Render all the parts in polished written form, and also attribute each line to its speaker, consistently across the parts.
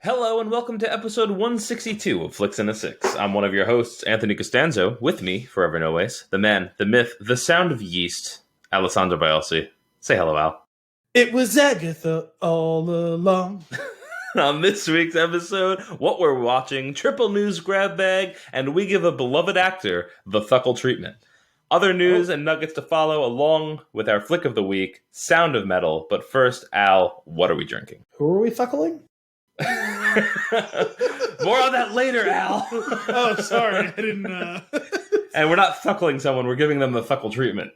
Speaker 1: Hello and welcome to episode 162 of Flix and a Six. I'm one of your hosts, Anthony Costanzo. With me, forever and always, the man, the myth, the sound of yeast, Alessandro Bielsi. Say hello, Al.
Speaker 2: It was Agatha all along.
Speaker 1: On this week's episode, what we're watching, triple news grab bag, and we give a beloved actor the Thuckle treatment. Other news and nuggets to follow along with our flick of the week, Sound of Metal. But first, Al, what are we drinking?
Speaker 2: Who are we thuckling?
Speaker 1: More on that later, Al.
Speaker 2: Oh, sorry. I didn't...
Speaker 1: And we're not thuckling someone, we're giving them the thuckle treatment.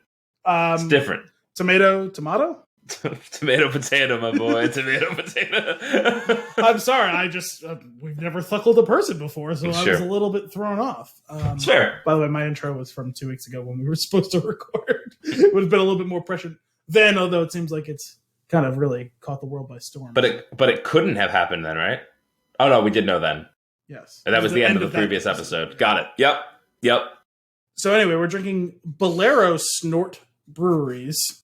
Speaker 1: It's different.
Speaker 2: Tomato?
Speaker 1: Tomato, potato, my boy. Tomato, potato.
Speaker 2: I'm sorry. I just... we've never thuckled a person before, so
Speaker 1: Sure.
Speaker 2: I was a little bit thrown off.
Speaker 1: It's fair.
Speaker 2: By the way, my intro was from 2 weeks ago when we were supposed to record. It would have been a little bit more prescient then, although it seems like it's kind of really caught the world by storm.
Speaker 1: But it couldn't have happened then, right? Oh, no, we did know then.
Speaker 2: Yes.
Speaker 1: And that was the end of the previous episode. Got it. Yep.
Speaker 2: So anyway, we're drinking Bolero Snort Breweries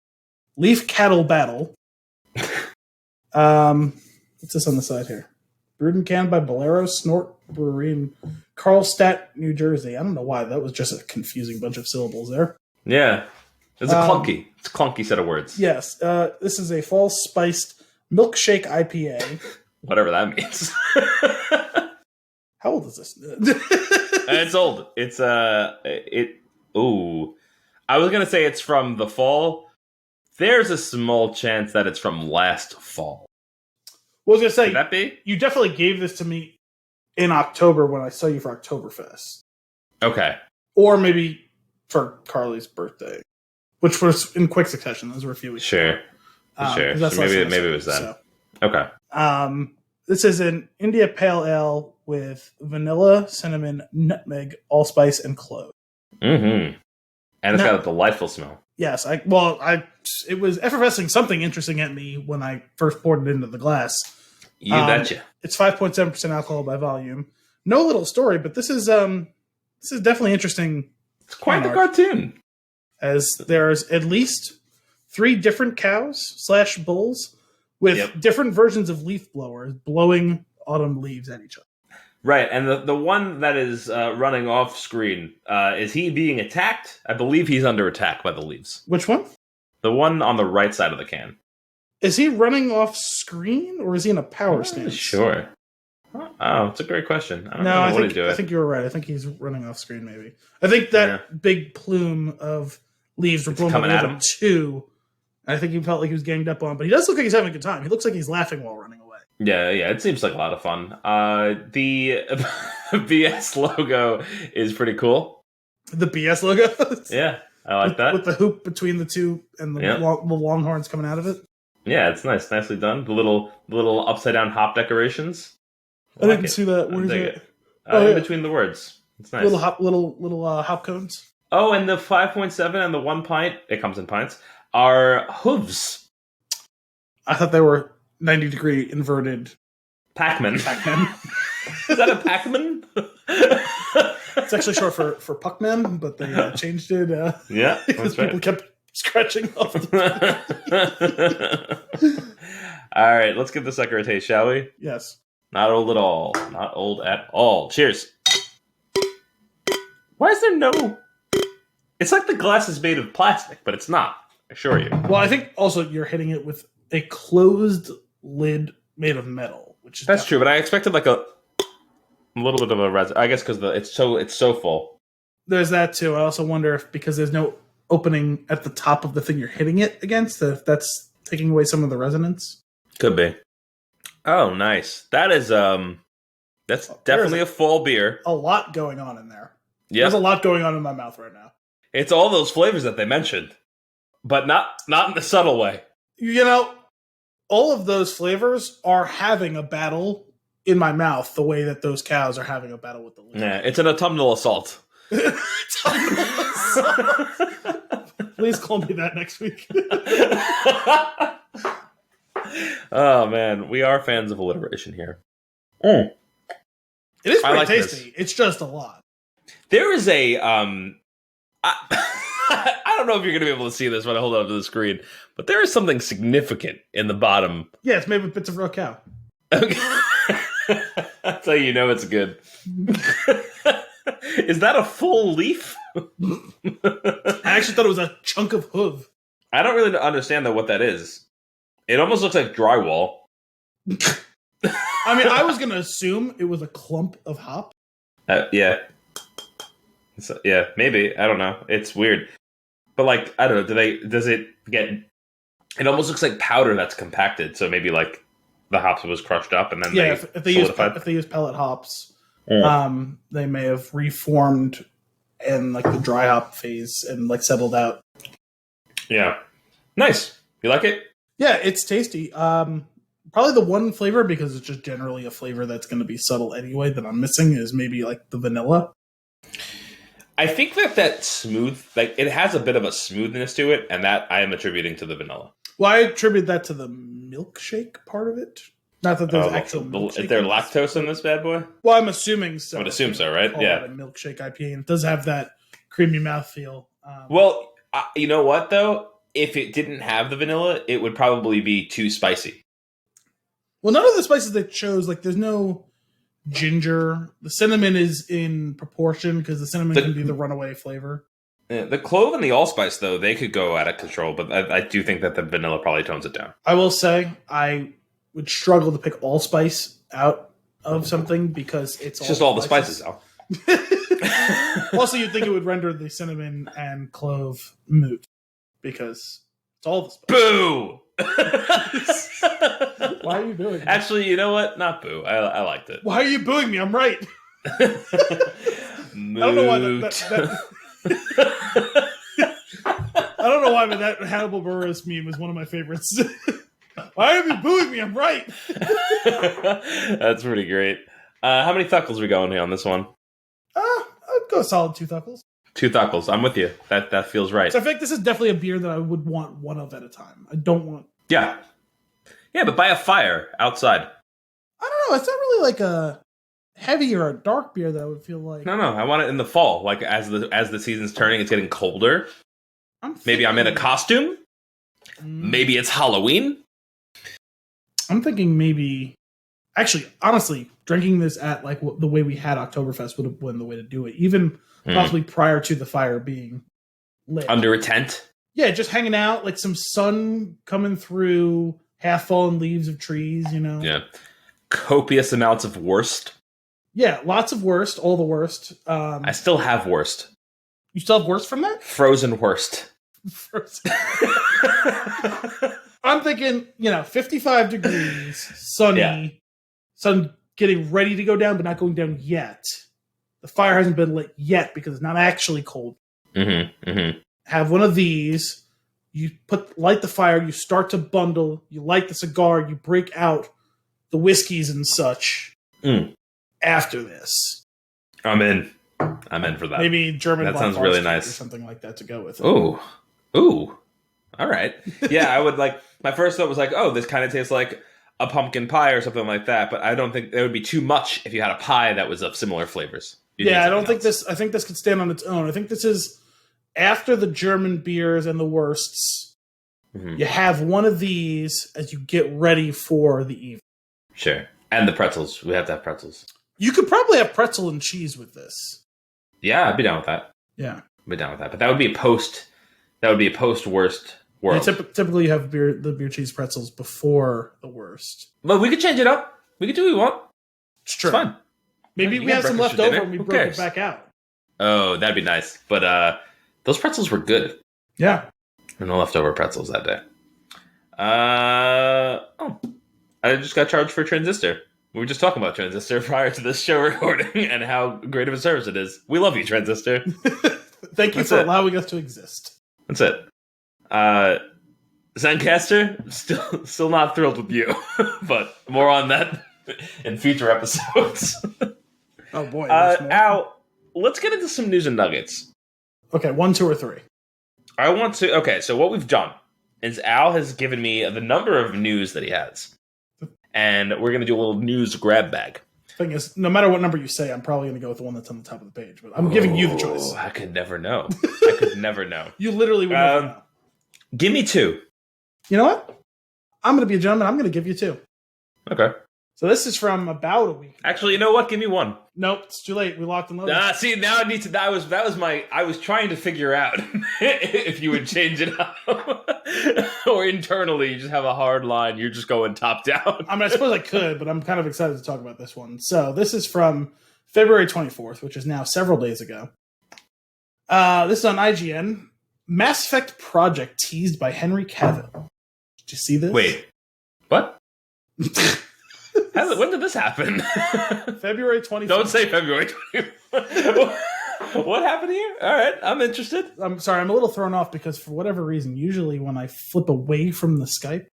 Speaker 2: Leaf Cattle Battle. What's this on the side here? Brewed and canned by Bolero Snort Brewery in Carlstadt, New Jersey. I don't know why. That was just a confusing bunch of syllables there.
Speaker 1: Yeah. It's a clunky set of words.
Speaker 2: Yes. This is a fall spiced milkshake IPA.
Speaker 1: Whatever that means.
Speaker 2: How old is this?
Speaker 1: It's old. It's ooh. I was gonna say it's from the fall. There's a small chance that it's from last fall.
Speaker 2: Well, I was gonna say,
Speaker 1: could that be?
Speaker 2: You definitely gave this to me in October when I saw you for Oktoberfest.
Speaker 1: Okay.
Speaker 2: Or maybe for Carly's birthday, which was in quick succession. Those were a few weeks
Speaker 1: Sure.
Speaker 2: ago.
Speaker 1: Sure. So maybe it was that.
Speaker 2: So.
Speaker 1: Okay.
Speaker 2: This is an India Pale Ale with vanilla, cinnamon, nutmeg, allspice, and clove.
Speaker 1: Mm-hmm. And it's got a delightful smell.
Speaker 2: Yes, it was effervescing something interesting at me when I first poured it into the glass.
Speaker 1: You betcha.
Speaker 2: It's 5.7% alcohol by volume. No little story, but this is definitely interesting.
Speaker 1: It's quite the cartoon.
Speaker 2: As there's at least 3 different cows / bulls with different versions of leaf blowers blowing autumn leaves at each other.
Speaker 1: Right, and the one that is running off screen, is he being attacked? I believe he's under attack by the leaves.
Speaker 2: Which one?
Speaker 1: The one on the right side of the can.
Speaker 2: Is he running off screen or is he in a power stance?
Speaker 1: Sure. Oh, it's a great question. I don't know
Speaker 2: I
Speaker 1: what he's doing.
Speaker 2: think you were right. I think he's running off screen, maybe. I think that big plume of leaves were blown by the two. I think he felt like he was ganged up on, but he does look like he's having a good time. He looks like he's laughing while running away.
Speaker 1: Yeah, it seems like a lot of fun. The BS logo is pretty cool.
Speaker 2: The BS logo?
Speaker 1: Yeah, I like that.
Speaker 2: With the hoop between the two and the long horns coming out of it.
Speaker 1: Yeah, it's nice. Nicely done. The little upside-down hop decorations.
Speaker 2: I didn't see that. Where is it?
Speaker 1: In between the words. It's nice.
Speaker 2: Little hop cones.
Speaker 1: Oh, and the 5.7 and the 1 pint, it comes in pints, are hooves.
Speaker 2: I thought they were 90-degree inverted
Speaker 1: Pac-Man.
Speaker 2: Is
Speaker 1: that a Pac-Man?
Speaker 2: It's actually short for Puckman, but they changed it.
Speaker 1: Yeah,
Speaker 2: because people kept scratching off.
Speaker 1: All right, let's give the sucker a taste, shall we?
Speaker 2: Yes.
Speaker 1: Not old at all. Not old at all. Cheers. Why is there no... It's like the glass is made of plastic, but it's not. I assure you.
Speaker 2: Well, I think also you're hitting it with a closed lid made of metal, which is
Speaker 1: that's true. But I expected like a little bit of a resin. I guess because it's so full.
Speaker 2: There's that too. I also wonder if because there's no opening at the top of the thing you're hitting it against, if that's taking away some of the resonance.
Speaker 1: Could be. Oh, nice. That is that's definitely a fall beer.
Speaker 2: A lot going on in there.
Speaker 1: Yeah,
Speaker 2: there's a lot going on in my mouth right now.
Speaker 1: It's all those flavors that they mentioned, but not in a subtle way.
Speaker 2: You know, all of those flavors are having a battle in my mouth the way that those cows are having a battle with the leaves.
Speaker 1: Yeah, it's an autumnal assault.
Speaker 2: Please call me that next week.
Speaker 1: Oh, man. We are fans of alliteration here.
Speaker 2: It is pretty tasty. This. It's just a lot.
Speaker 1: There is a... I don't know if you're going to be able to see this when I hold it up to the screen, but there is something significant in the bottom.
Speaker 2: Yeah, it's made with bits of real cow.
Speaker 1: Okay. That's how you know it's good. Is that a full leaf?
Speaker 2: I actually thought it was a chunk of hoof.
Speaker 1: I don't really understand, though, what that is. It almost looks like drywall.
Speaker 2: I mean, I was going to assume it was a clump of hop.
Speaker 1: Yeah. So, yeah, maybe. I don't know. It's weird. But, like, I don't know. Does it get... It almost looks like powder that's compacted. So maybe, like, the hops was crushed up and then
Speaker 2: if they use pellet hops, they may have reformed in, like, the dry hop phase and, like, settled out.
Speaker 1: Yeah. Nice. You like it?
Speaker 2: Yeah, it's tasty. Probably the one flavor, because it's just generally a flavor that's going to be subtle anyway, that I'm missing is maybe like the vanilla.
Speaker 1: I think that smooth, like it has a bit of a smoothness to it, and that I am attributing to the vanilla.
Speaker 2: Well, I attribute that to the milkshake part of it. Not that there's actual milkshake.
Speaker 1: Is there lactose in this bad boy?
Speaker 2: Well, I'm assuming so.
Speaker 1: I would assume so, right? Yeah.
Speaker 2: A milkshake IPA, and it does have that creamy mouthfeel.
Speaker 1: Well, you know what, though? If it didn't have the vanilla, it would probably be too spicy.
Speaker 2: Well, none of the spices they chose, like there's no ginger. The cinnamon is in proportion because the cinnamon can be the runaway flavor.
Speaker 1: Yeah, the clove and the allspice, though, they could go out of control, but I do think that the vanilla probably tones it down.
Speaker 2: I will say I would struggle to pick allspice out of something because it's
Speaker 1: just all the spices, Al.
Speaker 2: Also, you'd think it would render the cinnamon and clove moot because it's all the spices.
Speaker 1: Boo!
Speaker 2: Why are you booing me?
Speaker 1: Actually, you know what? Not boo. I liked it.
Speaker 2: Why are you booing me? I'm right. I don't know why I don't know why, but that Hannibal Buress meme is one of my favorites. Why are you booing me? I'm right.
Speaker 1: That's pretty great. How many thuckles are we going here on this one?
Speaker 2: I'd go a solid 2 thuckles.
Speaker 1: 2 thuckles. I'm with you. That feels right.
Speaker 2: So I think this is definitely a beer that I would want one of at a time. I don't want...
Speaker 1: Yeah. Yeah, but by a fire outside.
Speaker 2: I don't know. It's not really like a heavy or a dark beer that I would feel like.
Speaker 1: No. I want it in the fall. Like as the season's turning, it's getting colder. Maybe I'm in a costume. Maybe it's Halloween.
Speaker 2: I'm thinking maybe... Actually, honestly, drinking this at like the way we had Oktoberfest would have been the way to do it. Even possibly prior to the fire being lit.
Speaker 1: Under a tent?
Speaker 2: Yeah, just hanging out, like some sun coming through, half-fallen leaves of trees, you know?
Speaker 1: Yeah. Copious amounts of worst.
Speaker 2: Yeah, lots of worst, all the worst.
Speaker 1: I still have worst.
Speaker 2: You still have worst from that?
Speaker 1: Frozen worst.
Speaker 2: I'm thinking, 55 degrees, sunny, sun getting ready to go down, but not going down yet. The fire hasn't been lit yet because it's not actually cold. Have one of these. You light the fire. You start to bundle. You light the cigar. You break out the whiskeys and such. After this,
Speaker 1: I'm in for that.
Speaker 2: Maybe German.
Speaker 1: That sounds really nice.
Speaker 2: Or something like that to go with it.
Speaker 1: Ooh. All right. Yeah, I would like. My first thought was like, oh, this kind of tastes like a pumpkin pie or something like that. But I don't think that would be too much if you had a pie that was of similar flavors.
Speaker 2: I don't think this. I think this could stand on its own. I think this is after the German beers and the worsts. You have one of these as you get ready for the evening.
Speaker 1: Sure, and the pretzels. We have to have pretzels.
Speaker 2: You could probably have pretzel and cheese with this.
Speaker 1: Yeah, I'd be down with that.
Speaker 2: Yeah,
Speaker 1: I'd be down with that. But that would be a post. That would be a post worst world.
Speaker 2: Yeah, typically, you have the beer cheese pretzels before the worst.
Speaker 1: But we could change it up. We could do what we want.
Speaker 2: It's true.
Speaker 1: It's fun.
Speaker 2: Maybe we have some left over and we broke it back out.
Speaker 1: Oh, that'd be nice. But those pretzels were good.
Speaker 2: Yeah.
Speaker 1: And no leftover pretzels that day. I just got charged for Transistor. We were just talking about Transistor prior to this show recording and how great of a service it is. We love you, Transistor.
Speaker 2: Thank you for allowing us to exist.
Speaker 1: That's it. Zencaster, still not thrilled with you. But more on that in future episodes.
Speaker 2: Oh boy.
Speaker 1: Al, let's get into some news and nuggets.
Speaker 2: Okay, 1, 2, or 3.
Speaker 1: Okay, so what we've done is Al has given me the number of news that he has. And we're going to do a little news grab bag.
Speaker 2: Thing is, no matter what number you say, I'm probably going to go with the one that's on the top of the page. But I'm giving you the choice.
Speaker 1: I could never know.
Speaker 2: You literally would never know.
Speaker 1: Give me 2.
Speaker 2: You know what? I'm going to be a gentleman. I'm going to give you 2.
Speaker 1: Okay.
Speaker 2: So this is from about a week.
Speaker 1: Actually, you know what? Give me one.
Speaker 2: Nope, it's too late. We locked and loaded.
Speaker 1: See, now I need to. I was trying to figure out if you would change it up, or internally you just have a hard line. You're just going top down.
Speaker 2: I mean, I suppose I could, but I'm kind of excited to talk about this one. So this is from February 24th, which is now several days ago. This is on IGN. Mass Effect project teased by Henry Cavill. Did you see this?
Speaker 1: Wait, what? When did this happen?
Speaker 2: February 24th.
Speaker 1: Don't say February 24th. What happened here? All right, I'm interested.
Speaker 2: I'm sorry, I'm a little thrown off because for whatever reason, usually when I flip away from the Skype,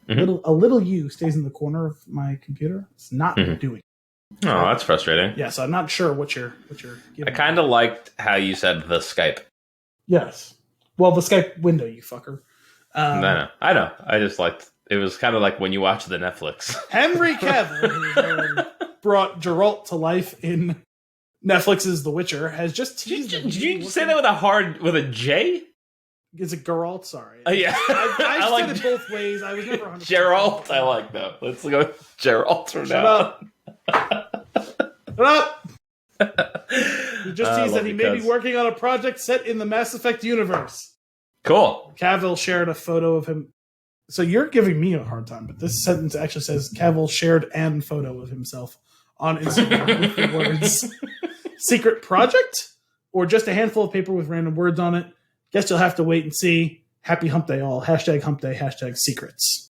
Speaker 2: a little U stays in the corner of my computer. It's not doing.
Speaker 1: Oh, that's frustrating.
Speaker 2: Yeah, so I'm not sure what you're giving.
Speaker 1: I kind of liked how you said the Skype.
Speaker 2: Yes. Well, the Skype window, you fucker.
Speaker 1: I know. I just liked. It was kind of like when you watch the Netflix.
Speaker 2: Henry Cavill, who brought Geralt to life in Netflix's The Witcher, has just teased.
Speaker 1: Did you say that with a J?
Speaker 2: Is it Geralt? Sorry.
Speaker 1: Yeah.
Speaker 2: I like said it both ways. I was never 100%.
Speaker 1: Geralt. I like that. Let's go with Geralt from now.
Speaker 2: Shut up. He just teased that he may be working on a project set in the Mass Effect universe.
Speaker 1: Cool.
Speaker 2: Cavill shared a photo of him. So you're giving me a hard time, but this sentence actually says Cavill shared an photo of himself on Instagram with the words "secret project" or just a handful of paper with random words on it. Guess you'll have to wait and see. Happy Hump Day all. Hashtag Hump Day. Hashtag secrets.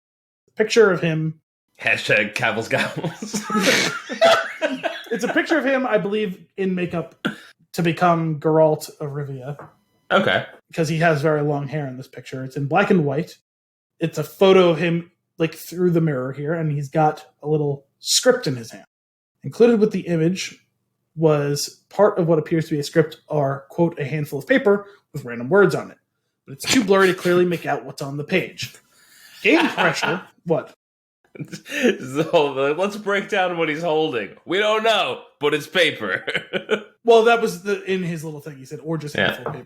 Speaker 2: Picture of him.
Speaker 1: Hashtag Cavill's Gavels.
Speaker 2: It's a picture of him, I believe, in makeup to become Geralt of Rivia.
Speaker 1: Okay.
Speaker 2: Because he has very long hair in this picture. It's in black and white. It's a photo of him like through the mirror here, and he's got a little script in his hand. Included with the image was part of what appears to be a script or, quote, a handful of paper with random words on it. But it's too blurry to clearly make out what's on the page. Game pressure. What?
Speaker 1: So, let's break down what he's holding. We don't know, but it's paper.
Speaker 2: Well, that was in his little thing. He said, or just handful of paper.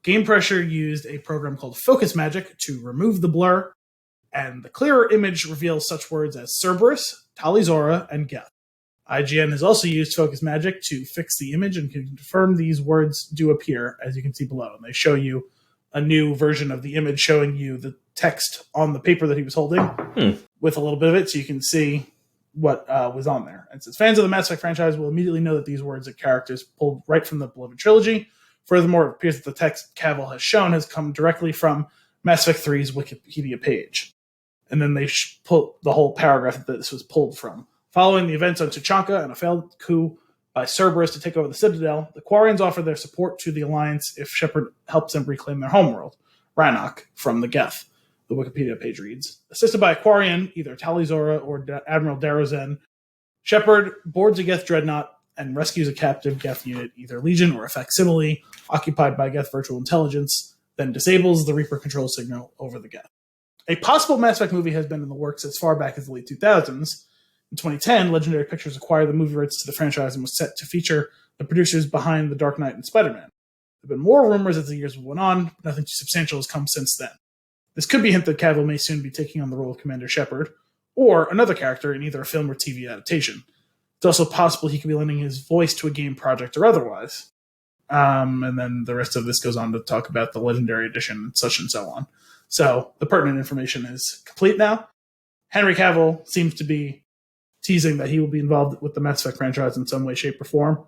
Speaker 2: Game Pressure used a program called Focus Magic to remove the blur, and the clearer image reveals such words as Cerberus, Talizora, and Geth. IGN has also used Focus Magic to fix the image and confirm these words do appear, as you can see below. And they show you a new version of the image showing you the text on the paper that he was holding with a little bit of it, so you can see what was on there. And since fans of the Mass Effect franchise will immediately know that these words are characters pulled right from the beloved trilogy. Furthermore, it appears that the text Cavill has shown has come directly from Mass Effect 3's Wikipedia page. And then they pull the whole paragraph that this was pulled from. Following the events on Tuchanka and a failed coup by Cerberus to take over the Citadel, the Quarians offer their support to the Alliance if Shepard helps them reclaim their homeworld, Rannoch, from the Geth, the Wikipedia page reads. Assisted by a Quarian, either Talizora or Admiral Darozen, Shepard boards a Geth dreadnought and rescues a captive Geth unit, either Legion or a facsimile, occupied by Geth virtual intelligence, then disables the Reaper control signal over the Geth. A possible Mass Effect movie has been in the works as far back as the late 2000s. In 2010, Legendary Pictures acquired the movie rights to the franchise and was set to feature the producers behind The Dark Knight and Spider-Man. There have been more rumors as the years went on, but nothing too substantial has come since then. This could be a hint that Cavill may soon be taking on the role of Commander Shepard, or another character in either a film or TV adaptation. It's also possible he could be lending his voice to a game project or otherwise. And then the rest of this goes on to talk about the Legendary Edition and such and so on. So the pertinent information is complete now. Henry Cavill seems to be teasing that he will be involved with the Mass Effect franchise in some way, shape, or form.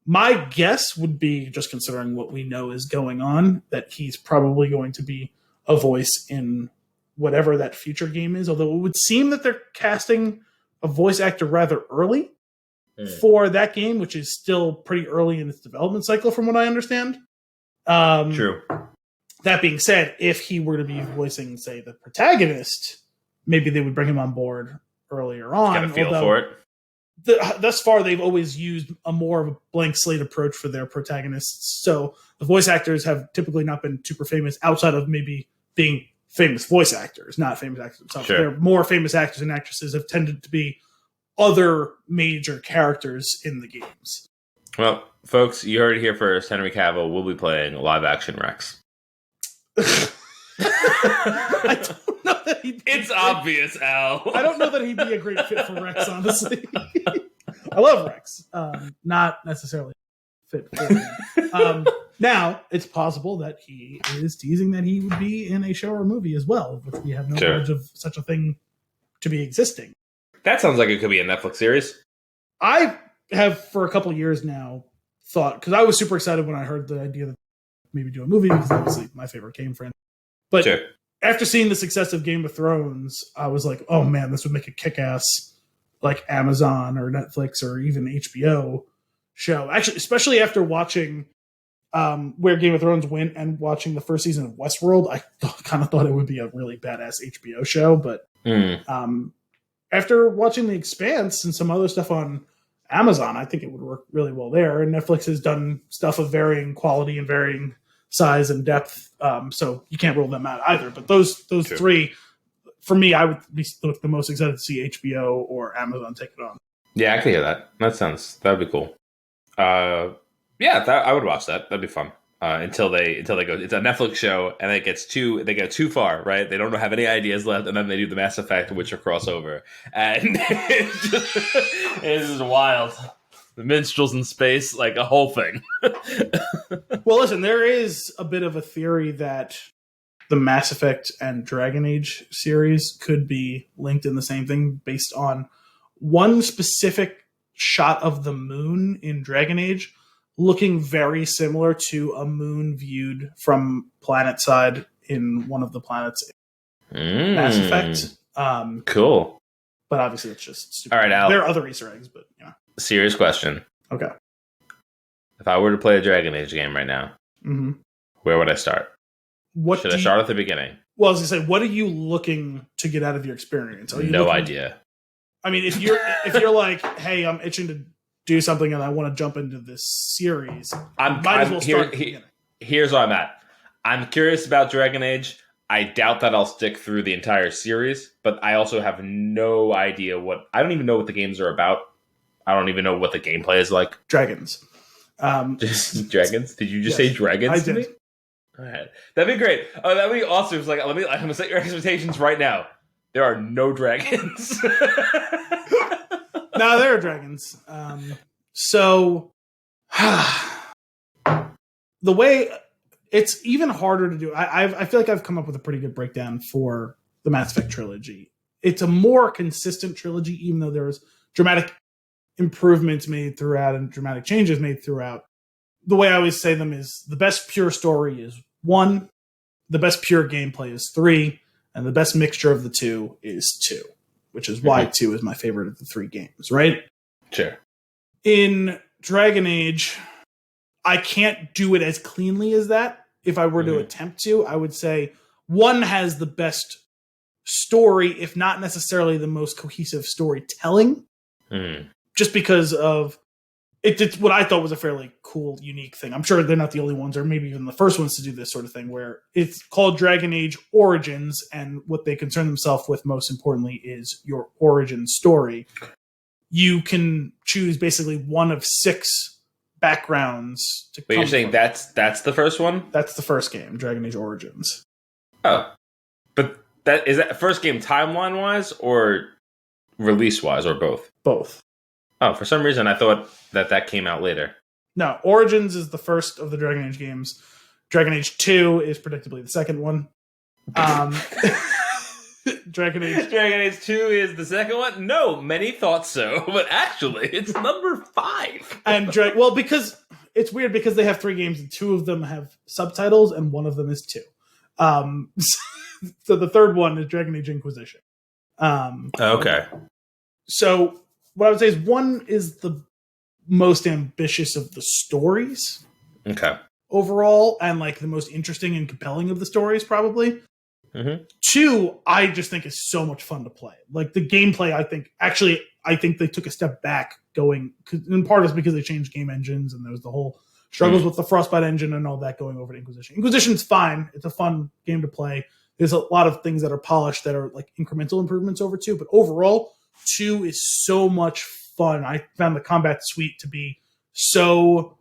Speaker 2: My guess would be, just considering what we know is going on, that he's probably going to be a voice in whatever that future game is, although it would seem that they're casting a voice actor rather early for that game, which is still pretty early in its development cycle, from what I understand.
Speaker 1: True.
Speaker 2: That being said, if he were to be voicing, say, the protagonist, maybe they would bring him on board earlier on.
Speaker 1: Got a feel for it.
Speaker 2: Thus far, they've always used a more of a blank slate approach for their protagonists. So the voice actors have typically not been super famous outside of maybe being famous voice actors, not famous actors themselves.
Speaker 1: Sure.
Speaker 2: They're more famous actors and actresses have tended to be other major characters in the games.
Speaker 1: Well, folks, you heard it here first. Henry Cavill will be playing live action Rex.
Speaker 2: I don't know that he'd be
Speaker 1: It's obvious, Al.
Speaker 2: I don't know that he'd be a great fit for Rex, honestly. I love Rex. Not necessarily fit for him. Now, it's possible that he is teasing that he would be in a show or movie as well, which we have no knowledge of such a thing to be existing.
Speaker 1: That sounds like it could be a Netflix series.
Speaker 2: I have, for a couple of years now, thought, because I was super excited when I heard the idea that maybe do a movie, because obviously my favorite game friend. But after seeing the success of Game of Thrones, I was like, oh man, this would make a kick-ass like Amazon or Netflix or even HBO show. Actually, especially after watching where Game of Thrones went and watching the first season of Westworld, I kind of thought it would be a really badass HBO show. But after watching The Expanse and some other stuff on Amazon, I think it would work really well there. And Netflix has done stuff of varying quality and varying size and depth, so you can't rule them out either. But those three, for me, I would be the most excited to see HBO or Amazon take it on.
Speaker 1: Yeah, I can hear that. That'd be cool. I would watch that. That'd be fun. Until they go, it's a Netflix show, and they go too far, right? They don't have any ideas left, and then they do the Mass Effect Witcher crossover, and it's just wild. The minstrels in space, like a whole thing.
Speaker 2: Well, listen, there is a bit of a theory that the Mass Effect and Dragon Age series could be linked in the same thing based on one specific shot of the moon in Dragon Age looking very similar to a moon viewed from planet side in one of the planets in Mass Effect.
Speaker 1: Cool.
Speaker 2: But obviously it's just stupid.
Speaker 1: All right, Al.
Speaker 2: There are other Easter eggs, but yeah.
Speaker 1: Serious question.
Speaker 2: Okay.
Speaker 1: If I were to play a Dragon Age game right now, where would I start? Should I start at the beginning?
Speaker 2: Well, I was going to say, what are you looking to get out of your experience? Are you
Speaker 1: no idea.
Speaker 2: I mean, if you're like, hey, I'm itching to do something and I want to jump into this series, might as well start at the beginning. Here's
Speaker 1: where I'm at. I'm curious about Dragon Age. I doubt that I'll stick through the entire series, but I also have no idea I don't even know what the games are about. I don't even know what the gameplay is like.
Speaker 2: Dragons.
Speaker 1: Just dragons? Did you just say dragons?
Speaker 2: I did.
Speaker 1: All right. That'd be great. Oh, that'd be awesome. It's like, I'm going to set your expectations right now. There are no dragons.
Speaker 2: No, there are dragons. So the way it's even harder to do, I feel like I've come up with a pretty good breakdown for the Mass Effect trilogy. It's a more consistent trilogy, even though there's dramatic improvements made throughout and dramatic changes made throughout. The way I always say them is the best pure story is 1, the best pure gameplay is 3, and the best mixture of the 2 is 2, which is why 2 is my favorite of the 3 games, right?
Speaker 1: Sure.
Speaker 2: In Dragon Age, I can't do it as cleanly as that. If I were to attempt to, I would say 1 has the best story, if not necessarily the most cohesive storytelling. Just because of it's what I thought was a fairly cool, unique thing. I'm sure they're not the only ones, or maybe even the first ones to do this sort of thing, where it's called Dragon Age Origins, and what they concern themselves with most importantly is your origin story. You can choose basically one of 6 backgrounds to
Speaker 1: But you're saying that's the first one?
Speaker 2: That's the first game, Dragon Age Origins.
Speaker 1: Oh. But is that first game timeline-wise or release-wise, or both?
Speaker 2: Both.
Speaker 1: Oh, for some reason I thought that came out later.
Speaker 2: No, Origins is the first of the Dragon Age games. Dragon Age 2 is predictably the second one. Dragon Age
Speaker 1: 2 is the second one? No, many thought so, but actually it's number 5.
Speaker 2: And because it's weird because they have 3 games and 2 of them have subtitles and one of them is 2. So the third one is Dragon Age Inquisition.
Speaker 1: Okay.
Speaker 2: So what I would say is 1 is the most ambitious of the stories.
Speaker 1: Okay.
Speaker 2: Overall, and like the most interesting and compelling of the stories, probably. 2, I just think is so much fun to play. Like the gameplay, I think they took a step back going, in part is because they changed game engines and there was the whole struggles with the Frostbite engine and all that going over to Inquisition. Inquisition's fine. It's a fun game to play. There's a lot of things that are polished that are like incremental improvements over 2, but overall, 2 is so much fun. I found the combat suite to be so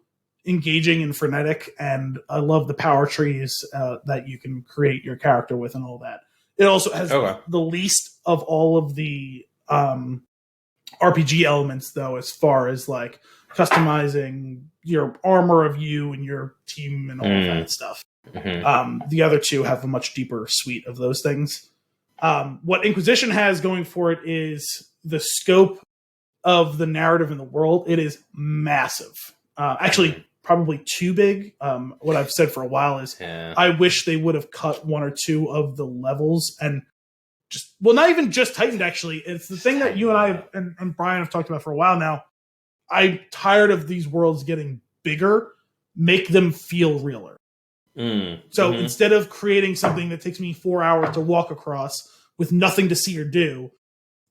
Speaker 2: engaging and frenetic, and I love the power trees that you can create your character with and all that. It also has
Speaker 1: Okay.
Speaker 2: the least of all of the RPG elements, though, as far as like customizing your armor of you and your team and all of that stuff.
Speaker 1: Mm-hmm.
Speaker 2: The other two have a much deeper suite of those things. What Inquisition has going for it is the scope of the narrative in the world. It is massive. Actually, probably too big. What I've said for a while is I wish they would have cut one or two of the levels and not even just tightened, actually. It's the thing that you and I and Brian have talked about for a while now. I'm tired of these worlds getting bigger. Make them feel realer. So instead of creating something that takes me 4 hours to walk across with nothing to see or do,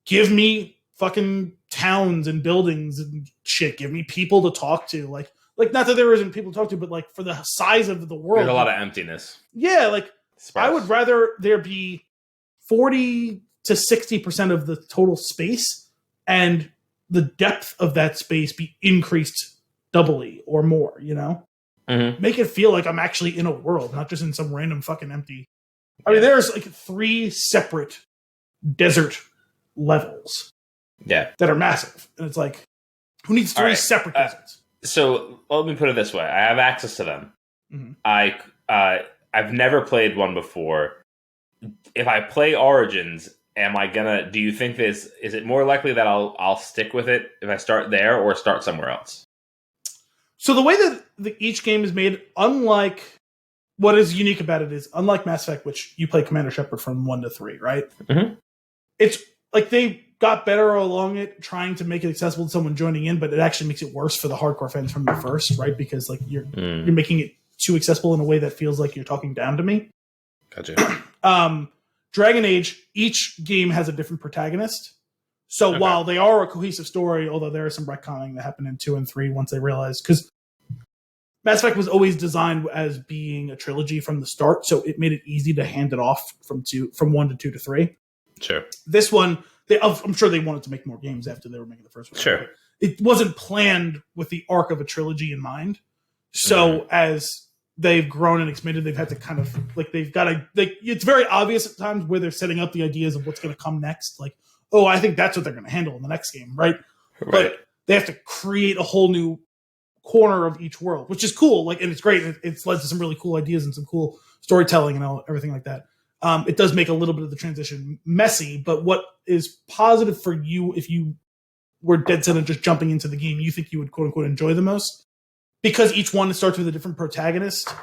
Speaker 2: give me fucking towns and buildings and shit. Give me people to talk to. Like not that there isn't people to talk to, but like for the size of the world,
Speaker 1: there's a lot of emptiness.
Speaker 2: Yeah, like
Speaker 1: Sparse.
Speaker 2: I would rather there be 40 to 60% of the total space and the depth of that space be increased doubly or more, you know? Make it feel like I'm actually in a world, not just in some random fucking empty. I mean, there's like 3 separate desert levels that are massive. And it's like, who needs 3 separate deserts?
Speaker 1: So let me put it this way. I have access to them. I've never played one before. If I play Origins, do you think is it more likely that I'll stick with it if I start there or start somewhere else?
Speaker 2: So the way that each game is made, unlike what is unique about it is, unlike Mass Effect, which you play Commander Shepard from 1 to 3, right? It's like they got better along it, trying to make it accessible to someone joining in, but it actually makes it worse for the hardcore fans from the first, right? Because like you're making it too accessible in a way that feels like you're talking down to me.
Speaker 1: Gotcha.
Speaker 2: Dragon Age, each game has a different protagonist. So while they are a cohesive story, although there is some retconning that happened in 2 and 3 once they realized, because Mass Effect was always designed as being a trilogy from the start, so it made it easy to hand it off from 1 to 2 to 3.
Speaker 1: Sure.
Speaker 2: This one, I'm sure they wanted to make more games after they were making the first one.
Speaker 1: Sure.
Speaker 2: It wasn't planned with the arc of a trilogy in mind. So as they've grown and expanded, they've had to kind of it's very obvious at times where they're setting up the ideas of what's going to come next. Like, oh, I think that's what they're going to handle in the next game, right? But they have to create a whole new corner of each world, which is cool. Like, and it's great. It's led to some really cool ideas and some cool storytelling and everything like that. It does make a little bit of the transition messy, but what is positive for you if you were dead set on just jumping into the game, you think you would quote unquote enjoy the most? Because each one starts with a different protagonist,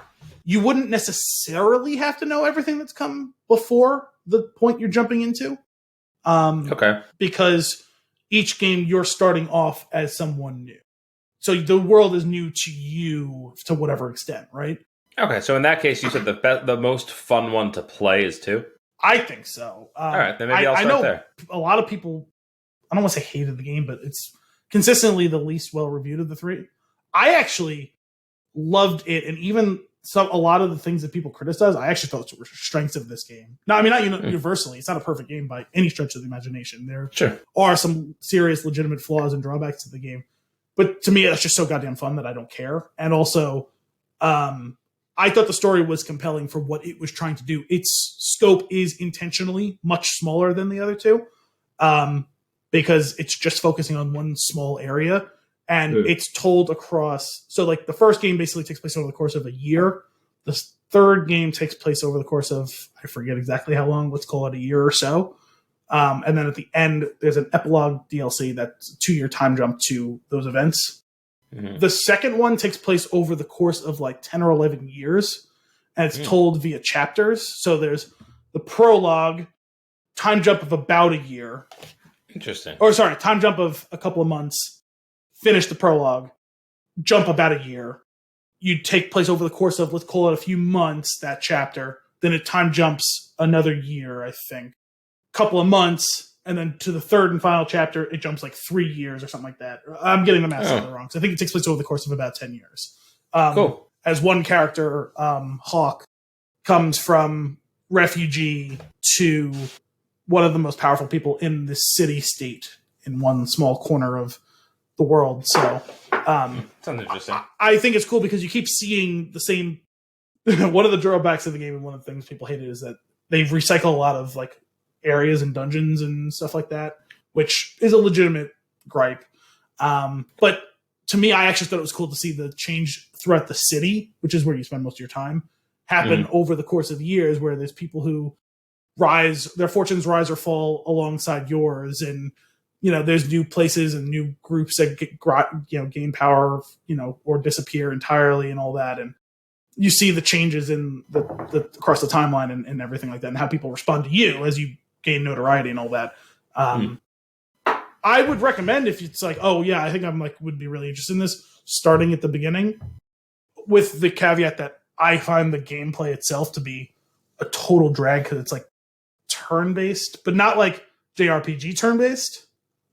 Speaker 2: you wouldn't necessarily have to know everything that's come before the point you're jumping into. Because each game you're starting off as someone new. So the world is new to you to whatever extent, right?
Speaker 1: Okay, so in that case, you said the most fun one to play is 2?
Speaker 2: I think so.
Speaker 1: All right, then maybe I'll start
Speaker 2: know
Speaker 1: there.
Speaker 2: A lot of people, I don't want to say hated the game, but it's consistently the least well-reviewed of the 3. I actually loved it, and even a lot of the things that people criticize, I actually thought were strengths of this game. No, I mean, not universally. It's not a perfect game by any stretch of the imagination. There are some serious, legitimate flaws and drawbacks to the game. But to me, that's just so goddamn fun that I don't care. And also, I thought the story was compelling for what it was trying to do. Its scope is intentionally much smaller than the other 2, because it's just focusing on one small area. And it's told across. So, like, the first game basically takes place over the course of a year. The third game takes place over the course of, I forget exactly how long, let's call it a year or so. And then at the end, there's an epilogue DLC that's a 2-year time jump to those events. The second one takes place over the course of like 10 or 11 years. And it's told via chapters. So there's the prologue, time jump of about a year.
Speaker 1: Interesting.
Speaker 2: Or sorry, time jump of a couple of months. Finish the prologue, jump about a year. You take place over the course of, let's call it a few months, that chapter. Then it time jumps another year, I think. Couple of months, and then to the third and final chapter, it jumps like 3 years or something like that. I'm getting the math wrong. So I think it takes place over the course of about 10 years.
Speaker 1: Cool.
Speaker 2: As one character, Hawk, comes from refugee to one of the most powerful people in this city-state in one small corner of the world. So
Speaker 1: sounds interesting.
Speaker 2: I think it's cool because you keep seeing the same. One of the drawbacks of the game and one of the things people hated is that they recycle a lot of like areas and dungeons and stuff like that, which is a legitimate gripe. But to me, I actually thought it was cool to see the change throughout the city, which is where you spend most of your time, happen over the course of years, where there's people who their fortunes rise or fall alongside yours, and there's new places and new groups that gain power, or disappear entirely and all that, and you see the changes in the across the timeline and everything like that, and how people respond to you as you gain notoriety and all that. I would recommend, if it's like, oh yeah, I think would be really interested in this, starting at the beginning, with the caveat that I find the gameplay itself to be a total drag, because it's like turn-based, but not like JRPG turn-based,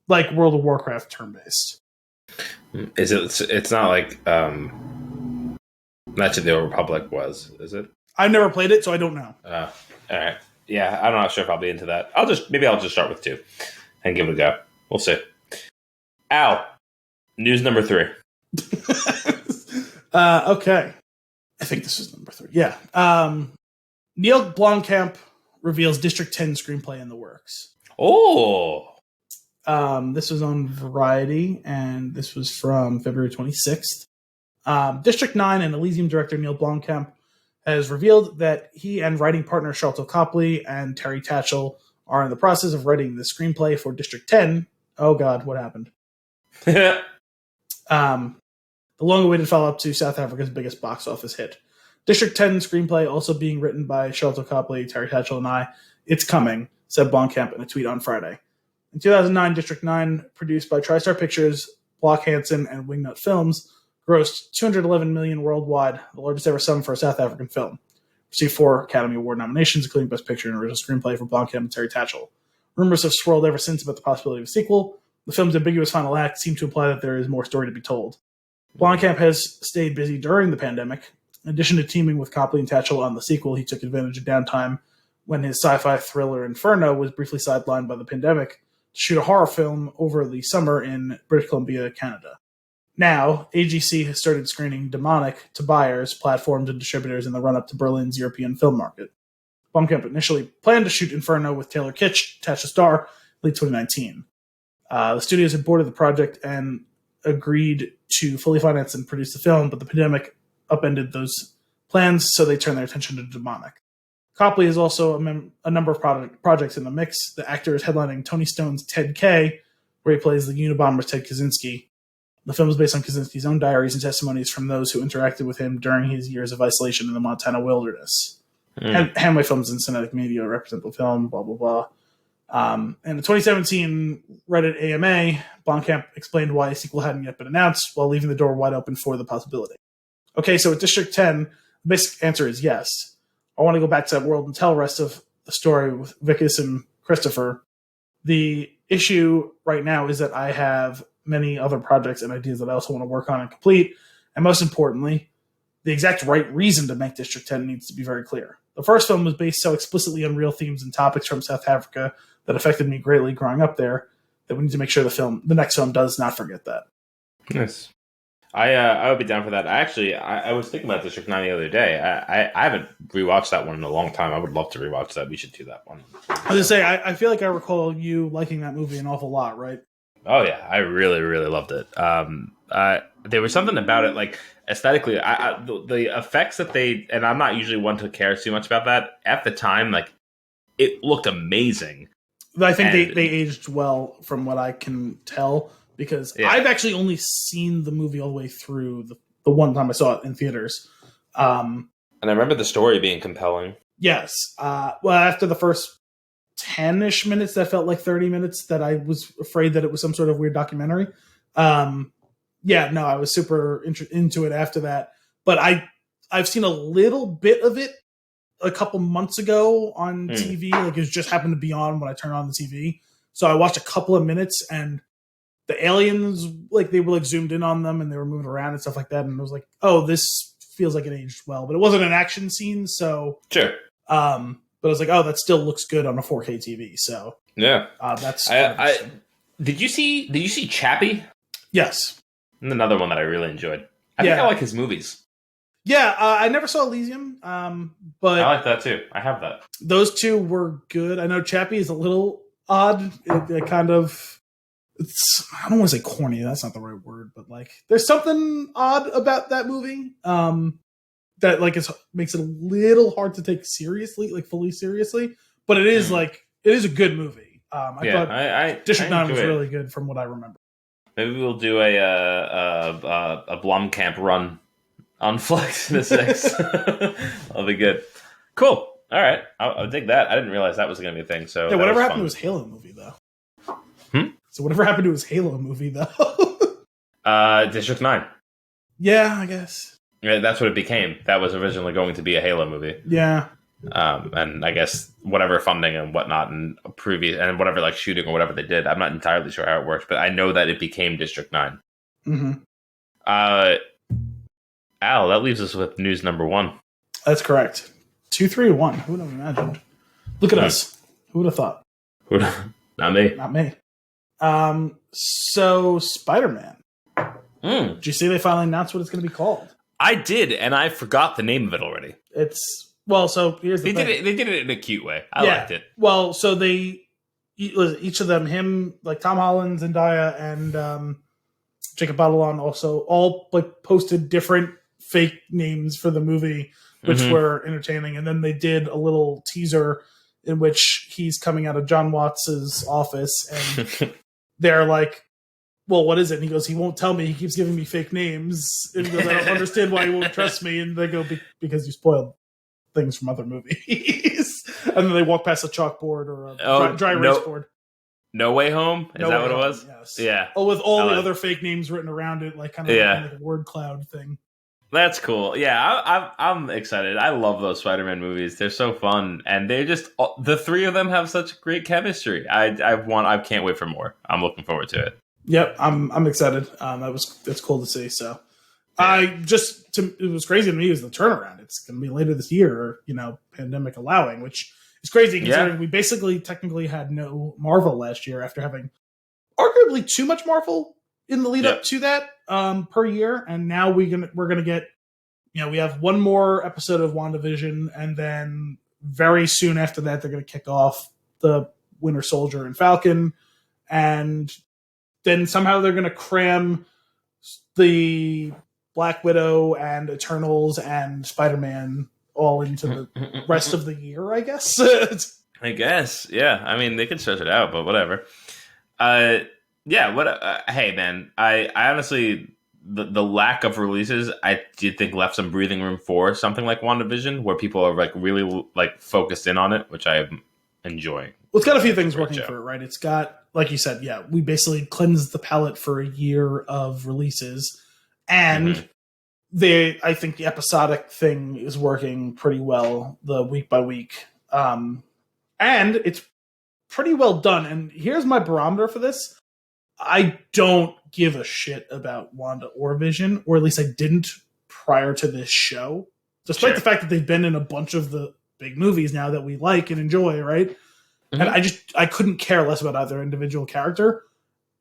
Speaker 2: like World of Warcraft turn-based.
Speaker 1: Is it? It's not like Knights of the Old Republic was, is it?
Speaker 2: I've never played it, so I don't know.
Speaker 1: All right. Yeah, I'm not sure if I'll be into that. I'll just start with 2 and give it a go. We'll see. Al, news number 3.
Speaker 2: Okay. I think this is number 3. Yeah. Neil Blomkamp reveals District 10 screenplay in the works.
Speaker 1: Oh.
Speaker 2: This was on Variety, and this was from February 26th. District 9 and Elysium director Neil Blomkamp has revealed that he and writing partner Sharlto Copley and Terry Tatchell are in the process of writing the screenplay for District 10. Oh God, what happened? The long-awaited follow-up to South Africa's biggest box office hit. District 10 screenplay also being written by Sharlto Copley, Terry Tatchell, and I. It's coming, said Blomkamp in a tweet on Friday. In 2009, District 9, produced by TriStar Pictures, Block Hansen, and Wingnut Films, grossed $211 million worldwide, the largest ever sum for a South African film. Received 4 Academy Award nominations, including Best Picture and Original Screenplay for Blomkamp and Terry Tatchell. Rumors have swirled ever since about the possibility of a sequel. The film's ambiguous final act seemed to imply that there is more story to be told. Blomkamp has stayed busy during the pandemic. In addition to teaming with Copley and Tatchell on the sequel, he took advantage of downtime when his sci-fi thriller Inferno was briefly sidelined by the pandemic to shoot a horror film over the summer in British Columbia, Canada. Now, AGC has started screening Demonic to buyers, platforms, and distributors in the run-up to Berlin's European film market. Blomkamp initially planned to shoot Inferno with Taylor Kitsch attached to star late 2019. The studios had boarded the project and agreed to fully finance and produce the film, but the pandemic upended those plans, so they turned their attention to Demonic. Copley is also a number of projects in the mix. The actor is headlining Tony Stone's Ted K, where he plays the Unabomber Ted Kaczynski. The film is based on Kaczynski's own diaries and testimonies from those who interacted with him during his years of isolation in the Montana wilderness. Hanway Films and Cinetic Media represent the film, blah, blah, blah. In the 2017 Reddit AMA, Blomkamp explained why a sequel hadn't yet been announced, while leaving the door wide open for the possibility. Okay, so at District 10, the basic answer is yes. I want to go back to that world and tell the rest of the story with Vickis and Christopher. The issue right now is that I have many other projects and ideas that I also want to work on and complete. And most importantly, the exact right reason to make District 10 needs to be very clear. The first film was based so explicitly on real themes and topics from South Africa that affected me greatly growing up there that we need to make sure the next film does not forget that.
Speaker 1: Nice. I would be down for that. I was thinking about District 9 the other day. I haven't rewatched that one in a long time. I would love to rewatch that. We should do that one.
Speaker 2: I was going to say, I feel like I recall you liking that movie an awful lot, right?
Speaker 1: Oh, yeah. I really, really loved it. There was something about it, like, aesthetically, the effects that and I'm not usually one to care too much about that. At the time, like, it looked amazing.
Speaker 2: I think they aged well from what I can tell, because I've actually only seen the movie all the way through the one time I saw it in theaters.
Speaker 1: And I remember the story being compelling.
Speaker 2: Yes. Well, after the first 10-ish minutes, that felt like 30 minutes, that I was afraid that it was some sort of weird documentary. I was super into it after that. But I've seen a little bit of it a couple months ago on TV. Like, it just happened to be on when I turned on the TV. So I watched a couple of minutes, and the aliens, like, they were like zoomed in on them and they were moving around and stuff like that. And I was like, oh, this feels like it aged well. But it wasn't an action scene, so
Speaker 1: sure.
Speaker 2: But I was like, oh, that still looks good on a 4K TV. So
Speaker 1: yeah,
Speaker 2: that's.
Speaker 1: Did you see Chappie?
Speaker 2: Yes,
Speaker 1: Another one that I really enjoyed. I think I like his movies.
Speaker 2: Yeah, I never saw Elysium, but
Speaker 1: I like that too. I have that.
Speaker 2: those two were good. I know Chappie is a little odd. It kind of, I don't want to say corny. That's not the right word, but like, there's something odd about that movie that like makes it a little hard to take seriously, like fully seriously. But it is like it is a good movie. I thought District 9 was really good from what I remember.
Speaker 1: Maybe we'll do a Blomkamp run on Flix in a 6. That'll be good. Cool. All right. I'll dig that. I didn't realize that was going to be a thing. So
Speaker 2: yeah, whatever happened to his Halo movie, though? So whatever happened to his Halo movie, though?
Speaker 1: District 9.
Speaker 2: Yeah, I guess.
Speaker 1: Yeah, that's what it became. That was originally going to be a Halo movie.
Speaker 2: Yeah.
Speaker 1: And I guess whatever funding and whatnot and previous and whatever like shooting or whatever they did, I'm not entirely sure how it works, but I know that it became District 9.
Speaker 2: Mm-hmm.
Speaker 1: Al, that leaves us with news number 1.
Speaker 2: That's correct. 2, 3, 1. Who would have imagined? Look at us. Who would have thought?
Speaker 1: Not me.
Speaker 2: Not me. So Spider-Man. Did you see they finally announced what it's going to be called?
Speaker 1: I did, and I forgot the name of it already.
Speaker 2: So here's the thing.
Speaker 1: They did it in a cute way. I liked it.
Speaker 2: Well, so each of them, him, like Tom Holland, Zendaya, and Jacob Batalon also all like posted different fake names for the movie, which were entertaining. And then they did a little teaser in which he's coming out of John Watts' office, and they're like, well, what is it? And he goes, he won't tell me. He keeps giving me fake names. And he goes, I don't understand why he won't trust me. And they go, because you spoiled things from other movies. And then they walk past a chalkboard or a dry erase board.
Speaker 1: No Way Home? Is that what it was?
Speaker 2: Yes.
Speaker 1: Yeah.
Speaker 2: Oh, with all the other fake names written around it, like kind of like a word cloud thing.
Speaker 1: That's cool. Yeah, I'm excited. I love those Spider-Man movies. They're so fun, and they're just the three of them have such great chemistry. I can't wait for more. I'm looking forward to it.
Speaker 2: Yep, I'm excited. It's cool to see. So, it was crazy to me is the turnaround. It's going to be later this year, pandemic allowing, which is crazy considering we basically technically had no Marvel last year after having arguably too much Marvel in the lead up to that per year, and now we're gonna get, we have one more episode of WandaVision, and then very soon after that they're gonna kick off the Winter Soldier and Falcon, and then somehow they're gonna cram the Black Widow and Eternals and Spider-Man all into the rest of the year, I guess.
Speaker 1: I guess, yeah. I mean, they could stretch it out, but whatever. Hey, man, I honestly, the lack of releases, I did think left some breathing room for something like WandaVision, where people are like really like focused in on it, which I am enjoying.
Speaker 2: Well, it's got a few things working for it, right? It's got, like you said, we basically cleansed the palette for a year of releases, and I think the episodic thing is working pretty well, the week by week, and it's pretty well done. And here's my barometer for this. I don't give a shit about Wanda or Vision, or at least I didn't prior to this show, despite the fact that they've been in a bunch of the big movies now that we like and enjoy, right? And I couldn't care less about either individual character.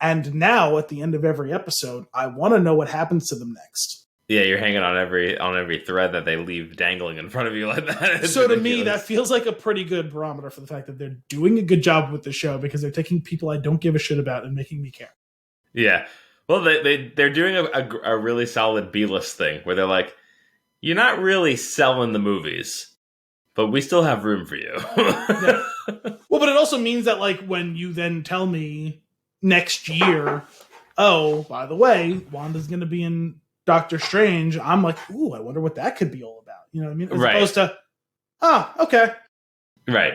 Speaker 2: And now at the end of every episode, I want to know what happens to them next.
Speaker 1: Yeah, you're hanging on every thread that they leave dangling in front of you like that. It's
Speaker 2: so
Speaker 1: ridiculous.
Speaker 2: To me, that feels like a pretty good barometer for the fact that they're doing a good job with the show, because they're taking people I don't give a shit about and making me care.
Speaker 1: Yeah. Well, they're doing a really solid B-list thing where they're like, you're not really selling the movies, but we still have room for you.
Speaker 2: Yeah. Well, but it also means that like when you then tell me next year, oh, by the way, Wanda's going to be in Doctor Strange, I'm like, ooh, I wonder what that could be all about. You know what I mean? As opposed to, okay.
Speaker 1: Right.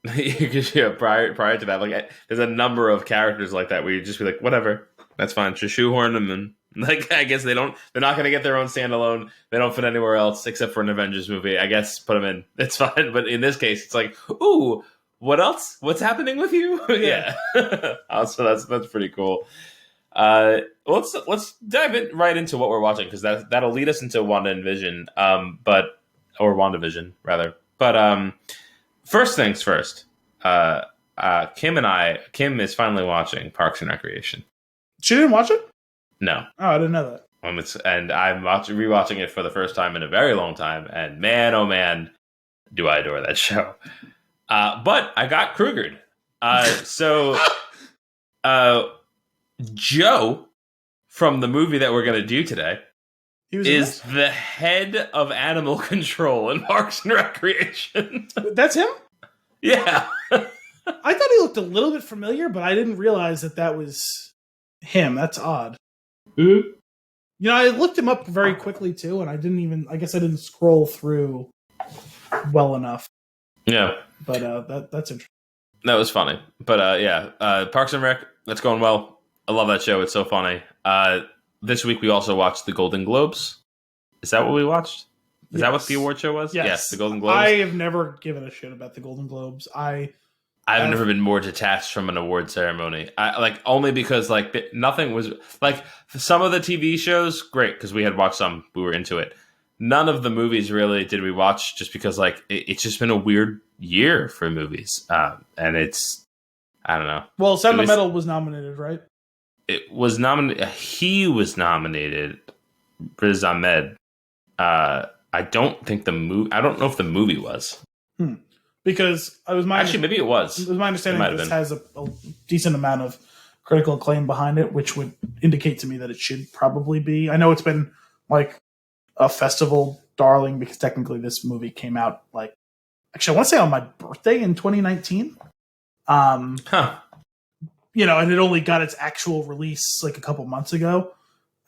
Speaker 1: Because prior to that, like, there's a number of characters like that where you just be like, whatever, that's fine. Just shoehorn them in. Like, I guess they're not going to get their own standalone. They don't fit anywhere else except for an Avengers movie. I guess put them in. It's fine. But in this case, it's like, ooh, what else? What's happening with you? Yeah. So that's pretty cool. Let's dive right into what we're watching, because that'll lead us into Wanda and Vision. Or WandaVision rather. But first things first. Kim is finally watching Parks and Recreation.
Speaker 2: She didn't watch it?
Speaker 1: No.
Speaker 2: Oh, I didn't know that.
Speaker 1: And I'm rewatching it for the first time in a very long time, and man, oh man, do I adore that show. But I got Krugered. Joe from the movie that we're going to do today is the head of animal control in Parks and Recreation.
Speaker 2: That's him?
Speaker 1: Yeah.
Speaker 2: I thought he looked a little bit familiar, but I didn't realize that was him. That's odd.
Speaker 1: Mm-hmm.
Speaker 2: You know, I looked him up very quickly too, and I guess I didn't scroll through well enough.
Speaker 1: Yeah.
Speaker 2: But that's interesting.
Speaker 1: That was funny. But Parks and Rec, that's going well. I love that show. It's so funny. This week we also watched the Golden Globes. Is that what we watched? Is that what the award show was?
Speaker 2: Yes,
Speaker 1: the Golden Globes.
Speaker 2: I have never given a shit about the Golden Globes. I've
Speaker 1: never been more detached from an award ceremony. Only because nothing was some of the TV shows, great because we had watched some, we were into it. None of the movies really did we watch, just because it's just been a weird year for movies, and it's, I don't know.
Speaker 2: Well, Sound of Metal was nominated, right?
Speaker 1: It was nominated. He was nominated. Riz Ahmed. I don't think the movie. I don't know if the movie was.
Speaker 2: Because it was
Speaker 1: maybe it was.
Speaker 2: It was my understanding that this has a decent amount of critical acclaim behind it, which would indicate to me that it should probably be. I know it's been like a festival darling because technically this movie came out actually I want to say on my birthday in 2019. You know, and it only got its actual release like a couple months ago.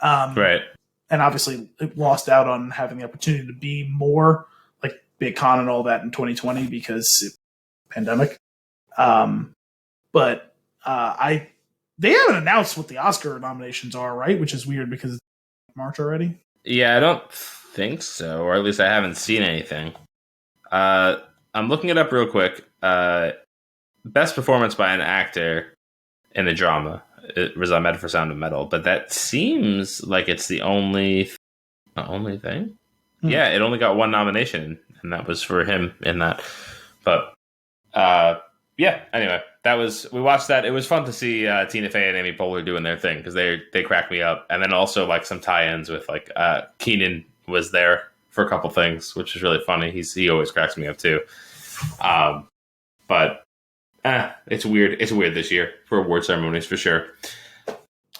Speaker 1: Right.
Speaker 2: And obviously it lost out on having the opportunity to be more like big con and all that in 2020 because pandemic. They haven't announced what the Oscar nominations are, right? Which is weird because it's March already.
Speaker 1: Yeah, I don't think so, or at least I haven't seen anything. I'm looking it up real quick. Best performance by an actor in a drama. Riz Ahmed for Sound of Metal, but that seems like it's the only thing. Yeah, it only got one nomination, and that was for him in that. But anyway, we watched that. It was fun to see Tina Fey and Amy Poehler doing their thing because they cracked me up, and then also some tie-ins with Keenan was there for a couple things, which is really funny. He always cracks me up too. But it's weird. It's weird this year for award ceremonies for sure.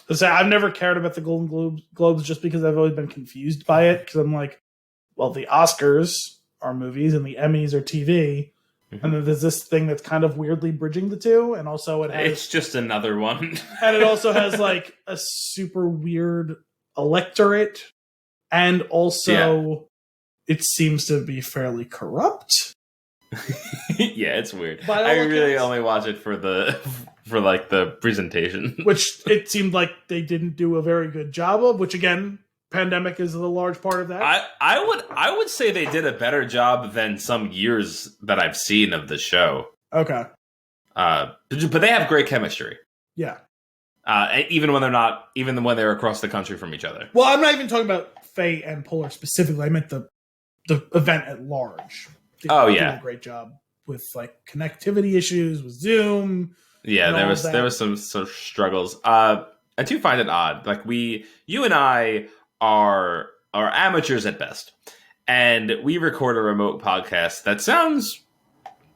Speaker 2: I've never cared about the Golden Globes just because I've always been confused by it. Because I'm like, well, the Oscars are movies and the Emmys are TV. Mm-hmm. And then there's this thing that's kind of weirdly bridging the two. And also it's
Speaker 1: just another one.
Speaker 2: And it also has a super weird electorate. And also it seems to be fairly corrupt.
Speaker 1: Yeah, it's weird. I really only watch it for the presentation,
Speaker 2: which it seemed like they didn't do a very good job of. Which again, pandemic is a large part of that.
Speaker 1: I would say they did a better job than some years that I've seen of the show.
Speaker 2: Okay,
Speaker 1: but they have great chemistry.
Speaker 2: Yeah,
Speaker 1: even when they're across the country from each other.
Speaker 2: Well, I'm not even talking about Faye and Poehler specifically. I meant the event at large. They did a great job with connectivity issues with Zoom.
Speaker 1: Yeah, there was some struggles. I do find it odd. You and I are amateurs at best, and we record a remote podcast that sounds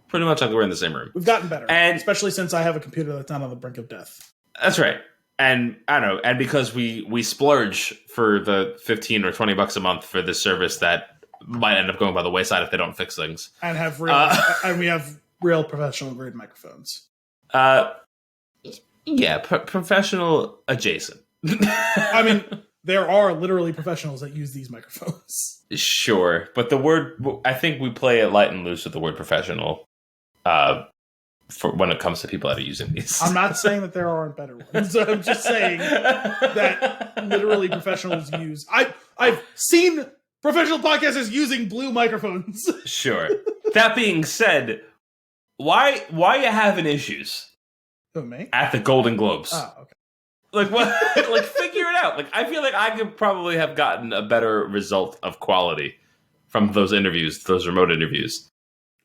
Speaker 1: pretty much like we're in the same room.
Speaker 2: We've gotten better, and especially since I have a computer that's not on the brink of death.
Speaker 1: That's right. And I don't know, and because we splurge for the $15 or $20 a month for this service that might end up going by the wayside if they don't fix things.
Speaker 2: And have we have real professional grade microphones.
Speaker 1: Professional adjacent.
Speaker 2: I mean, there are literally professionals that use these microphones.
Speaker 1: Sure, but I think we play it light and loose with the word professional. For when it comes to people that are using these.
Speaker 2: I'm not saying that there aren't better ones. I'm just saying that literally professionals use. I've seen professional podcasters using blue microphones.
Speaker 1: Sure. That being said, why you having issues?
Speaker 2: Who, me?
Speaker 1: At the Golden Globes.
Speaker 2: Oh, okay.
Speaker 1: What? Figure it out. I feel like I could probably have gotten a better result of quality from those interviews, those remote interviews.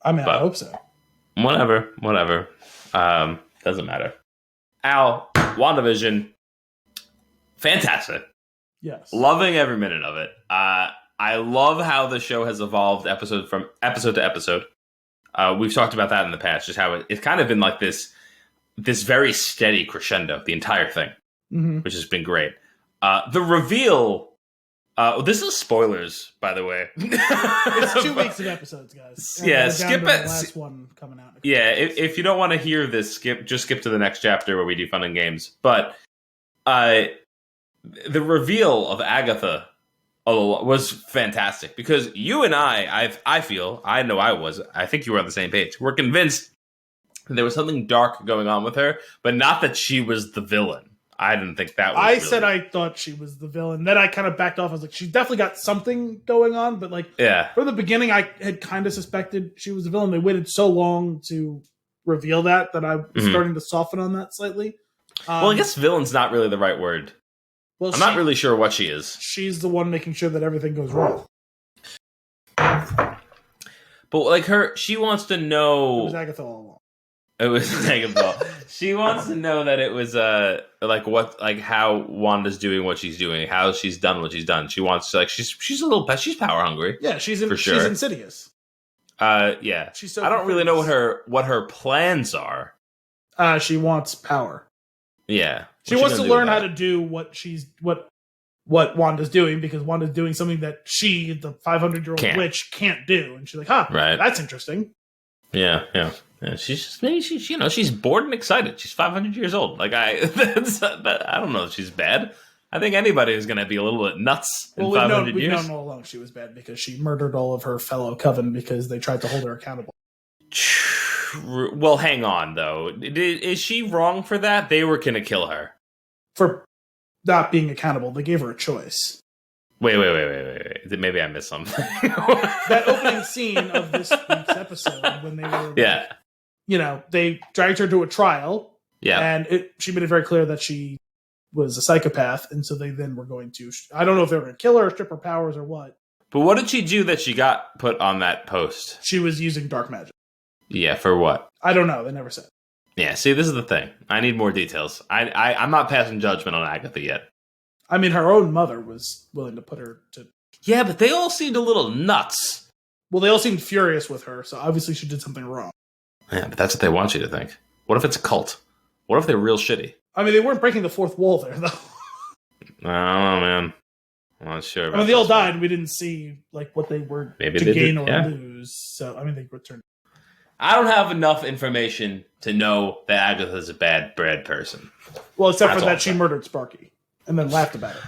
Speaker 2: I mean, I hope so.
Speaker 1: Whatever. Doesn't matter. Al, WandaVision, fantastic.
Speaker 2: Yes.
Speaker 1: Loving every minute of it. I love how the show has evolved episode to episode. We've talked about that in the past, just how it's kind of been like this very steady crescendo, the entire thing, which has been great. The reveal. This is spoilers, by the way.
Speaker 2: It's 2 weeks of episodes, guys.
Speaker 1: Yeah, skip it.
Speaker 2: The last one coming out.
Speaker 1: Yeah, if you don't want to hear this, skip to the next chapter where we do fun and games. But the reveal of Agatha was fantastic because you and I think you were on the same page. We're convinced there was something dark going on with her, but not that she was the villain. I didn't think that was
Speaker 2: said I thought she was the villain. Then I kind of backed off. I was like, she's definitely got something going on. But from the beginning, I had kind of suspected she was the villain. They waited so long to reveal that I was starting to soften on that slightly.
Speaker 1: Well, I guess villain's not really the right word. Well, I'm not really sure what she is.
Speaker 2: She's the one making sure that everything goes wrong.
Speaker 1: But she wants to know.
Speaker 2: It was Agatha All Along.
Speaker 1: It was Agatha. She wants to know that it was how Wanda's doing what she's doing, how she's done what she's done. She wants to she's a little she's power hungry.
Speaker 2: Yeah, for sure. She's insidious.
Speaker 1: Yeah.
Speaker 2: She's so
Speaker 1: I don't really know what her plans are.
Speaker 2: She wants power.
Speaker 1: Yeah.
Speaker 2: She wants to learn how to do what Wanda's doing, because Wanda's doing something that she, the 500-year-old witch, can't do. And she's like, right. That's interesting.
Speaker 1: Yeah. She's she's bored and excited. She's 500 years old. I don't know if she's bad. I think anybody is going to be a little bit nuts in 500 years.
Speaker 2: We've known all along she was bad because she murdered all of her fellow coven because they tried to hold her accountable.
Speaker 1: Well, hang on, though. Is she wrong for that? They were going to kill her.
Speaker 2: For not being accountable. They gave her a choice.
Speaker 1: Wait. Maybe I missed something.
Speaker 2: That opening scene of this week's episode when they were... Yeah. They dragged her to a trial.
Speaker 1: Yeah.
Speaker 2: And she made it very clear that she was a psychopath. And so they then were going to... I don't know if they were going to kill her or strip her powers or what.
Speaker 1: But what did she do that she got put on that post?
Speaker 2: She was using dark magic.
Speaker 1: Yeah, for what?
Speaker 2: I don't know. They never said.
Speaker 1: Yeah, see, this is the thing. I need more details. I'm not passing judgment on Agatha yet.
Speaker 2: I mean, her own mother was willing to put her to...
Speaker 1: Yeah, but they all seemed a little nuts.
Speaker 2: Well, they all seemed furious with her, so obviously she did something wrong.
Speaker 1: Yeah, but that's what they want you to think. What if it's a cult? What if they're real shitty?
Speaker 2: I mean, they weren't breaking the fourth wall there, though.
Speaker 1: I don't know, man. I'm not sure about
Speaker 2: they all died, and we didn't see what they were to gain or lose. So, they returned.
Speaker 1: I don't have enough information to know that Agatha's a bad person.
Speaker 2: Well, except for that she murdered Sparky and then laughed about it.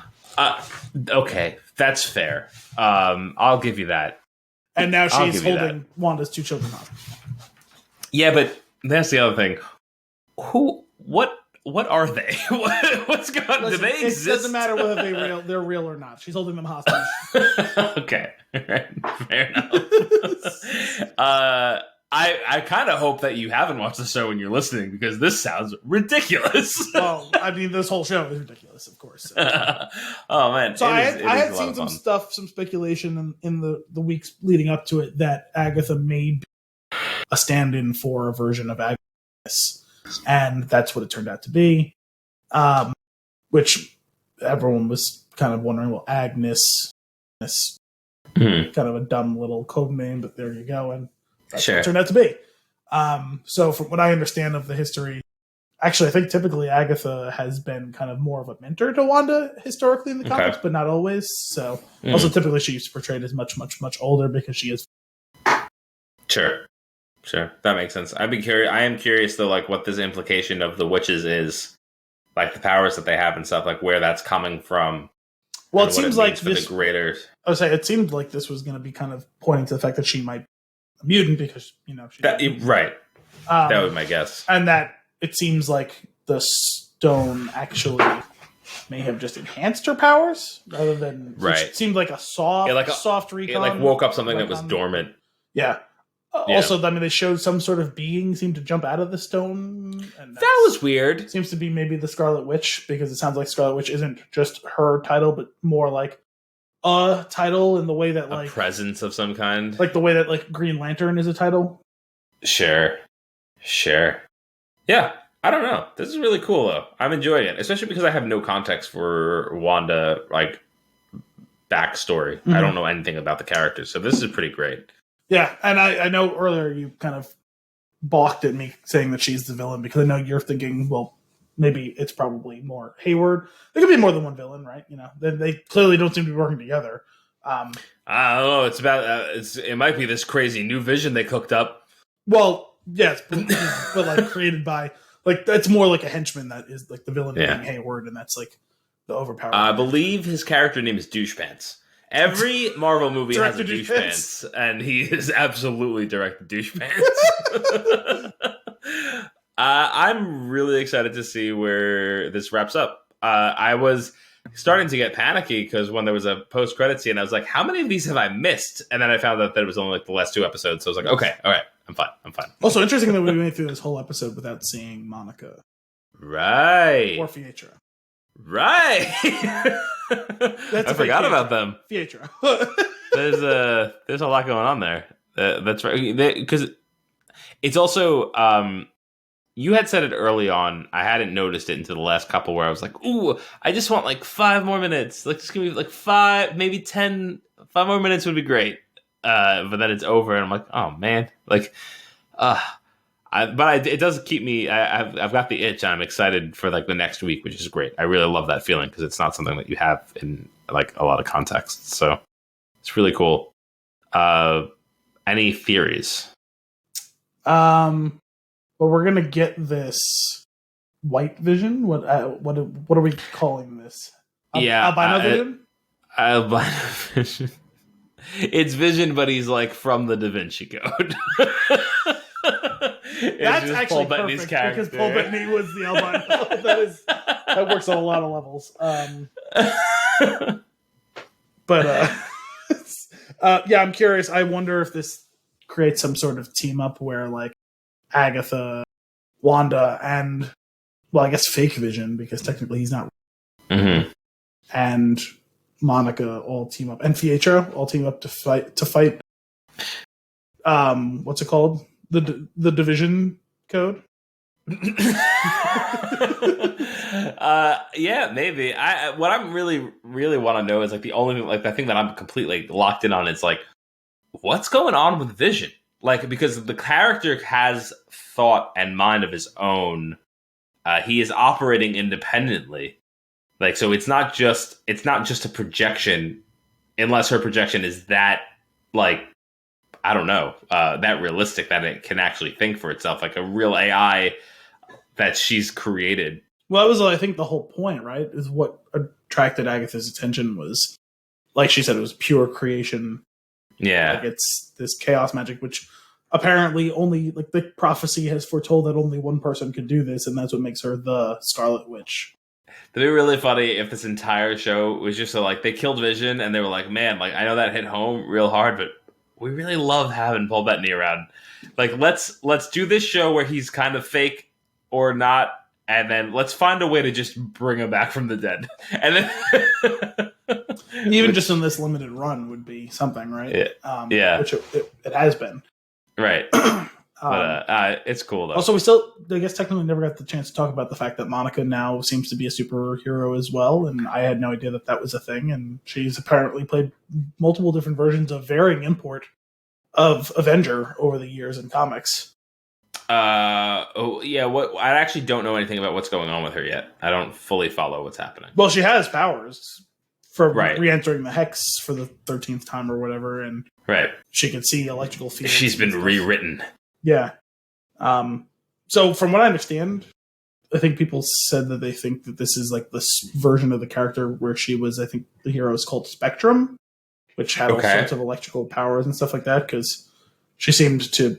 Speaker 1: Okay, that's fair. I'll give you that.
Speaker 2: And now she's holding Wanda's 2 children hostage.
Speaker 1: Yeah, but that's the other thing. What are they? What's going on? Do they exist?
Speaker 2: It doesn't matter whether they're real or not. She's holding them hostage.
Speaker 1: Okay. Right. Fair enough. I kind of hope that you haven't watched the show when you're listening, because this sounds ridiculous.
Speaker 2: Well, this whole show is ridiculous, of course. So.
Speaker 1: Oh, man.
Speaker 2: So I had seen some stuff, some speculation in the weeks leading up to it that Agatha may be a stand-in for a version of Agnes. And that's what it turned out to be. Which everyone was kind of wondering, well, Agnes, kind of a dumb little code name, but there you go. And that's what it turned out to be. So from what I understand of the history, actually, I think typically Agatha has been kind of more of a mentor to Wanda historically in the comics, but not always. So also typically she used to portray it as much, much, much older because she is.
Speaker 1: Sure, that makes sense. I am curious though, what this implication of the witches is, the powers that they have and stuff, where that's coming from.
Speaker 2: Well, it seems like
Speaker 1: this. I
Speaker 2: would say it seemed like this was going to be kind of pointing to the fact that she might be a mutant because
Speaker 1: right. That was my guess,
Speaker 2: and that it seems like the stone actually may have just enhanced her powers rather than It seemed like a soft recon.
Speaker 1: It woke up something that was dormant.
Speaker 2: Yeah. Also, they showed some sort of being seemed to jump out of the stone. And
Speaker 1: that was weird.
Speaker 2: Seems to be maybe the Scarlet Witch, because it sounds like Scarlet Witch isn't just her title, but more like a title in the way that
Speaker 1: a presence of some kind.
Speaker 2: Like the way that Green Lantern is a title.
Speaker 1: Sure. Yeah, I don't know. This is really cool, though. I'm enjoying it, especially because I have no context for Wanda, backstory. I don't know anything about the characters, so this is pretty great.
Speaker 2: Yeah, and I know earlier you kind of balked at me saying that she's the villain because I know you're thinking, well, maybe it's probably more Hayward. There could be more than one villain, right? They clearly don't seem to be working together.
Speaker 1: I don't know. It's about it might be this crazy new vision they cooked up.
Speaker 2: Well, yes, but like created by that's more like a henchman that is like the villain being Hayward, and that's like the overpowered.
Speaker 1: I believe his character name is Douchepants. Every Marvel movie has a Douchepants, and he is absolutely Director Douchepants. I'm really excited to see where this wraps up. I was starting to get panicky because when there was a post-credit scene, I was like, how many of these have I missed? And then I found out that it was only like the last 2 episodes. So I was like, okay, all right, I'm fine.
Speaker 2: Also, interesting that we went through this whole episode without seeing Monica.
Speaker 1: Right.
Speaker 2: Or Pietro.
Speaker 1: Right. I forgot about them.
Speaker 2: Pietro.
Speaker 1: There's a lot going on there. That's right. Because it's also you had said it early on. I hadn't noticed it until the last couple where I was like, ooh, I just want like 5 more minutes. Like just give me like 5, maybe 10. 5 more minutes would be great. But then it's over, and I'm like, oh man, like, it does keep me. I've got the itch. I'm excited for like the next week, which is great. I really love that feeling because it's not something that you have in like a lot of contexts. So it's really cool. Any theories?
Speaker 2: Well, we're gonna get this white vision. What are we calling this? Albino vision.
Speaker 1: Albino vision. It's Vision, but he's like from the Da Vinci Code.
Speaker 2: That's actually perfect because Paul Bettany was the albino. That works on a lot of levels. Yeah, I'm curious. I wonder if this creates some sort of team up where like Agatha, Wanda, and I guess fake Vision because technically he's not.
Speaker 1: Mm-hmm.
Speaker 2: And Monica all team up, and Pietro all team up to fight. What's it called? The Division Code.
Speaker 1: Yeah, maybe. What I'm really want to know is like the only like the thing that I'm completely locked in on is like what's going on with Vision, like because the character has thought and mind of his own. He is operating independently. Like, so it's not just a projection, unless her projection is that, like, I don't know, that realistic that it can actually think for itself, like a real AI that she's created.
Speaker 2: Well, that was, I think, the whole point, right? Is what attracted Agatha's attention was, like she said, it was pure creation.
Speaker 1: Yeah.
Speaker 2: Like, it's this chaos magic, which apparently only, like, the prophecy has foretold that only one person could do this, and that's what makes her the Scarlet Witch.
Speaker 1: It'd be really funny if this entire show was just like they killed Vision and they were like, man, like I know that hit home real hard, but we really love having Paul Bettany around. Like let's do this show where he's kind of fake or not, and then let's find a way to just bring him back from the dead. And then
Speaker 2: even just in this limited run would be something, right?
Speaker 1: Yeah.
Speaker 2: Which it has been.
Speaker 1: Right. But it's cool, though.
Speaker 2: Also, we still, I guess, technically never got the chance to talk about the fact that Monica now seems to be a superhero as well, and I had no idea that was a thing, and she's apparently played multiple different versions of varying import of Avenger over the years in comics.
Speaker 1: I actually don't know anything about what's going on with her yet. I don't fully follow what's happening.
Speaker 2: Well, she has powers for re-entering the Hex for the 13th time or whatever, and she can see electrical fields.
Speaker 1: She's been rewritten.
Speaker 2: Yeah. So from what I understand, I think people said that they think that this is like this version of the character where she was, I think the hero is called Spectrum, which had all sorts of electrical powers and stuff like that, because she seemed to,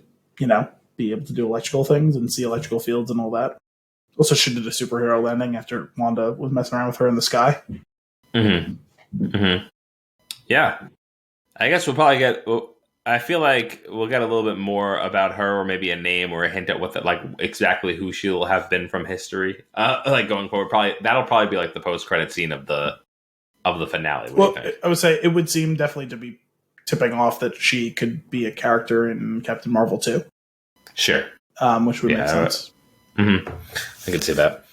Speaker 2: be able to do electrical things and see electrical fields and all that. Also, she did a superhero landing after Wanda was messing around with her in the sky.
Speaker 1: Mm-hmm. Mm-hmm. Yeah. I guess we'll probably get... I feel like we'll get a little bit more about her, or maybe a name or a hint at what exactly who she'll have been from history. Like going forward, that'll probably be like the post-credit scene of the finale.
Speaker 2: I would say it would seem definitely to be tipping off that she could be a character in Captain Marvel 2.
Speaker 1: Sure.
Speaker 2: Which would make sense.
Speaker 1: Mm-hmm. I could see that.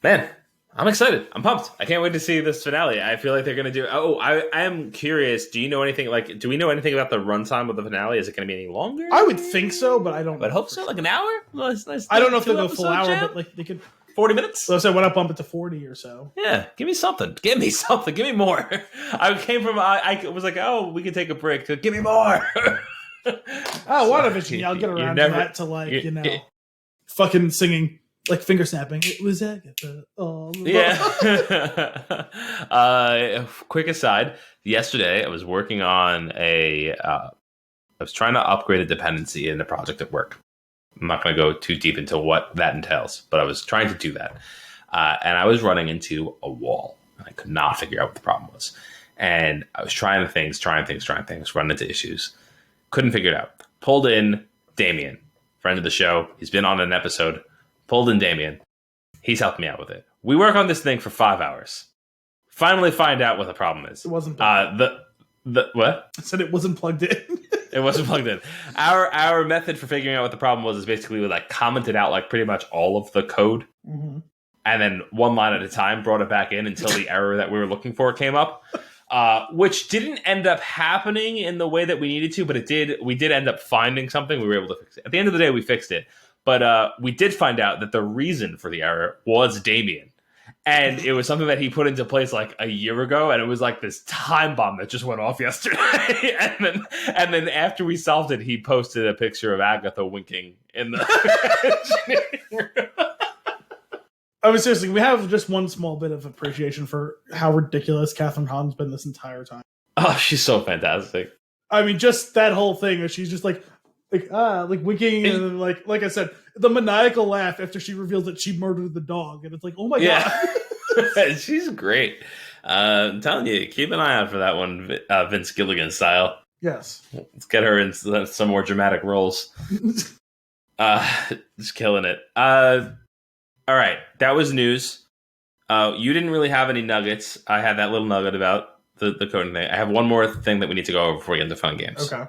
Speaker 1: Man, I'm excited. I'm pumped. I can't wait to see this finale. I feel like they're going to do... Oh, I am curious. Do you know anything... Do we know anything about the runtime of the finale? Is it going to be any longer?
Speaker 2: I would think so, but I don't know.
Speaker 1: I'd hope so. Like an hour? Nice,
Speaker 2: I don't know if they'll go full hour, but like they could...
Speaker 1: 40 minutes?
Speaker 2: So I said, why not bump it to 40 or so?
Speaker 1: Yeah, give me something. Give me something. Give me more. I came from... I was like, oh, we can take a break. Give me more.
Speaker 2: WandaVision. Yeah, I'll get around to that to like, fucking singing... Like finger snapping. It was Agatha all along.
Speaker 1: Yeah. Quick aside. Yesterday, I was working on I was trying to upgrade a dependency in a project at work. I'm not going to go too deep into what that entails, but I was trying to do that. And I was running into a wall. And I could not figure out what the problem was. And I was trying things, running into issues. Couldn't figure it out. Pulled in Damien, friend of the show. He's been on an episode. Pulled in Damien. He's helped me out with it. We work on this thing for 5 hours. Finally find out what the problem is.
Speaker 2: It wasn't plugged in.
Speaker 1: The what?
Speaker 2: I said it wasn't plugged in.
Speaker 1: It wasn't plugged in. Our method for figuring out what the problem was is basically we like commented out like pretty much all of the code.
Speaker 2: Mm-hmm.
Speaker 1: And then one line at a time brought it back in until the error that we were looking for came up. Which didn't end up happening in the way that we needed to, but it did. We did end up finding something. We were able to fix it. At the end of the day, we fixed it. But we did find out that the reason for the error was Damien. And it was something that he put into place like a year ago. And it was like this time bomb that just went off yesterday. and then after we solved it, he posted a picture of Agatha winking in the room.
Speaker 2: I mean, seriously, we have just one small bit of appreciation for how ridiculous Catherine Hahn's been this entire time.
Speaker 1: Oh, she's so fantastic.
Speaker 2: I mean, just that whole thing where she's just like winking, and then like I said, the maniacal laugh after she reveals that she murdered the dog, and it's like, oh my god,
Speaker 1: she's great. I'm telling you, keep an eye out for that one, Vince Gilligan style.
Speaker 2: Yes,
Speaker 1: let's get her in some more dramatic roles. Just killing it. All right, that was news. You didn't really have any nuggets. I had that little nugget about the coding thing. I have one more thing that we need to go over before we get into fun games.
Speaker 2: Okay.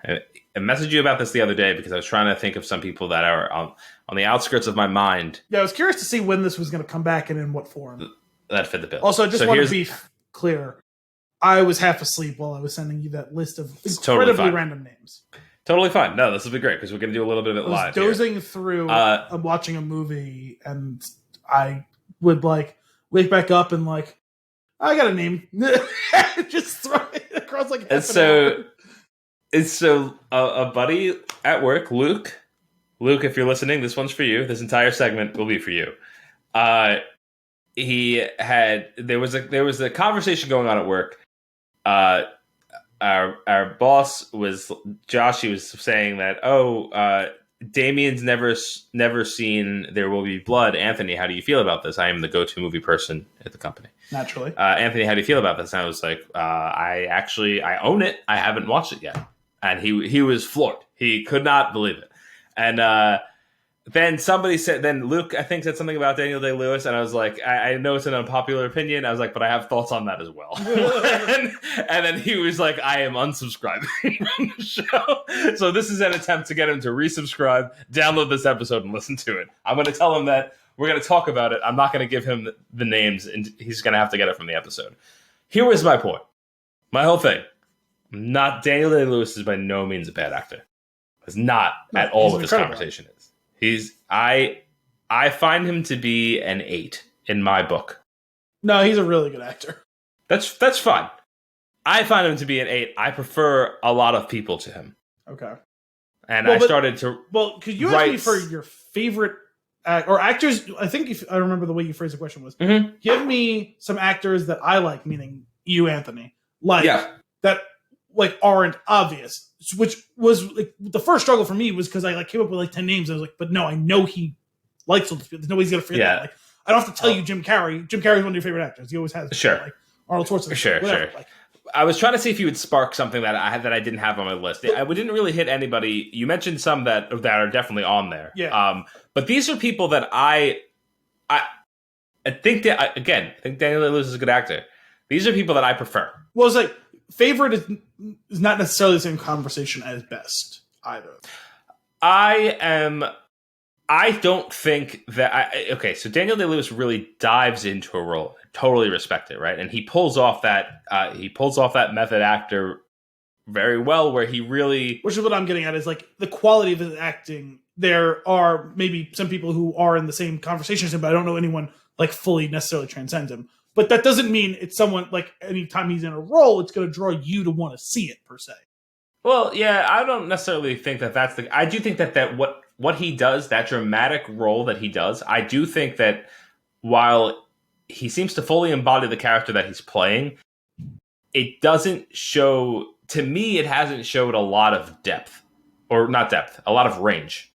Speaker 1: I messaged you about this the other day because I was trying to think of some people that are on the outskirts of my mind.
Speaker 2: Yeah, I was curious to see when this was going to come back and in what form.
Speaker 1: That fit the bill.
Speaker 2: Also, I just want to be clear. I was half asleep while I was sending you that list of incredibly random names.
Speaker 1: Totally fine. No, this will be great because we're going to do a little bit of it live.
Speaker 2: I was dozing through watching a movie, and I would wake back up and I got a name. Just throw it across like half an hour.
Speaker 1: It's a buddy at work, Luke. Luke, if you're listening, this one's for you. This entire segment will be for you. There was a conversation going on at work. Our boss was Josh. He was saying that Damien's never seen There Will Be Blood. Anthony, how do you feel about this? I am the go-to movie person at the company.
Speaker 2: Naturally.
Speaker 1: Anthony, how do you feel about this? And I was like, I own it. I haven't watched it yet. And he was floored. He could not believe it. And then somebody said, then Luke, I think, said something about Daniel Day-Lewis. And I was like, I know it's an unpopular opinion. I was like, but I have thoughts on that as well. and then he was like, I am unsubscribing from the show. So this is an attempt to get him to resubscribe, download this episode, and listen to it. I'm going to tell him that we're going to talk about it. I'm not going to give him the names, and he's going to have to get it from the episode. Here was my point. My whole thing. Daniel Day-Lewis is by no means a bad actor. It's not at all what this conversation is. I find him to be an 8 in my book.
Speaker 2: No, he's a really good actor.
Speaker 1: That's fine. I find him to be an 8. I prefer a lot of people to him.
Speaker 2: Okay.
Speaker 1: And I started to.
Speaker 2: Well, could you ask me for your favorite or actors? I think if I remember the way you phrased the question was, give me some actors that I like, meaning you, Anthony, that aren't obvious. Which was the first struggle for me was because I came up with 10 names. I was like, but no, I know he likes all these people. Nobody's gonna forget that. I don't have to tell you Jim Carrey. Jim Carrey is one of your favorite actors. He always has.
Speaker 1: Sure.
Speaker 2: Arnold Schwarzenegger.
Speaker 1: Sure. I was trying to see if you would spark something that I didn't have on my list. We didn't really hit anybody. You mentioned some that are definitely on there.
Speaker 2: Yeah.
Speaker 1: But these are people that I think that I think Daniel Day-Lewis is a good actor. These are people that I prefer.
Speaker 2: Well, it's favorite is not necessarily the same conversation as best either.
Speaker 1: I I don't think that. Okay, so Daniel Day-Lewis really dives into a role. Totally respect it, right? And he pulls off that. He pulls off that method actor very well, where he really.
Speaker 2: Which is what I'm getting at is like the quality of his acting. There are maybe some people who are in the same conversation as him, but I don't know anyone like fully necessarily transcends him. But that doesn't mean it's someone like anytime he's in a role, it's going to draw you to want to see it per se.
Speaker 1: Well, yeah, I don't necessarily think that that's the. I do think that what he does, that dramatic role that he does, I do think that while he seems to fully embody the character that he's playing, it doesn't show. To me, it hasn't showed a lot of depth, or not depth, a lot of range.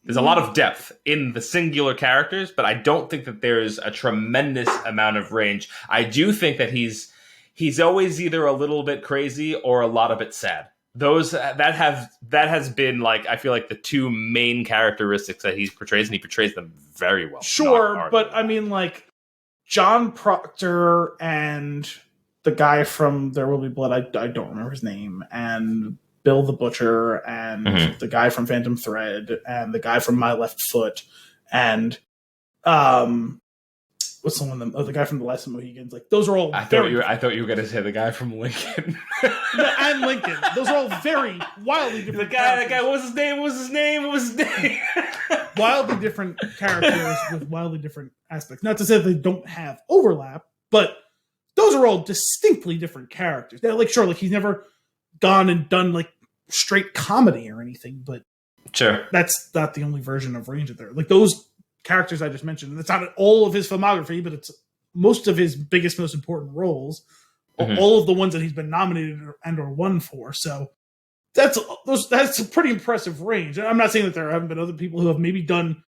Speaker 1: There's a lot of depth in the singular characters, but I don't think that there's a tremendous amount of range. I do think that he's always either a little bit crazy or a lot of it sad. That has been like, I feel like the two main characteristics that he portrays, and he portrays them very well.
Speaker 2: Sure, but I mean, like John Proctor and the guy from There Will Be Blood, I don't remember his name, and Bill the Butcher, and the guy from Phantom Thread, and the guy from My Left Foot, and what's the one? The guy from The Last of the Mohicans. Like those are all.
Speaker 1: I thought you were going to say the guy from Lincoln.
Speaker 2: And Lincoln. Those are all very wildly different.
Speaker 1: That guy. What was his name?
Speaker 2: Wildly different characters with wildly different aspects. Not to say that they don't have overlap, but those are all distinctly different characters. They're like, sure, like he's never gone and done like straight comedy or anything, but
Speaker 1: sure,
Speaker 2: that's not the only version of range there. Like those characters I just mentioned, and it's not all of his filmography, but it's most of his biggest, most important roles, all of the ones that he's been nominated or won for. So that's a pretty impressive range. And I'm not saying that there haven't been other people who have maybe done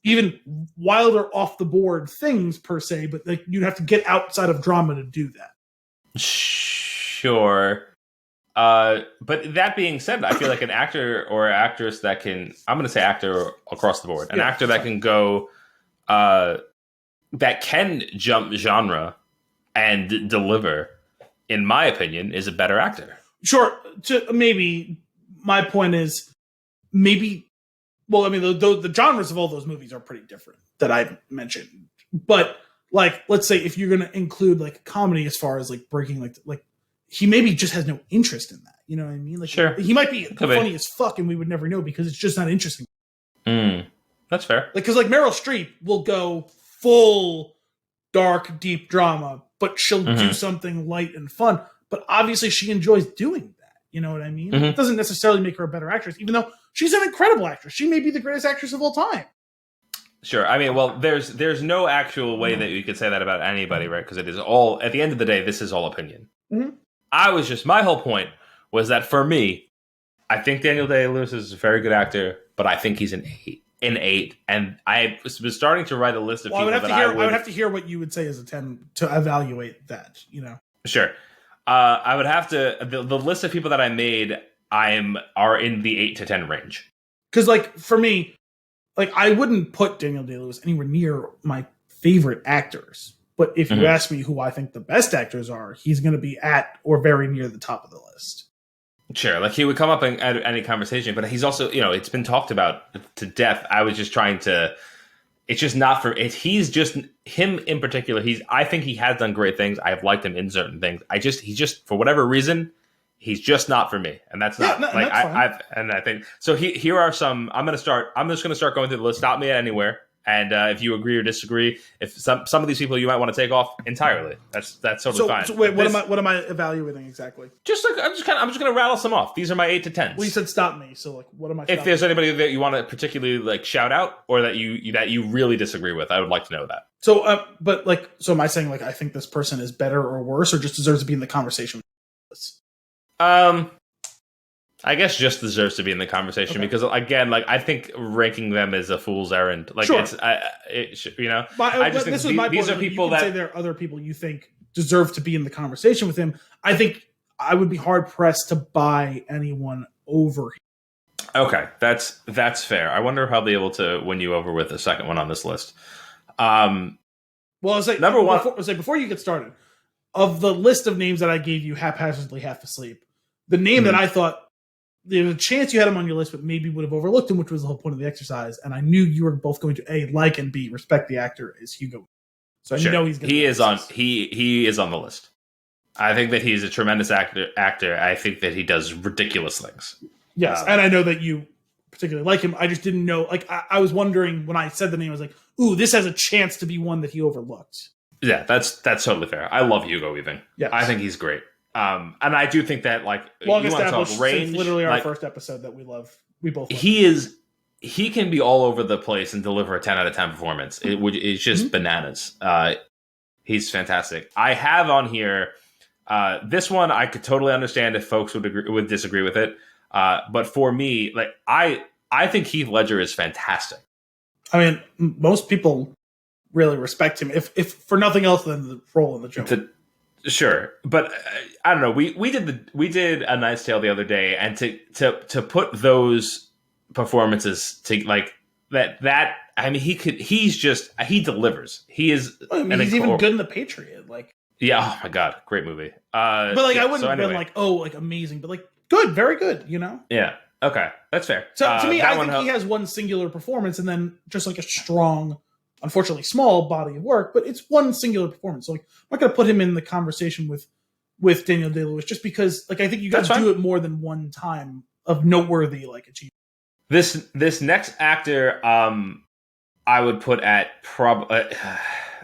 Speaker 2: even wilder off the board things per se, but like you'd have to get outside of drama to do that.
Speaker 1: Sure. But that being said, I feel like an actor or actress that can, I'm going to say actor across the board, an actor that can go, that can jump genre and deliver, in my opinion, is a better actor.
Speaker 2: Sure. Maybe my point is maybe, well, I mean, the genres of all those movies are pretty different that I mentioned, but like, let's say if you're going to include like comedy as far as like breaking, like he maybe just has no interest in that. You know what I mean? Like,
Speaker 1: sure.
Speaker 2: He might be funny as fuck and we would never know because it's just not interesting.
Speaker 1: That's fair.
Speaker 2: Like, because like Meryl Streep will go full dark, deep drama, but she'll do something light and fun. But obviously she enjoys doing that. You know what I mean? It doesn't necessarily make her a better actress, even though she's an incredible actress. She may be the greatest actress of all time. Sure.
Speaker 1: I mean, well, there's no actual way that you could say that about anybody, right? Because it is all, at the end of the day, this is all opinion. My whole point was that for me, I think Daniel Day-Lewis is a very good actor, but I think he's an 8. And I was starting to write a list of people that I would
Speaker 2: have to hear what you would say as a 10 to evaluate that, you know?
Speaker 1: Sure. I would have to, the list of people that I made, are in the 8 to 10 range.
Speaker 2: Because, like, for me, like, I wouldn't put Daniel Day-Lewis anywhere near my favorite actors. But if you ask me who I think the best actors are, he's going to be at or very near the top of the list.
Speaker 1: Sure, like he would come up in any conversation, but he's also, it's been talked about to death. I was just trying to, it's just not for it. He's just, him in particular, I think he has done great things. I have liked him in certain things. He's just, for whatever reason, he's just not for me. And that's not, like, I think, so here are some, I'm just going to start going through the list. Stop me at anywhere. And if you agree or disagree, if some of these people you might want to take off entirely, that's totally fine.
Speaker 2: So wait, what am I evaluating exactly?
Speaker 1: Just like I'm just going to rattle some off. These are my 8 to 10s.
Speaker 2: Well, you said stop me, so like, what am I?
Speaker 1: If there's anybody that you want to particularly like shout out, or that you really disagree with, I would like to know that.
Speaker 2: So, but like, so am I saying like I think this person is better or worse, or just deserves to be in the conversation?
Speaker 1: I guess just deserves to be in the conversation because, again, like I think ranking them is a fool's errand. Like
Speaker 2: sure.
Speaker 1: I just think these are people that
Speaker 2: say there are other people you think deserve to be in the conversation with him. I think I would be hard pressed to buy anyone over him.
Speaker 1: Okay, that's fair. I wonder if I'll be able to win you over with a second one on this list.
Speaker 2: Well, I'll say
Speaker 1: number one.
Speaker 2: Before you get started, of the list of names that I gave you haphazardly half asleep, the name that I thought there's a chance you had him on your list, but maybe would have overlooked him, which was the whole point of the exercise. And I knew you were both going to A, like, and B, respect the actor is Hugo. So I know he's going to
Speaker 1: he is on the list. I think that he's a tremendous actor. I think that he does ridiculous things.
Speaker 2: Yes, and I know that you particularly like him. I just didn't know. Like, I was wondering when I said the name, I was like, ooh, this has a chance to be one that he overlooked.
Speaker 1: Yeah, that's totally fair. I love Hugo Weaving.
Speaker 2: Yes.
Speaker 1: I think he's great. And I do think that, like,
Speaker 2: long
Speaker 1: you want to talk range,
Speaker 2: since literally our
Speaker 1: like,
Speaker 2: first episode that we love. We both love
Speaker 1: he can be all over the place and deliver a 10 out of 10 performance. It's just bananas. He's fantastic. I have on here this one. I could totally understand if folks would disagree with it. But for me, like, I think Heath Ledger is fantastic.
Speaker 2: I mean, most people really respect him, if for nothing else than the role in the Joker.
Speaker 1: Sure, but I don't know. We did A Knight's Tale the other day, and to put those performances to like that. I mean, he delivers. He is.
Speaker 2: I mean, he's even good in The Patriot. Like,
Speaker 1: yeah. Oh my god, great movie.
Speaker 2: But like, I wouldn't have been like, oh, like amazing, but like good, very good. You know?
Speaker 1: Yeah. Okay, that's fair.
Speaker 2: So to me, I think he has one singular performance, and then just like a strong, unfortunately small body of work, but it's one singular performance. So like, I'm not going to put him in the conversation with Daniel Day-Lewis just because, like, I think you got to do it more than one time of noteworthy like achievement.
Speaker 1: This next actor, I would put at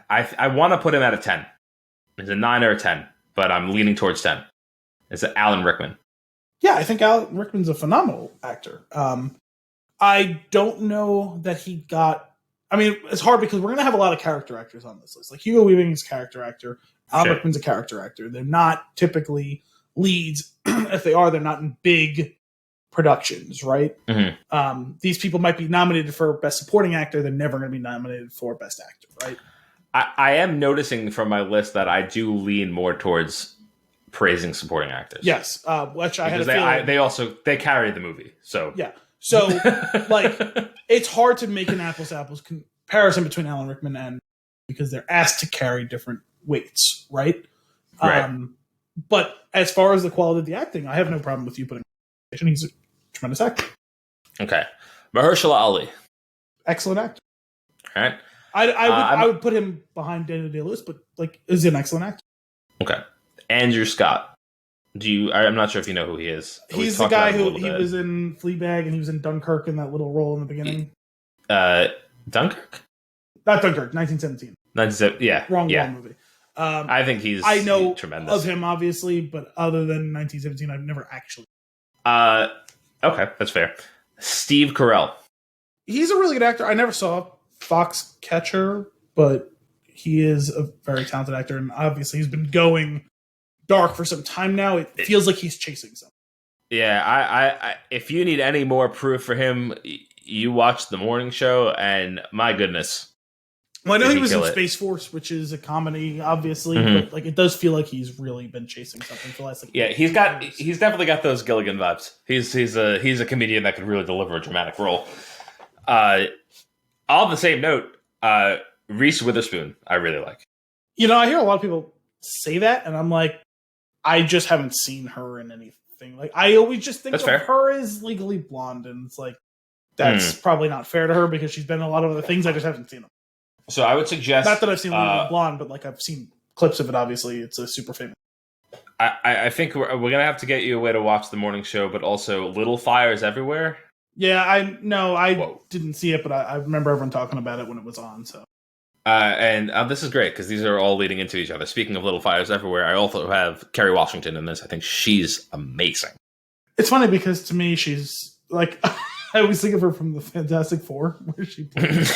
Speaker 1: I want to put him at a 10. It's a 9 or a 10, but I'm leaning towards 10. It's Alan Rickman.
Speaker 2: Yeah, I think Alan Rickman's a phenomenal actor. I don't know that he got. I mean, it's hard because we're going to have a lot of character actors on this list. Like Hugo Weaving is a character actor. Alan Rickman's a character actor. They're not typically leads. If they are, they're not in big productions, right? Mm-hmm. These people might be nominated for Best Supporting Actor. They're never going to be nominated for Best Actor, right?
Speaker 1: I am noticing from my list that I do lean more towards praising supporting actors.
Speaker 2: Yes, which I had a feeling.
Speaker 1: They carry the movie. So
Speaker 2: yeah. So like, it's hard to make an apples to apples comparison between Alan Rickman and because they're asked to carry different weights, right?
Speaker 1: Right.
Speaker 2: But as far as the quality of the acting, I have no problem with you putting. He's a tremendous actor.
Speaker 1: Okay, Mahershala Ali, excellent actor.
Speaker 2: All right. I would put him behind Daniel Day-Lewis, but like, is he an excellent actor?
Speaker 1: Okay, Andrew Scott. I'm not sure if you know who he is.
Speaker 2: He's the guy who was in Fleabag and he was in Dunkirk in that little role in the beginning.
Speaker 1: Dunkirk?
Speaker 2: Not Dunkirk. 1917.
Speaker 1: Yeah,
Speaker 2: wrong movie.
Speaker 1: I think he's tremendous
Speaker 2: of him, obviously, but other than 1917, I've never actually.
Speaker 1: Okay, that's fair. Steve Carell.
Speaker 2: He's a really good actor. I never saw Foxcatcher, but he is a very talented actor, and obviously he's been going dark for some time now. It feels like he's chasing something.
Speaker 1: Yeah, I if you need any more proof for him, you watch The Morning Show, and my goodness.
Speaker 2: Well, I know he was in Space Force, which is a comedy, obviously, but like it does feel like he's really been chasing something for the last. Like,
Speaker 1: he's definitely got those Gilligan vibes. He's a comedian that could really deliver a dramatic role. On the same note, Reese Witherspoon, I really like.
Speaker 2: You know, I hear a lot of people say that, and I'm like, I just haven't seen her in anything. Like, I always just think of her as Legally Blonde, and it's like that's probably not fair to her because she's been in a lot of other things. I just haven't seen them.
Speaker 1: So I would suggest...
Speaker 2: Not that I've seen Legally Blonde, but like I've seen clips of it, obviously. It's a super famous...
Speaker 1: I think we're going to have to get you a way to watch The Morning Show, but also Little Fires Everywhere.
Speaker 2: Yeah, I didn't see it, but I remember everyone talking about it when it was on. So,
Speaker 1: and this is great because these are all leading into each other. Speaking of Little Fires Everywhere, I also have Kerry Washington in this. I think she's amazing.
Speaker 2: It's funny because to me, she's like... I always think of her from the Fantastic Four, where she plays...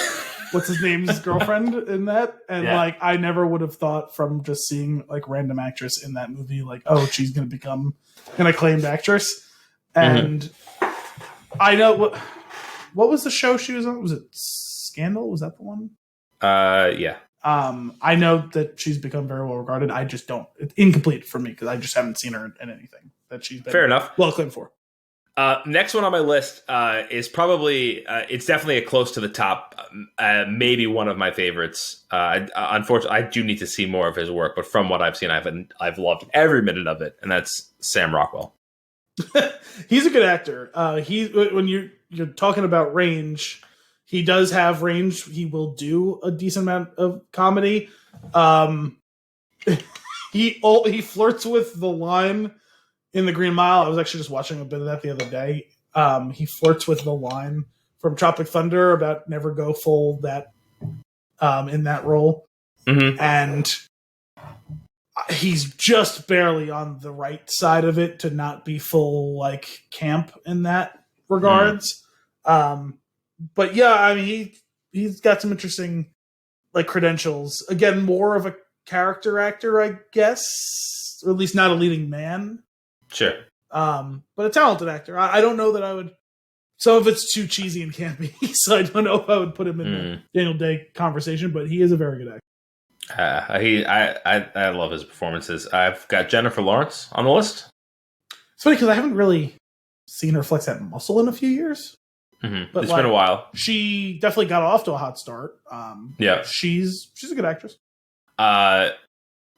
Speaker 2: what's his name's girlfriend in that, and like I never would have thought from just seeing like random actress in that movie, like, oh, she's gonna become an acclaimed actress. And I know what was the show she was on? Was it Scandal? Was that the one?
Speaker 1: Yeah.
Speaker 2: I know that she's become very well regarded. I just don't. It's incomplete for me because I just haven't seen her in anything that she's been
Speaker 1: fair enough
Speaker 2: well acclaimed for.
Speaker 1: Next one on my list is probably it's definitely a close to the top, maybe one of my favorites. Unfortunately, I do need to see more of his work, but from what I've seen, I've loved every minute of it, and that's Sam Rockwell.
Speaker 2: He's a good actor. When you're talking about range, he does have range. He will do a decent amount of comedy. He flirts with the line in The Green Mile. I was actually just watching a bit of that the other day. He flirts with the line from Tropic Thunder about never go full that in that role, and he's just barely on the right side of it to not be full like camp in that regards. But yeah, I mean he's got some interesting like credentials. Again, more of a character actor, I guess, or at least not a leading man.
Speaker 1: Sure.
Speaker 2: But a talented actor. I don't know that I would. Some of it's too cheesy and campy, so I don't know if I would put him in the Daniel Day conversation. But he is a very good actor.
Speaker 1: I love his performances. I've got Jennifer Lawrence on the list.
Speaker 2: It's funny because I haven't really seen her flex that muscle in a few years.
Speaker 1: But it's been a while.
Speaker 2: She definitely got off to a hot start.
Speaker 1: Yeah,
Speaker 2: she's a good actress.
Speaker 1: Alan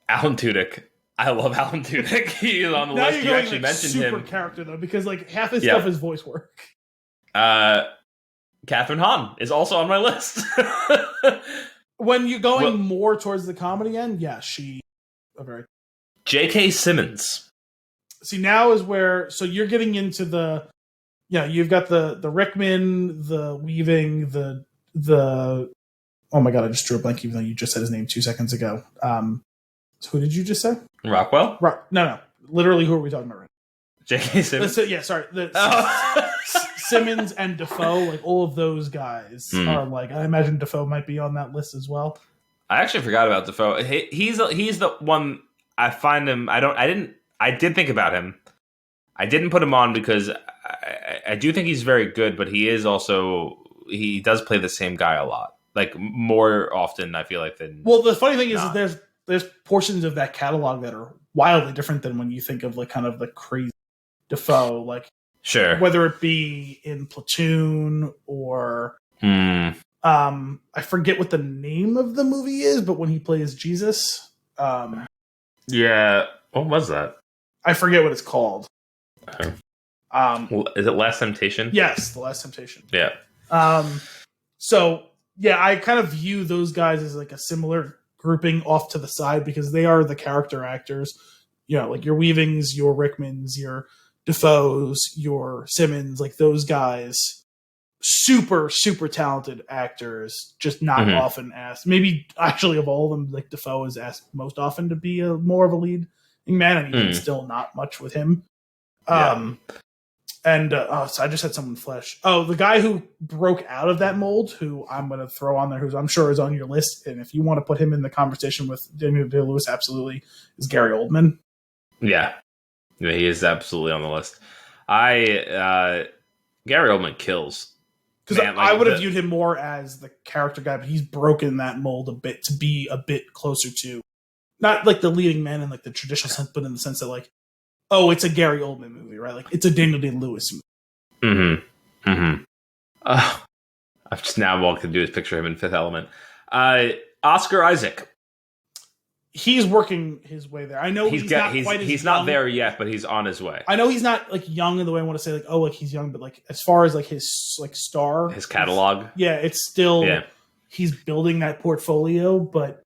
Speaker 1: Tudyk. I love Alan Tudyk. He's on the list. You actually mentioned
Speaker 2: super
Speaker 1: him.
Speaker 2: Character though, because like half his stuff is voice work.
Speaker 1: Catherine Hahn is also on my list.
Speaker 2: When you're going more towards the comedy end, yeah, she a very
Speaker 1: J.K. Simmons.
Speaker 2: See, now is where you're getting into the you've got the Rickman, the Weaving, the oh my god, I just drew a blank even though you just said his name 2 seconds ago. So who did you just say?
Speaker 1: Rockwell?
Speaker 2: No. Literally, who are we talking about right now?
Speaker 1: J.K. Simmons?
Speaker 2: Yeah, sorry. Simmons and Defoe, like all of those guys are like, I imagine Defoe might be on that list as well.
Speaker 1: I actually forgot about Defoe. He's the one I find him. I did think about him. I didn't put him on because I do think he's very good, but he is also, he does play the same guy a lot. Like more often, I feel like, than.
Speaker 2: Well, the funny thing is that there's portions of that catalog that are wildly different than when you think of like kind of the crazy Defoe, like
Speaker 1: sure,
Speaker 2: whether it be in Platoon or I forget what the name of the movie is, but when he plays Jesus,
Speaker 1: yeah, what was that?
Speaker 2: I forget what it's called.
Speaker 1: Is it Last Temptation?
Speaker 2: Yes, The Last Temptation.
Speaker 1: Yeah.
Speaker 2: So yeah, I kind of view those guys as like a similar grouping off to the side because they are the character actors. You know, like your Weavings, your Rickmans, your Defoes, your Simmons, like those guys, super, super talented actors, just not often asked. Maybe actually of all of them, like Defoe is asked most often to be more of a leading man, and even still not much with him. So I just had someone flesh. Oh, the guy who broke out of that mold, who I'm going to throw on there, who I'm sure is on your list, and if you want to put him in the conversation with Daniel Day-Lewis, absolutely, is Gary Oldman.
Speaker 1: Yeah, he is absolutely on the list. Gary Oldman kills.
Speaker 2: Because I would have viewed him more as the character guy, but he's broken that mold a bit to be a bit closer to, not like the leading man in like the traditional sense, but in the sense that like, oh, it's a Gary Oldman movie, right? Like it's a Daniel Day-Lewis movie.
Speaker 1: I'm just now all I can do is picture him in Fifth Element. Oscar Isaac.
Speaker 2: He's working his way there. I know he's
Speaker 1: not there yet, but he's on his way.
Speaker 2: I know he's not like young in the way I want to say like, oh, like he's young, but like as far as like his like star,
Speaker 1: his catalog,
Speaker 2: it's still he's building that portfolio. But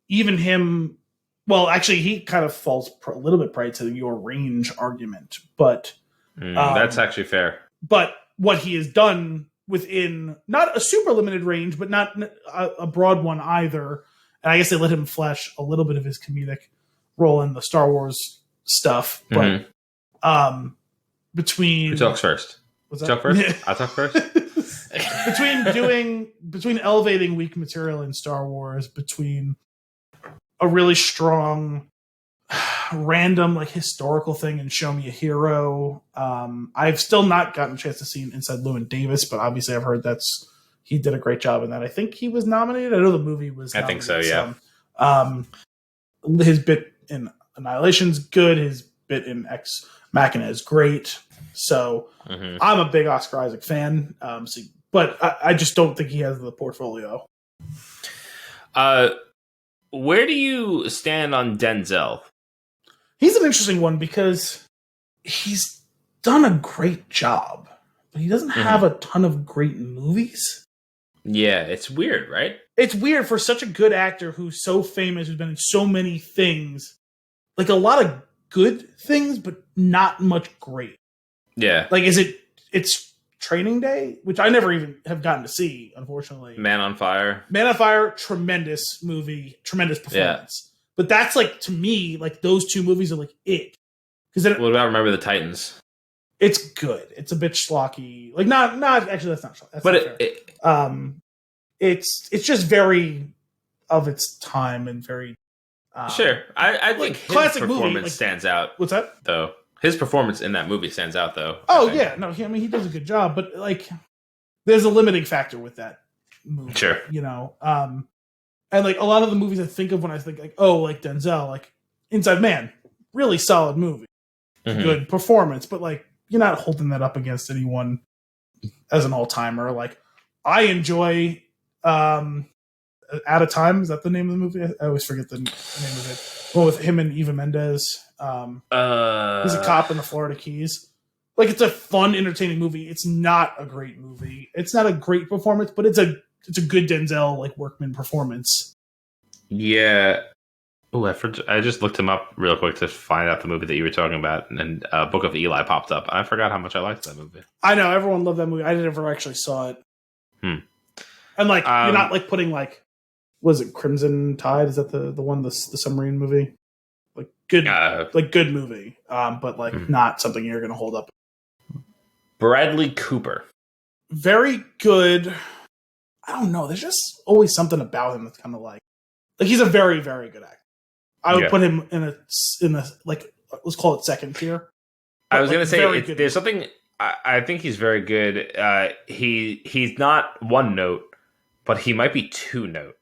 Speaker 2: even him, well, actually, he kind of falls a little bit prey to your range argument, but
Speaker 1: that's actually fair.
Speaker 2: But what he has done within not a super limited range, but not a broad one either. And I guess they let him flesh a little bit of his comedic role in the Star Wars stuff. But between...
Speaker 1: Who talks first?
Speaker 2: Was that?
Speaker 1: Talk first? I'll talk first?
Speaker 2: between elevating weak material in Star Wars, between a really strong random like historical thing and Show Me a Hero. I've still not gotten a chance to see Inside Llewyn Davis, but obviously I've heard he did a great job in that. I think he was nominated. I know the movie was nominated.
Speaker 1: I think so, yeah.
Speaker 2: His bit in Annihilation's good. His bit in Ex Machina is great. So I'm a big Oscar Isaac fan. But I just don't think he has the portfolio.
Speaker 1: Where do you stand on Denzel?
Speaker 2: He's an interesting one because he's done a great job, but he doesn't have a ton of great movies.
Speaker 1: Yeah, it's weird, right?
Speaker 2: It's weird for such a good actor who's so famous, who's been in so many things. Like, a lot of good things, but not much great.
Speaker 1: Yeah.
Speaker 2: Like, it's Training Day, which I never even have gotten to see, unfortunately.
Speaker 1: Man on Fire.
Speaker 2: Man on Fire, tremendous movie, tremendous performance. Yeah. But that's, like, to me, like, those two movies are, like, it. What
Speaker 1: about Remember the Titans?
Speaker 2: It's good. It's a bit schlocky. Like, not actually, that's not schlocky. That's
Speaker 1: but
Speaker 2: not fair. It's just very of its time and very...
Speaker 1: sure. I think his
Speaker 2: classic
Speaker 1: performance
Speaker 2: movie, like,
Speaker 1: stands out.
Speaker 2: What's that?
Speaker 1: Though. His performance in that movie stands out, though.
Speaker 2: Oh, yeah. No, he does a good job. But, like, there's a limiting factor with that movie.
Speaker 1: Sure.
Speaker 2: You know? And, like, a lot of the movies I think of when I think, like, oh, like, Denzel, like, Inside Man, really solid movie. Good performance. But, like, you're not holding that up against anyone as an all-timer. Like, I enjoy... Out of Time, is that the name of the movie? I always forget the name of it. Well, with him and Eva Mendes. He's a cop in the Florida Keys. Like, it's a fun, entertaining movie. It's not a great movie. It's not a great performance, but it's a good Denzel, like, workman performance.
Speaker 1: Yeah. Oh, I just looked him up real quick to find out the movie that you were talking about, and Book of Eli popped up. I forgot how much I liked that movie.
Speaker 2: I know, everyone loved that movie. I never actually saw it. And, like, you're not, like, putting, like, was it Crimson Tide? Is that the one, the submarine movie? Like, good movie. But, like, not something you're going to hold up.
Speaker 1: Bradley Cooper.
Speaker 2: Very good. I don't know. There's just always something about him that's kind of like he's a very, very good actor. I would put him in a like, let's call it second tier.
Speaker 1: I was going to say, there's something, I think he's very good. He's not one note, but he might be two note.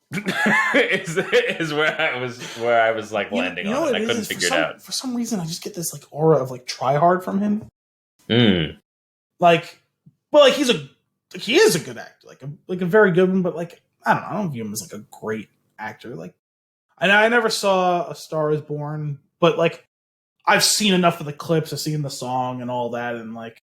Speaker 1: is where I was like landing on it. I couldn't figure it out. For some reason, I just get this, like, aura of, like, try hard from him. Like, well, like, he is a good actor, like a very good one, but, like, I don't view him as, like, a great actor. Like, I never saw A Star Is Born, but, like, I've seen enough of the clips, I've seen the song and all that, and, like,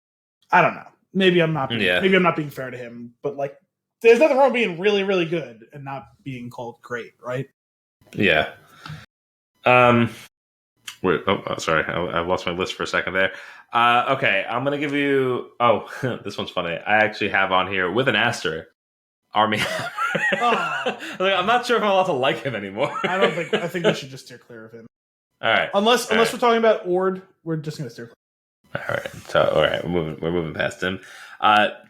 Speaker 1: I don't know. Maybe I'm not being fair to him, but, like, there's nothing wrong with being really, really good and not being called great, right? Yeah. Wait, sorry. I lost my list for a second there. Okay, I'm going to give you... Oh, this one's funny. I actually have on here, with an asterisk, Armie Hammer. Oh. Like, I'm not sure if I'm allowed to like him anymore.
Speaker 2: I think we should just steer clear of him.
Speaker 1: All right.
Speaker 2: Unless we're talking about Ord, we're just going to steer clear.
Speaker 1: All right. So, all right, we're moving past him.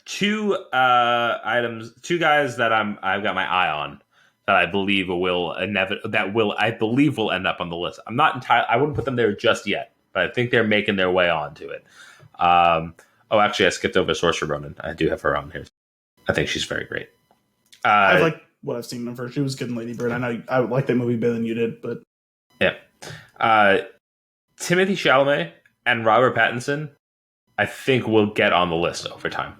Speaker 1: Two guys that I've got my eye on that I believe will end up on the list. I'm not entirely, I wouldn't put them there just yet, but I think they're making their way onto it. Actually, I skipped over Saoirse Ronan. I do have her on here. I think she's very great.
Speaker 2: I like what I've seen of her. She was good in Lady Bird. I know I like that movie better than you did, but
Speaker 1: yeah. Timothée Chalamet and Robert Pattinson, I think, will get on the list over time.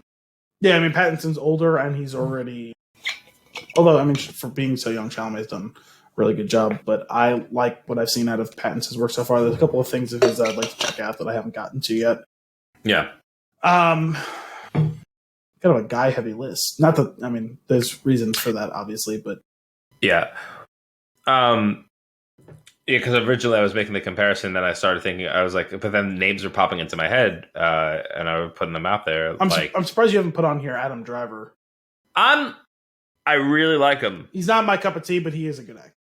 Speaker 2: Yeah, I mean, Pattinson's older, and he's already... Although, I mean, for being so young, Chalamet's done a really good job, but I like what I've seen out of Pattinson's work so far. There's a couple of things of his I'd like to check out that I haven't gotten to yet.
Speaker 1: Yeah.
Speaker 2: Kind of a guy-heavy list. Not that... I mean, there's reasons for that, obviously, but...
Speaker 1: Yeah. Yeah, because originally I was making the comparison, then I started thinking, I was like, but then names are popping into my head, and I was putting them out there.
Speaker 2: I'm surprised you haven't put on here Adam Driver.
Speaker 1: I really like him.
Speaker 2: He's not my cup of tea, but he is a good actor.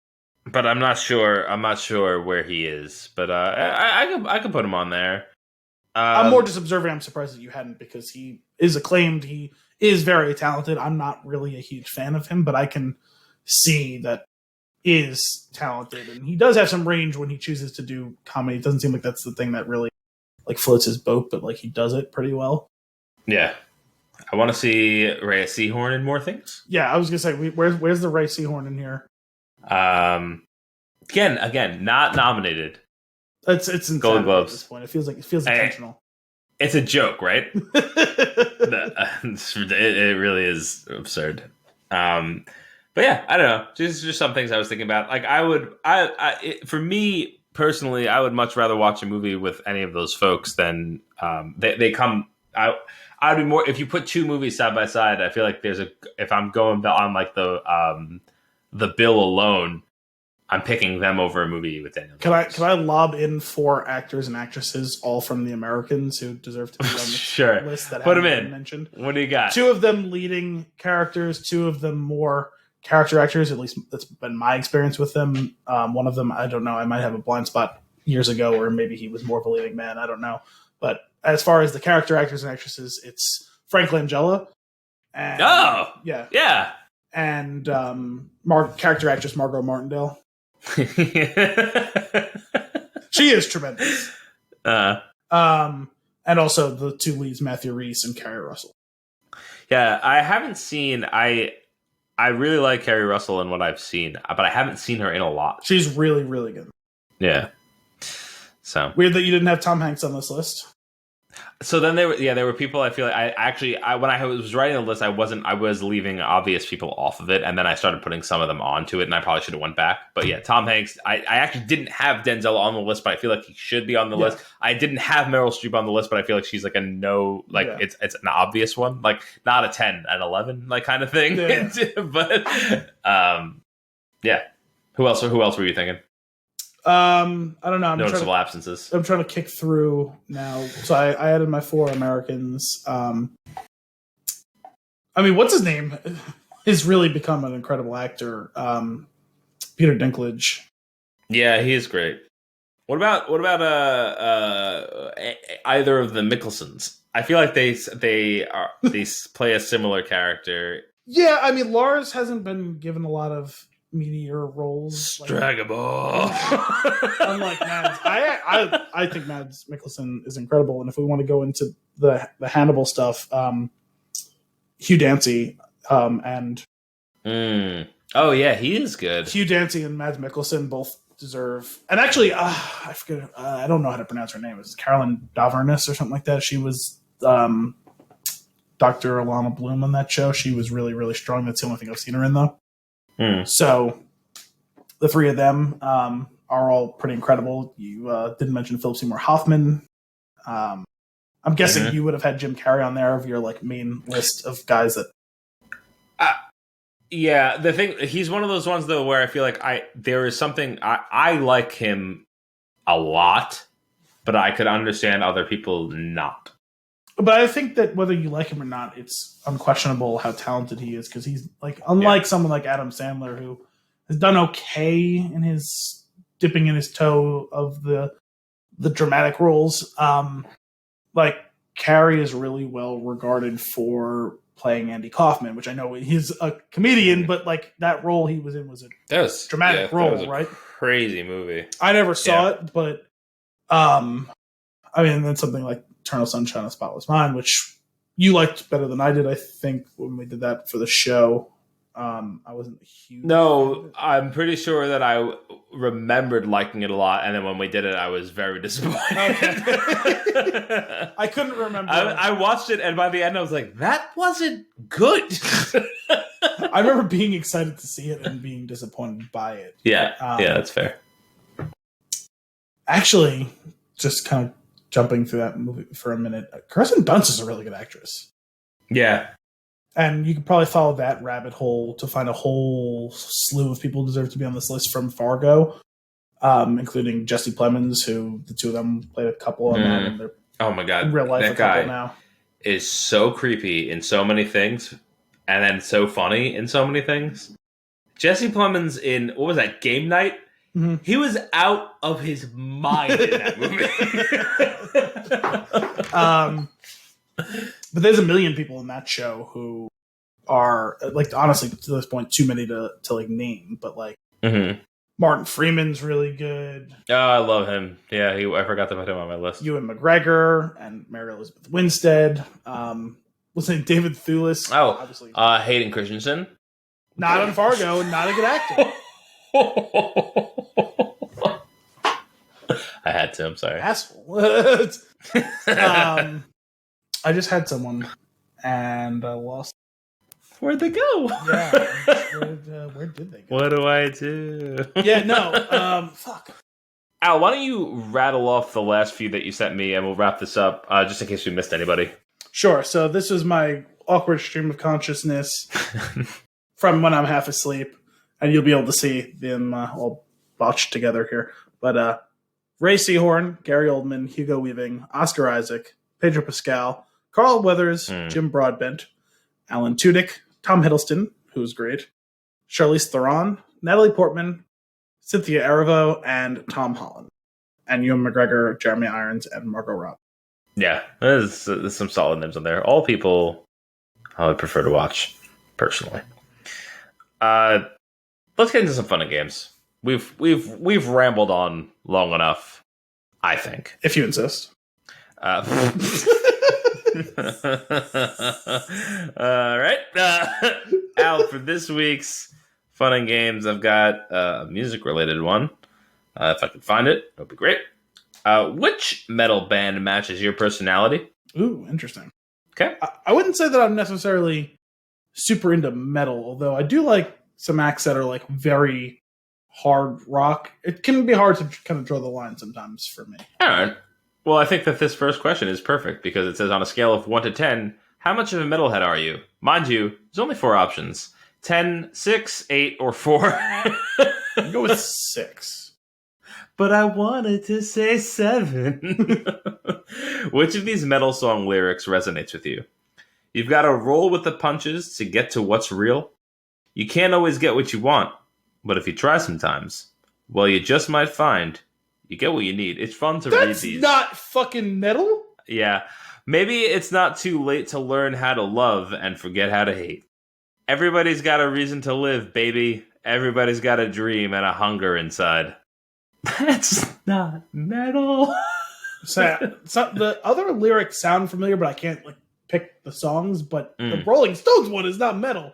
Speaker 1: But I'm not sure where he is. But I could put him on there.
Speaker 2: I'm more just observing. I'm surprised that you hadn't, because he is acclaimed. He is very talented. I'm not really a huge fan of him, but I can see that is talented, and he does have some range when he chooses to do comedy. It doesn't seem like that's the thing that really, like, floats his boat, but, like, he does it pretty well.
Speaker 1: Yeah. I want to see Rhea Seehorn in more things.
Speaker 2: Yeah, I was gonna say, where's the Rhea Seehorn in here?
Speaker 1: Again, not nominated.
Speaker 2: It's
Speaker 1: Golden Globes
Speaker 2: at this point. It feels intentional.
Speaker 1: It's a joke, right? It really is absurd. But yeah, I don't know. Just some things I was thinking about. Like, for me personally, I would much rather watch a movie with any of those folks than they come. I'd be more if you put two movies side by side. I feel like if I'm going on like the bill alone, I'm picking them over a movie with Daniel.
Speaker 2: Can I lob in 4 actors and actresses, all from The Americans, who deserve to be on the
Speaker 1: sure.
Speaker 2: list that
Speaker 1: put them
Speaker 2: haven't
Speaker 1: in.
Speaker 2: been mentioned?
Speaker 1: What do you got?
Speaker 2: 2 of them leading characters, 2 of them more character actors. At least that's been my experience with them. One of them, I don't know. I might have a blind spot years ago, or maybe he was more of a leading man. I don't know. But as far as the character actors and actresses, it's Frank Langella. And,
Speaker 1: yeah.
Speaker 2: And character actress Margot Martindale. She is tremendous. And also the 2 leads, Matthew Reese and Kerry Russell.
Speaker 1: Yeah, I haven't seen. I really like Kerry Russell in what I've seen, but I haven't seen her in a lot.
Speaker 2: She's really, really good.
Speaker 1: Yeah. So
Speaker 2: weird that you didn't have Tom Hanks on this list.
Speaker 1: So then there were people. I feel like when I was writing the list, I was leaving obvious people off of it, and then I started putting some of them onto it, and I probably should have went back. But yeah, Tom Hanks. I actually didn't have Denzel on the list, but I feel like he should be on the list. I didn't have Meryl Streep on the list, but I feel like she's like a no, like it's an obvious one, like not a 10, an 11, like kind of thing. Yeah. But yeah. Who else were you thinking?
Speaker 2: I don't know.
Speaker 1: Noticeable absences.
Speaker 2: I'm trying to kick through now. So I added my 4 Americans. I mean, what's his name? He's really become an incredible actor. Peter Dinklage.
Speaker 1: Yeah, he is great. What about either of the Mickelsons? I feel like they play a similar character.
Speaker 2: Yeah, I mean, Lars hasn't been given a lot of meteor roles.
Speaker 1: Stragable.
Speaker 2: Unlike Mads. I think Mads Mikkelsen is incredible, and if we want to go into the Hannibal stuff, Hugh Dancy and
Speaker 1: oh yeah, he is good.
Speaker 2: Hugh Dancy and Mads Mikkelsen both deserve, and actually I forget, I don't know how to pronounce her name. It's Carolyn Daverness or something like that. She was Dr. Alana Bloom on that show. She was really, really strong. That's the only thing I've seen her in, though. So the 3 of them are all pretty incredible. You didn't mention Philip Seymour Hoffman. I'm guessing you would have had Jim Carrey on there of your like main list of guys that.
Speaker 1: Yeah, the thing, he's one of those ones though where I feel like there is something I like him a lot, but I could understand other people not.
Speaker 2: But I think that whether you like him or not, it's unquestionable how talented he is, because he's like, unlike someone like Adam Sandler, who has done okay in his dipping in his toe of the dramatic roles. Like Carrey is really well regarded for playing Andy Kaufman, which I know he's a comedian, but like that role he was in was a dramatic role, right?
Speaker 1: Crazy movie.
Speaker 2: I never saw it, but I mean, then something like Eternal Sunshine of the Spotless Mind, which you liked better than I did, I think, when we did that for the show. I wasn't a huge
Speaker 1: No, I'm pretty sure that I remembered liking it a lot, and then when we did it, I was very disappointed.
Speaker 2: Okay. I couldn't remember.
Speaker 1: I watched it, and by the end, I was like, that wasn't good.
Speaker 2: I remember being excited to see it and being disappointed by it.
Speaker 1: Yeah, that's fair.
Speaker 2: Actually, just kind of jumping through that movie for a minute, Kirsten Dunst is a really good actress.
Speaker 1: Yeah.
Speaker 2: And you could probably follow that rabbit hole to find a whole slew of people who deserve to be on this list from Fargo, including Jesse Plemons, who the 2 of them played a couple on that. And they're
Speaker 1: oh my god,
Speaker 2: in real life
Speaker 1: that
Speaker 2: a couple
Speaker 1: guy
Speaker 2: now.
Speaker 1: Is so creepy in so many things, and then so funny in so many things. Jesse Plemons in, what was that, Game Night? Mm-hmm. He was out of his mind in that movie.
Speaker 2: But there's a million people in that show who are, like, honestly, to this point, too many to like name. But like, Martin Freeman's really good.
Speaker 1: Oh, I love him. Yeah, I forgot to put him on my list.
Speaker 2: Ewan McGregor and Mary Elizabeth Winstead. What's his name? David Thewlis.
Speaker 1: Oh, obviously. Hayden Christensen.
Speaker 2: Not on Fargo, not a good actor.
Speaker 1: I had to. I'm sorry.
Speaker 2: Asshole. I just had someone, and I lost.
Speaker 1: Where'd they go?
Speaker 2: Yeah. Where did they go?
Speaker 1: What do I do?
Speaker 2: Yeah, no. Fuck.
Speaker 1: Al, why don't you rattle off the last few that you sent me, and we'll wrap this up, just in case we missed anybody.
Speaker 2: Sure. So this is my awkward stream of consciousness from when I'm half asleep, and you'll be able to see them all botched together here. But Ray Seahorn, Gary Oldman, Hugo Weaving, Oscar Isaac, Pedro Pascal, Carl Weathers, Jim Broadbent, Alan Tudyk, Tom Hiddleston, who's great, Charlize Theron, Natalie Portman, Cynthia Erivo, and Tom Holland. And Ewan McGregor, Jeremy Irons, and Margot Robbie.
Speaker 1: Yeah, there's some solid names on there. All people I would prefer to watch, personally. Let's get into some fun and games. We've rambled on long enough, I think.
Speaker 2: If you insist.
Speaker 1: All right. Al, for this week's fun and games, I've got a music-related one. If I can find it, that would be great. Which metal band matches your personality?
Speaker 2: Ooh, interesting.
Speaker 1: Okay.
Speaker 2: I wouldn't say that I'm necessarily super into metal, although I do like some acts that are like very hard rock. It can be hard to kind of draw the line sometimes for me.
Speaker 1: All right. Well, I think that this first question is perfect because it says on a scale of 1 to 10, how much of a metalhead are you? Mind you, there's only 4 options. 10, 6, 8, or 4.
Speaker 2: I'll go with 6.
Speaker 1: But I wanted to say 7. Which of these metal song lyrics resonates with you? You've got to roll with the punches to get to what's real. You can't always get what you want, but if you try sometimes, well, you just might find you get what you need. It's fun to read these.
Speaker 2: That's not fucking metal?
Speaker 1: Yeah. Maybe it's not too late to learn how to love and forget how to hate. Everybody's got a reason to live, baby. Everybody's got a dream and a hunger inside. That's not metal.
Speaker 2: So the other lyrics sound familiar, but I can't like pick the songs. But the Rolling Stones one is not metal.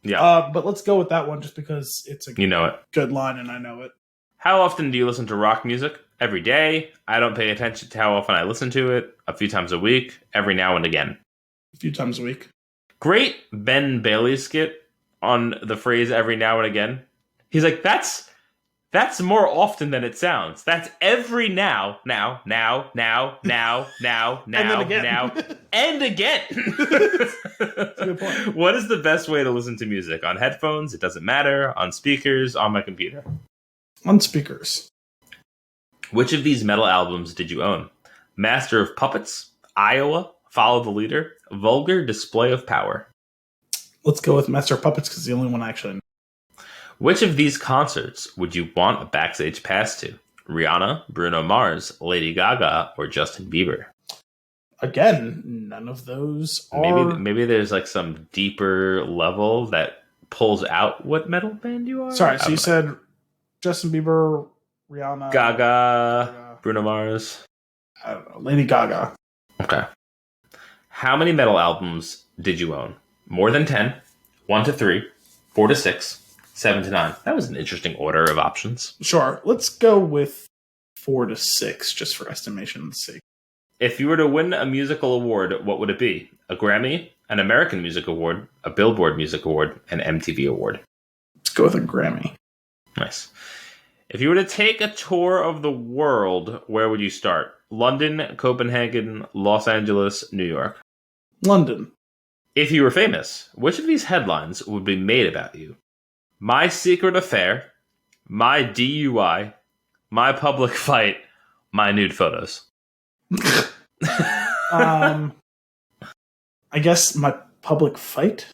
Speaker 1: Yeah.
Speaker 2: But let's go with that one just because it's a good line and I know it.
Speaker 1: How often do you listen to rock music? Every day. I don't pay attention to how often I listen to it. A few times a week. Every now and again.
Speaker 2: A few times a week. Great
Speaker 1: Ben Bailey skit on the phrase every now and again. He's like, that's more often than it sounds. That's every now, and again.
Speaker 2: That's a good point.
Speaker 1: What is the best way to listen to music? On headphones? It doesn't matter. On speakers? On my computer?
Speaker 2: On speakers.
Speaker 1: Which of these metal albums did you own? Master of Puppets, Iowa, Follow the Leader, Vulgar Display of Power.
Speaker 2: Let's go with Master of Puppets because it's the only one I actually know.
Speaker 1: Which of these concerts would you want a backstage pass to? Rihanna, Bruno Mars, Lady Gaga, or Justin Bieber?
Speaker 2: Again, none of those are...
Speaker 1: Maybe there's like some deeper level that pulls out what metal band you are?
Speaker 2: Sorry, so you said Justin Bieber, Rihanna...
Speaker 1: Gaga, Bruno Mars...
Speaker 2: I don't know, Lady Gaga.
Speaker 1: Okay. How many metal albums did you own? More than 10, 1 to 3, 4 to 6, 7 to 9. That was an interesting order of options.
Speaker 2: Sure. Let's go with 4 to 6, just for estimation's sake.
Speaker 1: If you were to win a musical award, what would it be? A Grammy, an American Music Award, a Billboard Music Award, an MTV Award?
Speaker 2: Let's go with a Grammy.
Speaker 1: Nice. If you were to take a tour of the world, where would you start? London, Copenhagen, Los Angeles, New York.
Speaker 2: London.
Speaker 1: If you were famous, which of these headlines would be made about you? My secret affair, my DUI, my public fight, my nude photos.
Speaker 2: I guess my public fight?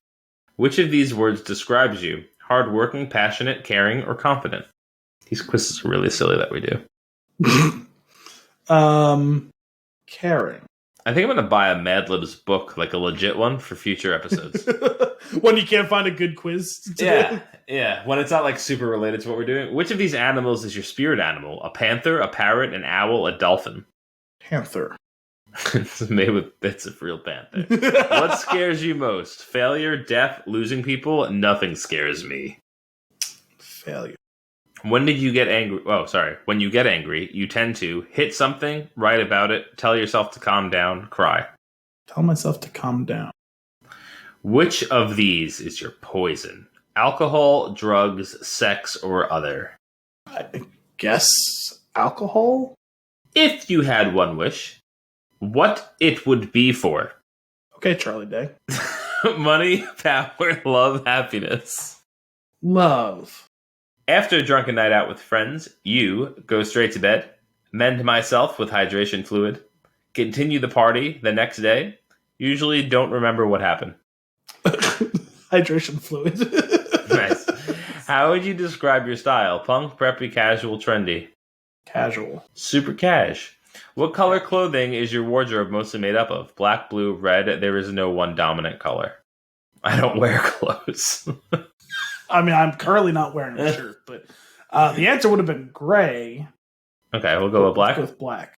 Speaker 1: Which of these words describes you? Hardworking, passionate, caring, or confident? These quizzes are really silly that we do.
Speaker 2: Caring.
Speaker 1: I think I'm going to buy a Mad Libs book, like a legit one, for future episodes.
Speaker 2: When you can't find a good quiz to do.
Speaker 1: Yeah. When it's not like super related to what we're doing. Which of these animals is your spirit animal? A panther, a parrot, an owl, a dolphin?
Speaker 2: Panther.
Speaker 1: It's made with bits of real panther. What scares you most? Failure, death, losing people? Nothing scares me.
Speaker 2: Failure.
Speaker 1: When did you get angry? Oh, sorry. When you get angry, you tend to hit something, write about it, tell yourself to calm down, cry.
Speaker 2: Tell myself to calm down.
Speaker 1: Which of these is your poison? Alcohol, drugs, sex, or other?
Speaker 2: I guess Alcohol?
Speaker 1: If you had one wish, what it would be for?
Speaker 2: Okay, Charlie Day.
Speaker 1: Money, power, love, happiness.
Speaker 2: Love.
Speaker 1: After a drunken night out with friends, you go straight to bed, mend myself with hydration fluid, continue the party the next day, usually don't remember what happened.
Speaker 2: Hydration fluid.
Speaker 1: Nice. How would you describe your style? Punk, preppy, casual, trendy?
Speaker 2: Casual.
Speaker 1: Super cash. What color clothing is your wardrobe mostly made up of? Black, blue, red. There is no one dominant color. I don't wear clothes.
Speaker 2: I mean, I'm currently not wearing a shirt, but the answer would have been gray.
Speaker 1: Okay, we'll go with black.
Speaker 2: Let's go with black.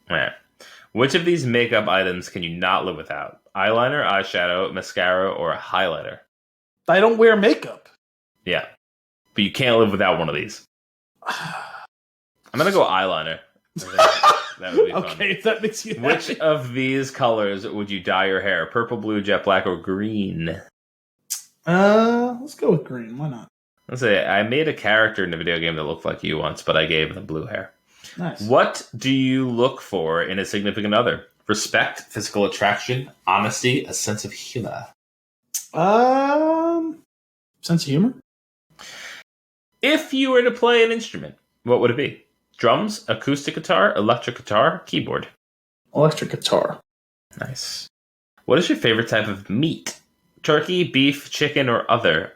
Speaker 1: All right. Which of these makeup items can you not live without? Eyeliner, eyeshadow, mascara, or a highlighter?
Speaker 2: I don't wear makeup.
Speaker 1: Yeah. But you can't live without one of these. I'm going to go eyeliner. That would be fun.
Speaker 2: Okay, if that makes you happy.
Speaker 1: Which of these colors would you dye your hair? Purple, blue, jet black, or green?
Speaker 2: Let's go with green. Why not?
Speaker 1: Let's say I made a character in a video game that looked like you once, but I gave them blue hair.
Speaker 2: Nice.
Speaker 1: What do you look for in a significant other? Respect, physical attraction, honesty, a sense of humor.
Speaker 2: Sense of humor?
Speaker 1: If you were to play an instrument, what would it be? Drums, acoustic guitar, electric guitar, keyboard.
Speaker 2: Electric guitar.
Speaker 1: Nice. What is your favorite type of meat? Turkey, beef, chicken, or other?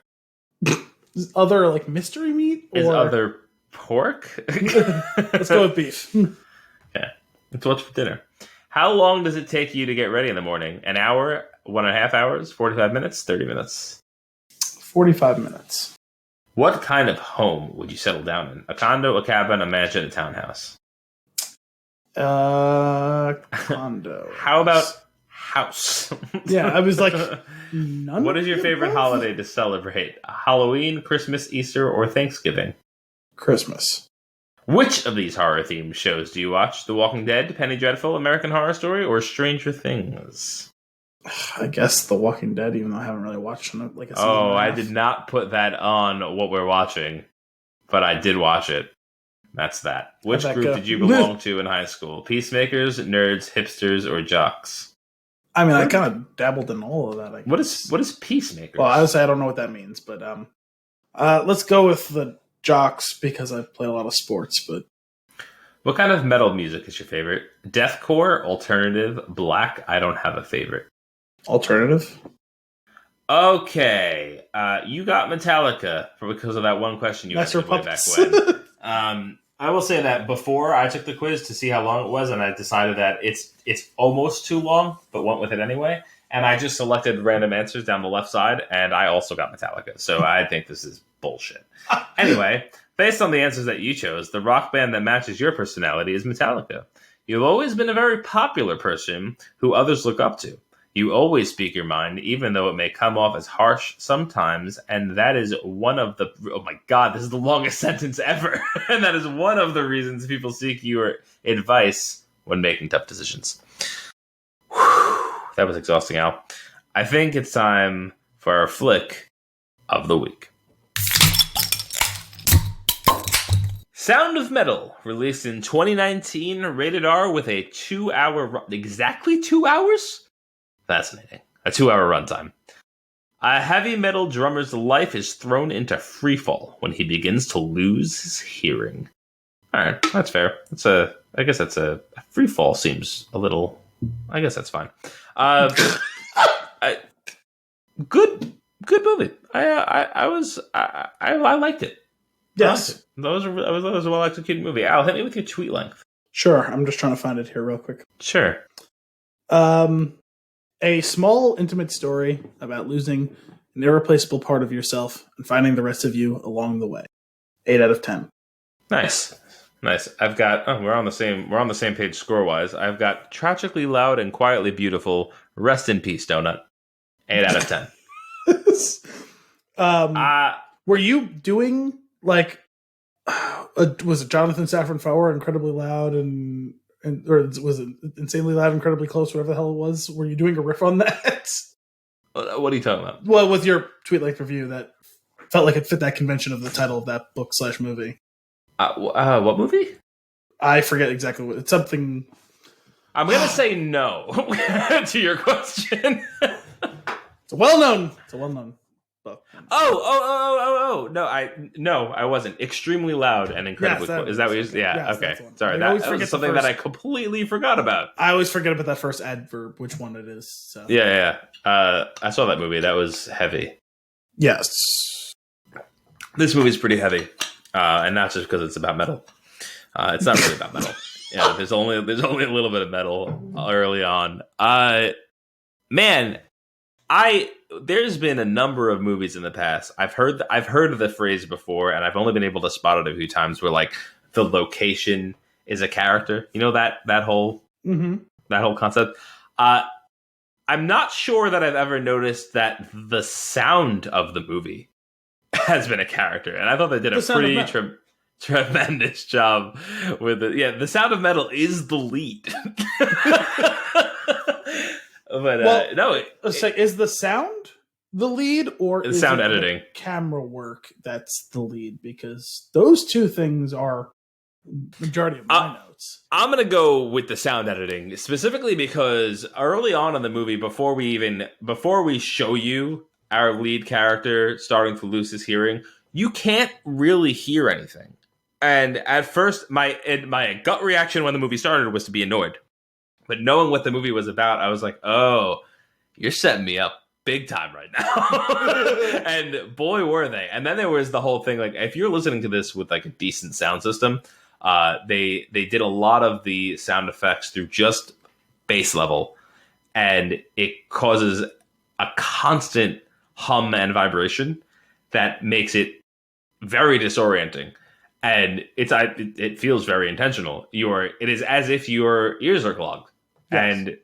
Speaker 2: Is other like mystery meat? Or...
Speaker 1: Is other pork?
Speaker 2: Let's go with beef.
Speaker 1: Yeah. It's what's for dinner. How long does it take you to get ready in the morning? An hour, 1.5 hours, 45 minutes, 30 minutes?
Speaker 2: 45 minutes.
Speaker 1: What kind of home would you settle down in? A condo, a cabin, a mansion, a townhouse?
Speaker 2: Condo.
Speaker 1: How about house?
Speaker 2: Yeah, I was like, none.
Speaker 1: What is your favorite holiday to celebrate? Halloween, Christmas, Easter, or Thanksgiving?
Speaker 2: Christmas.
Speaker 1: Which of these horror-themed shows do you watch? The Walking Dead, Penny Dreadful, American Horror Story, or Stranger Things?
Speaker 2: I guess The Walking Dead, even though I haven't really watched it. Like
Speaker 1: I did not put that on what we're watching, but I did watch it. That's that. Which group did you belong to in high school? Peacemakers, nerds, hipsters, or jocks?
Speaker 2: I mean, I kind of dabbled in all of that. I guess.
Speaker 1: What is peacemakers?
Speaker 2: Well, I would say I don't know what that means, but let's go with the jocks because I play a lot of sports. But
Speaker 1: what kind of metal music is your favorite? Deathcore, alternative, black. I don't have a favorite.
Speaker 2: Alternative.
Speaker 1: Okay, you got Metallica because of that one question you asked way back when. I will say that before I took the quiz to see how long it was, and I decided that it's almost too long, but went with it anyway. And I just selected random answers down the left side, and I also got Metallica. So I think this is bullshit. Anyway, based on the answers that you chose, the rock band that matches your personality is Metallica. You've always been a very popular person who others look up to. You always speak your mind, even though it may come off as harsh sometimes, and that is one of the... Oh my god, this is the longest sentence ever! And that is one of the reasons people seek your advice when making tough decisions. Whew, that was exhausting, Al. I think it's time for our flick of the week. Sound of Metal, released in 2019, rated R with a 2-hour run. Exactly 2 hours? Fascinating. A 2-hour runtime. A heavy metal drummer's life is thrown into freefall when he begins to lose his hearing. Alright, that's fair. I guess that's a freefall seems a little... I guess that's fine. Good movie. I liked it.
Speaker 2: Yes.
Speaker 1: That was a well-executed movie. Al, hit me with your tweet length.
Speaker 2: Sure. I'm just trying to find it here real quick.
Speaker 1: Sure.
Speaker 2: A small, intimate story about losing an irreplaceable part of yourself and finding the rest of you along the way. 8 out of 10.
Speaker 1: Nice. I've got. We're on the same page score-wise. I've got tragically loud and quietly beautiful. Rest in peace, Donut. 8 out of 10.
Speaker 2: Were you doing like? Was it Jonathan Safran Foer, incredibly loud or was it insanely loud, incredibly close, whatever the hell it was? Were you doing a riff on that?
Speaker 1: What are you talking about?
Speaker 2: Well, with your tweet length review, that felt like it fit that convention of the title of that book/movie.
Speaker 1: What movie?
Speaker 2: I forget exactly what it's something.
Speaker 1: I'm gonna say no to your question.
Speaker 2: It's a well-known book.
Speaker 1: No, I wasn't. Extremely loud and incredibly.
Speaker 2: Yes,
Speaker 1: is that what you? Yeah.
Speaker 2: yes,
Speaker 1: Okay.
Speaker 2: that's the one.
Speaker 1: Sorry, that was something that I completely forgot about.
Speaker 2: I always forget about that first adverb, which one it is. So.
Speaker 1: Yeah. I saw that movie. That was heavy.
Speaker 2: Yes.
Speaker 1: This movie's pretty heavy, and not just because it's about metal. It's not really about metal. Yeah, there's only a little bit of metal early on. Man, there's been a number of movies in the past. I've heard of the phrase before, and I've only been able to spot it a few times where like the location is a character. You know that whole that whole concept. I'm not sure that I've ever noticed that the sound of the movie has been a character, and I thought they did a pretty tremendous job with it. Yeah, the sound of metal is the lead. But no,
Speaker 2: is the sound the lead, or is
Speaker 1: sound
Speaker 2: it
Speaker 1: editing,
Speaker 2: the camera work that's the lead? Because those two things are majority of my notes.
Speaker 1: I'm gonna go with the sound editing specifically because early on in the movie, before we show you our lead character starting to lose his hearing, you can't really hear anything. And at first, my gut reaction when the movie started was to be annoyed. But knowing what the movie was about, I was like, oh, you're setting me up big time right now. And boy, were they. And then there was the whole thing, like, if you're listening to this with like a decent sound system, they did a lot of the sound effects through just bass level. And it causes a constant hum and vibration that makes it very disorienting. And it feels very intentional. It is as if your ears are clogged. Yes. And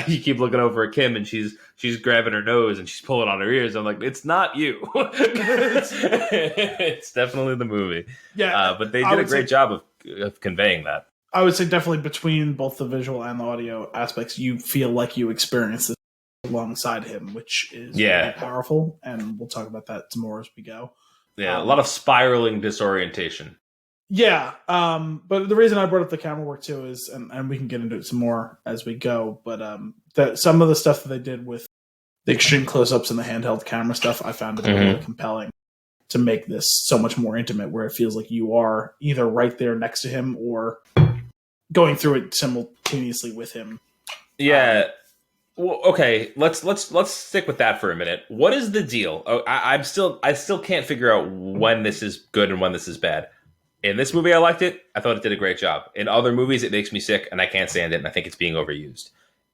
Speaker 1: you keep looking over at Kim, and she's grabbing her nose and she's pulling on her ears. I'm like, it's not you. It's definitely the movie.
Speaker 2: Yeah,
Speaker 1: but they did a great job of conveying that.
Speaker 2: I would say definitely between both the visual and the audio aspects, you feel like you experience this alongside him, which is really powerful. And we'll talk about that some more as we go.
Speaker 1: Yeah, a lot of spiraling disorientation.
Speaker 2: Yeah, but the reason I brought up the camera work too is, and we can get into it some more as we go, but that some of the stuff that they did with the extreme close-ups and the handheld camera stuff, I found it really compelling to make this so much more intimate, where it feels like you are either right there next to him or going through it simultaneously with him.
Speaker 1: Yeah. Well, okay, let's stick with that for a minute. What is the deal? I still can't figure out when this is good and when this is bad. In this movie, I liked it. I thought it did a great job. In other movies, it makes me sick, and I can't stand it, and I think it's being overused.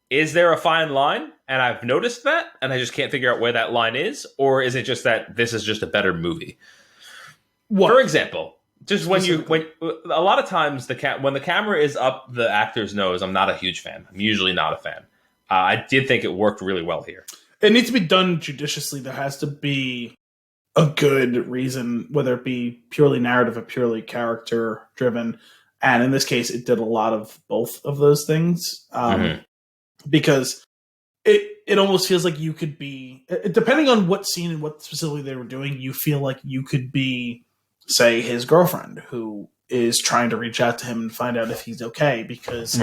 Speaker 1: Is there a fine line? And I've noticed that, and I just can't figure out where that line is? Or is it just that this is just a better movie? What? For example, just when a lot of times when the camera is up the actor's nose, I'm not a huge fan. I'm usually not a fan. I did think it worked really well here.
Speaker 2: It needs to be done judiciously. There has to be a good reason, whether it be purely narrative or purely character driven. And in this case, it did a lot of both of those things. Because it almost feels like you could be, depending on what scene and what specifically they were doing, you feel like you could be, say, his girlfriend who is trying to reach out to him and find out if he's okay because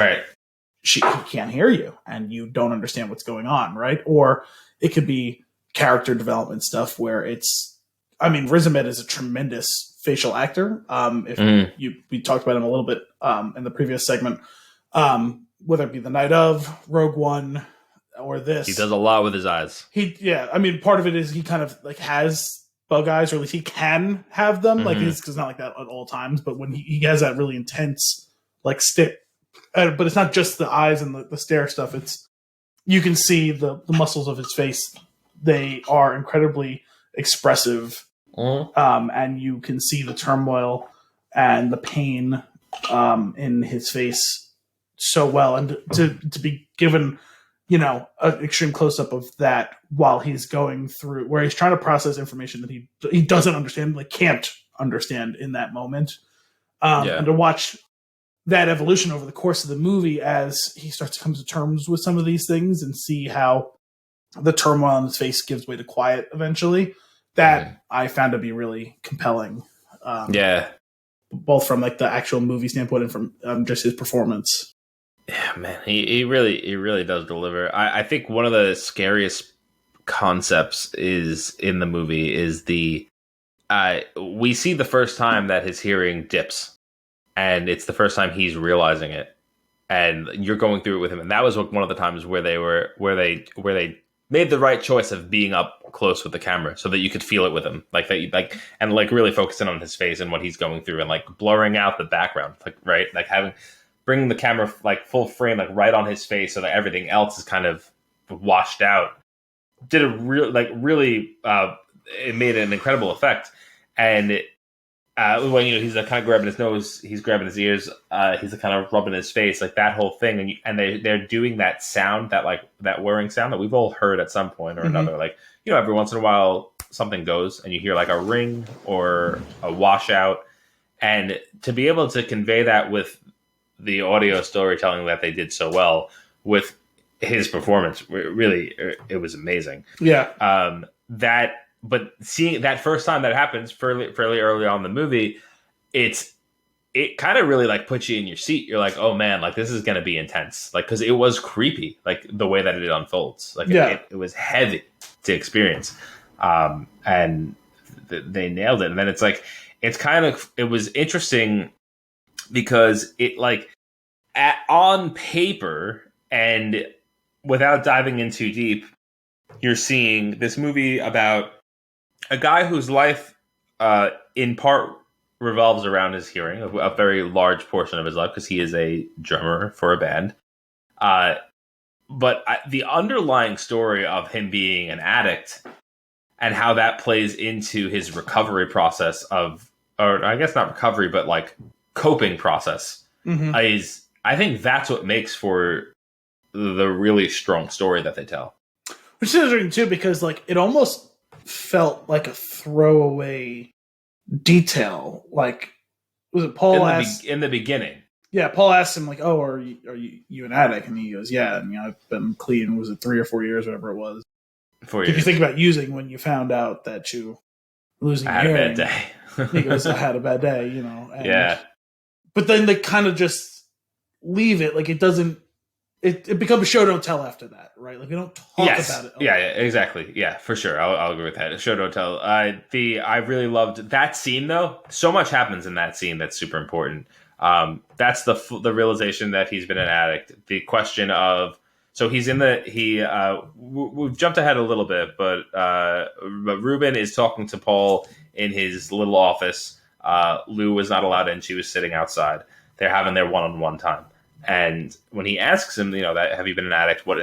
Speaker 2: he can't hear you and you don't understand what's going on, right? Or it could be character development stuff where Riz Ahmed is a tremendous facial actor. We talked about him a little bit in the previous segment, whether it be The Night of, Rogue One, or this.
Speaker 1: He does a lot with his eyes.
Speaker 2: Part of it is he kind of like has bug eyes, or at least he can have them. Like it's not like that at all times, but when he has that really intense like stick, but it's not just the eyes and the stare stuff. It's you can see the muscles of his face. They are incredibly expressive. And you can see the turmoil and the pain in his face so well, and to be given, an extreme close up of that while he's going through, where he's trying to process information that he doesn't understand, like can't understand in that moment, and to watch that evolution over the course of the movie as he starts to come to terms with some of these things and see how the turmoil in his face gives way to quiet eventually. That I found to be really compelling. both from like the actual movie standpoint and from just his performance.
Speaker 1: Yeah, man, he really does deliver. I think one of the scariest concepts is in the movie is we see the first time that his hearing dips, and it's the first time he's realizing it, and you're going through it with him. And that was one of the times where they made the right choice of being up close with the camera so that you could feel it with him, and really focusing on his face and what he's going through, and like blurring out the background, bringing the camera like full frame, like right on his face, so that everything else is kind of washed out. Did a really it made an incredible effect. And when he's kind of grabbing his nose, he's grabbing his ears, he's kind of rubbing his face, like that whole thing, and they're doing that sound, that whirring sound that we've all heard at some point or another. Like, every once in a while something goes and you hear like a ring or a washout, and to be able to convey that with the audio storytelling that they did so well with his performance, really, it was amazing.
Speaker 2: Yeah.
Speaker 1: But seeing that first time that happens fairly early on in the movie, it kind of really like puts you in your seat. You're like, oh man, like this is going to be intense. Like, cause it was creepy, like the way that it unfolds. Like it was heavy to experience. And they nailed it. And then it's like, it was interesting because it like on paper and without diving in too deep, you're seeing this movie about a guy whose life in part revolves around his hearing, a very large portion of his life, because he is a drummer for a band. But the underlying story of him being an addict and how that plays into his recovery process or I guess not recovery, but like coping process is, I think that's what makes for the really strong story that they tell.
Speaker 2: Which is interesting too, because like it almost felt like a throwaway detail. Like, was it Paul
Speaker 1: in the beginning?
Speaker 2: Yeah, Paul asked him like, "Oh, are you an addict?" And he goes, "Yeah, and I've been clean. Was it 3 or 4 years, whatever it was?
Speaker 1: 4 years.
Speaker 2: Did you think about using when you found out that you losing
Speaker 1: I had
Speaker 2: your
Speaker 1: a bad
Speaker 2: hearing?"
Speaker 1: day.
Speaker 2: He goes, "I had a bad day," And,
Speaker 1: yeah.
Speaker 2: But then they kind of just leave it, like it doesn't. It becomes show don't tell after that, right? Like we don't talk about it.
Speaker 1: Yeah, exactly. Yeah, for sure. I'll agree with that. Show don't tell. I really loved that scene though. So much happens in that scene that's super important. That's the realization that he's been an addict. The question of, so he's in we've jumped ahead a little bit, but Ruben is talking to Paul in his little office. Lou was not allowed in. She was sitting outside. They're having their one-on-one time. And when he asks him, that have you been an addict? What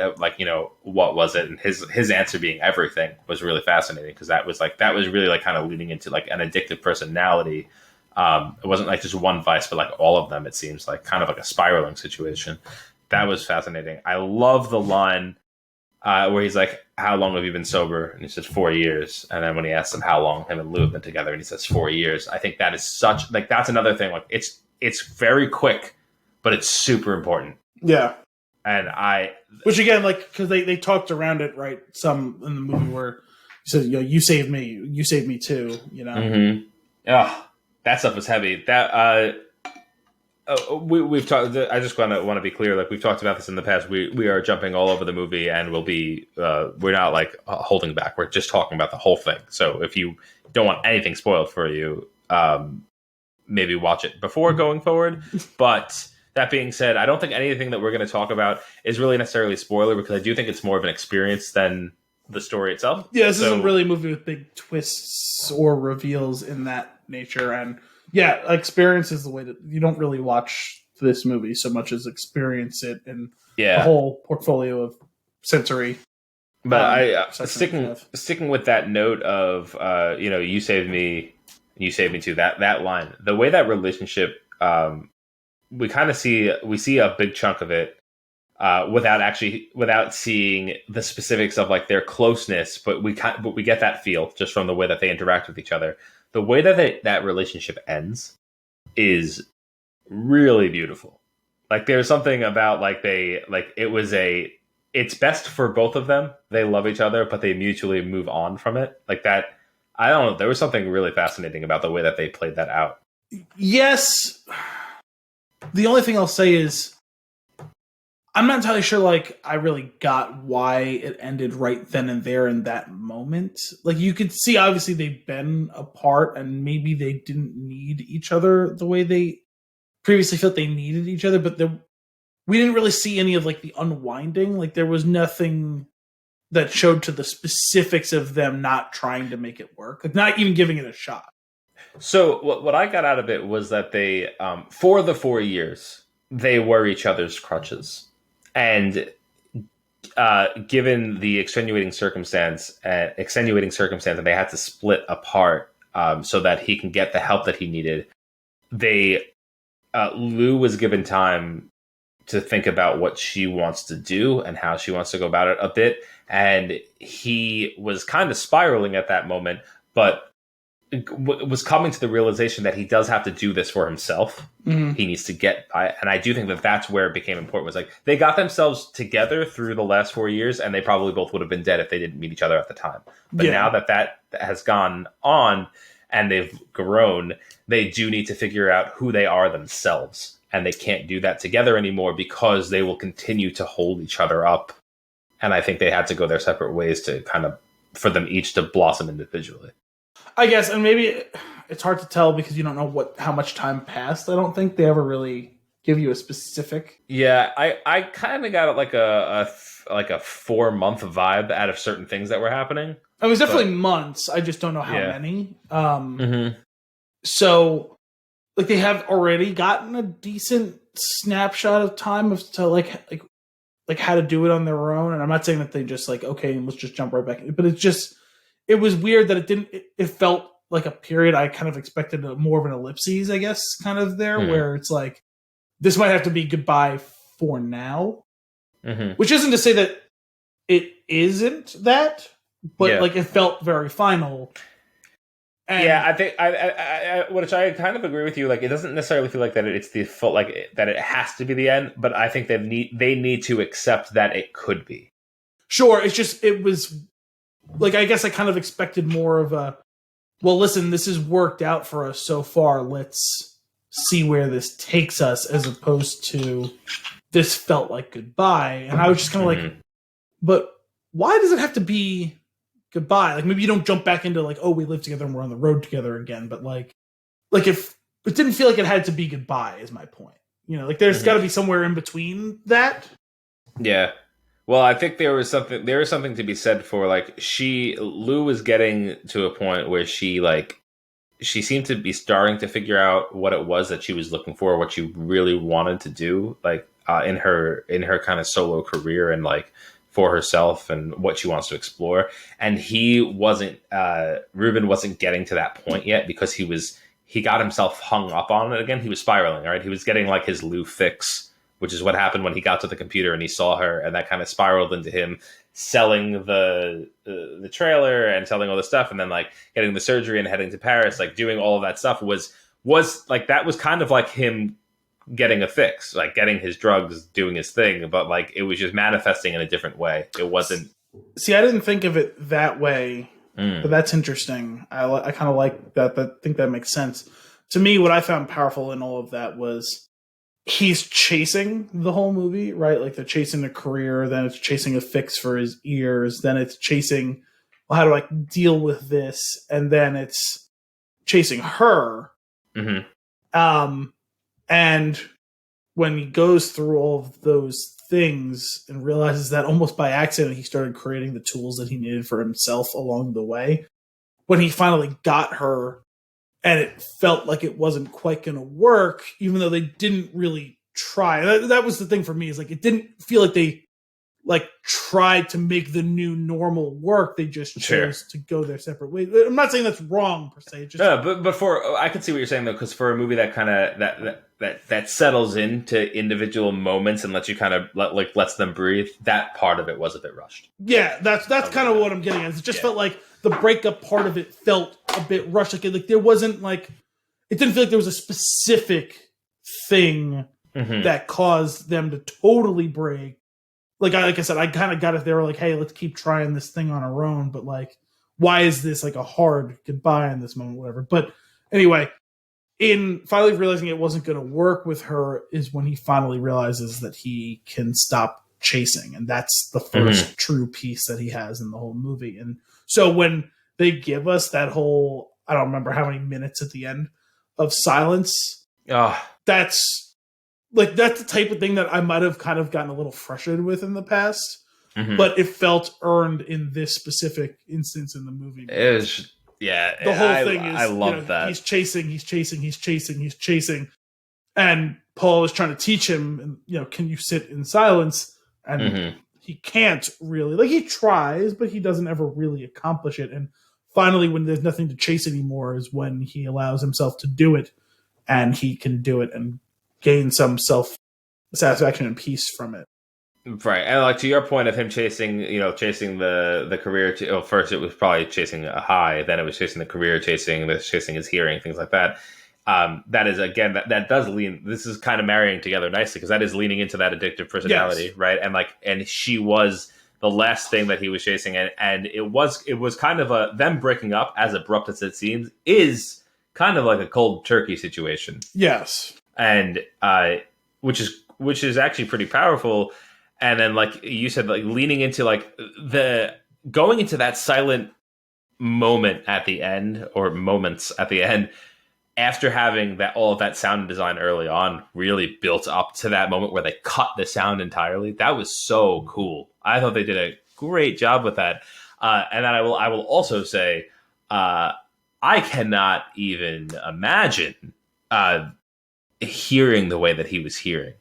Speaker 1: was it? And his answer being everything was really fascinating, because that was really like kind of leading into like an addictive personality. It wasn't like just one vice, but like all of them. It seems like kind of like a spiraling situation. That was fascinating. I love the line where he's like, "How long have you been sober?" And he says 4 years. And then when he asks him how long him and Lou have been together, and he says 4 years. I think that is that's another thing. Like it's very quick, but it's super important.
Speaker 2: Yeah.
Speaker 1: And
Speaker 2: which again, like, because they talked around it, right? Some in the movie where he says, "You saved me. You saved me too."
Speaker 1: Mm-hmm. Yeah, that stuff was heavy. That we've talked. I just want to be clear. Like we've talked about this in the past. We are jumping all over the movie, and we'll be. We're not like holding back. We're just talking about the whole thing. So if you don't want anything spoiled for you, maybe watch it before going forward. But that being said, I don't think anything that we're going to talk about is really necessarily a spoiler, because I do think it's more of an experience than the story itself.
Speaker 2: Yeah, this isn't really a movie with big twists or reveals in that nature. And yeah, experience is the way that you don't really watch this movie so much as experience it in the whole portfolio of sensory.
Speaker 1: But sticking with that note of you saved me too, that line, the way that relationship we see a big chunk of it without seeing the specifics of like their closeness, but we get that feel just from the way that they interact with each other. The way that that relationship ends is really beautiful. Like there's something about it's best for both of them. They love each other, but they mutually move on from it. Like that, I don't know. There was something really fascinating about the way that they played that out.
Speaker 2: Yes. The only thing I'll say is I'm not entirely sure, like, I really got why it ended right then and there in that moment. Like, you could see, obviously, they've been apart, and maybe they didn't need each other the way they previously felt they needed each other, but we didn't really see any of, like, the unwinding. Like, there was nothing that showed to the specifics of them not trying to make it work. Like, not even giving it a shot.
Speaker 1: So, what I got out of it was that they, for the 4 years, they were each other's crutches. And given the extenuating circumstance that they had to split apart so that he can get the help that he needed, Lou was given time to think about what she wants to do and how she wants to go about it a bit. And he was kind of spiraling at that moment, but was coming to the realization that he does have to do this for himself. Mm-hmm. He needs to get by. And I do think that that's where it became important. Was like, they got themselves together through the last 4 years, and they probably both would have been dead if they didn't meet each other at the time. But now that has gone on and they've grown, they do need to figure out who they are themselves. And they can't do that together anymore because they will continue to hold each other up. And I think they had to go their separate ways to kind of, for them each to blossom individually.
Speaker 2: I guess, and maybe it's hard to tell because you don't know how much time passed. I don't think they ever really give you a specific.
Speaker 1: Yeah, I kind of got like a 4-month vibe out of certain things that were happening.
Speaker 2: It was definitely months. I just don't know how many. So, like, they have already gotten a decent snapshot of time of to like how to do it on their own. And I'm not saying that they just like, okay, let's just jump right back. But it was weird that it felt like a period. I kind of expected more of an ellipses, I guess, kind of there, where it's like, this might have to be goodbye for now. Which isn't to say that it isn't that, but like, it felt very final. And
Speaker 1: I think which I kind of agree with you. Like, it doesn't necessarily feel like that it's the full, like that it has to be the end, but I think they need to accept that it could be.
Speaker 2: Sure, it was like, I guess I kind of expected more of a, well, listen, this has worked out for us so far. Let's see where this takes us, as opposed to this felt like goodbye. And I was just kind of like, but why does it have to be goodbye? Like, maybe you don't jump back into like, oh, we live together and we're on the road together again. But like if it didn't feel like it had to be goodbye is my point. You know, like, there's got to be somewhere in between that.
Speaker 1: Yeah. Well, I think there is something to be said for, like, Lou was getting to a point where she seemed to be starting to figure out what it was that she was looking for, what she really wanted to do, like, in her kind of solo career and like for herself and what she wants to explore. And Ruben wasn't getting to that point yet because he got himself hung up on it again. He was spiraling, right? He was getting like his Lou fix, which is what happened when he got to the computer and he saw her, and that kind of spiraled into him selling the trailer and selling all the stuff, and then like getting the surgery and heading to Paris, like doing all of that stuff was like, that was kind of like him getting a fix, like getting his drugs, doing his thing, but like it was just manifesting in a different way. It wasn't.
Speaker 2: See, I didn't think of it that way, but that's interesting. I kind of like that. I think that makes sense. To me, what I found powerful in all of that was, he's chasing the whole movie, right? Like, they're chasing a career, then it's chasing a fix for his ears, then it's chasing, well, how do I deal with this? And then it's chasing her. And when he goes through all of those things and realizes that almost by accident he started creating the tools that he needed for himself along the way, when he finally got her, and it felt like it wasn't quite going to work, even though they didn't really try. That was the thing for me, is like, it didn't feel like they like tried to make the new normal work. They just chose to go their separate ways. I'm not saying that's wrong per se.
Speaker 1: But I can see what you're saying though, because for a movie that kind of that settles into individual moments and lets you kind of lets them breathe, that part of it was a bit rushed.
Speaker 2: Yeah, that's kind of what I'm getting at. It just felt like the breakup part of it felt a bit rushed. Like there wasn't like, it didn't feel like there was a specific thing that caused them to totally break. Like I said, I kind of got it. They were like, hey, let's keep trying this thing on our own. But like, why is this like a hard goodbye in this moment, whatever. But anyway, in finally realizing it wasn't going to work with her is when he finally realizes that he can stop chasing. And that's the first true piece that he has in the whole movie. And so when they give us that whole, I don't remember how many minutes at the end of silence, that's the type of thing that I might have kind of gotten a little frustrated with in the past, but it felt earned in this specific instance in the movie.
Speaker 1: It was, the
Speaker 2: whole thing is,
Speaker 1: I love that.
Speaker 2: He's chasing, and Paul is trying to teach him, can you sit in silence? And he can't really, he tries, but he doesn't ever really accomplish it. And finally, when there's nothing to chase anymore is when he allows himself to do it, and he can do it and gain some self-satisfaction and peace from it.
Speaker 1: Right. And to your point of him chasing the career, first it was probably chasing a high, then it was chasing the career, chasing his hearing, things like that. That is, again, that does lean, this is kind of marrying together nicely, because that is leaning into that addictive personality, yes. Right? And she was the last thing that he was chasing, and it was kind of them breaking up, as abrupt as it seems, is kind of like a cold turkey situation.
Speaker 2: Yes.
Speaker 1: And which is actually pretty powerful. And then, like you said, leaning into the going into that silent moment at the end, or moments at the end, after having all of that sound design early on really built up to that moment where they cut the sound entirely. That was so cool. I thought they did a great job with that. And then I will also say, I cannot even imagine hearing the way that he was hearing.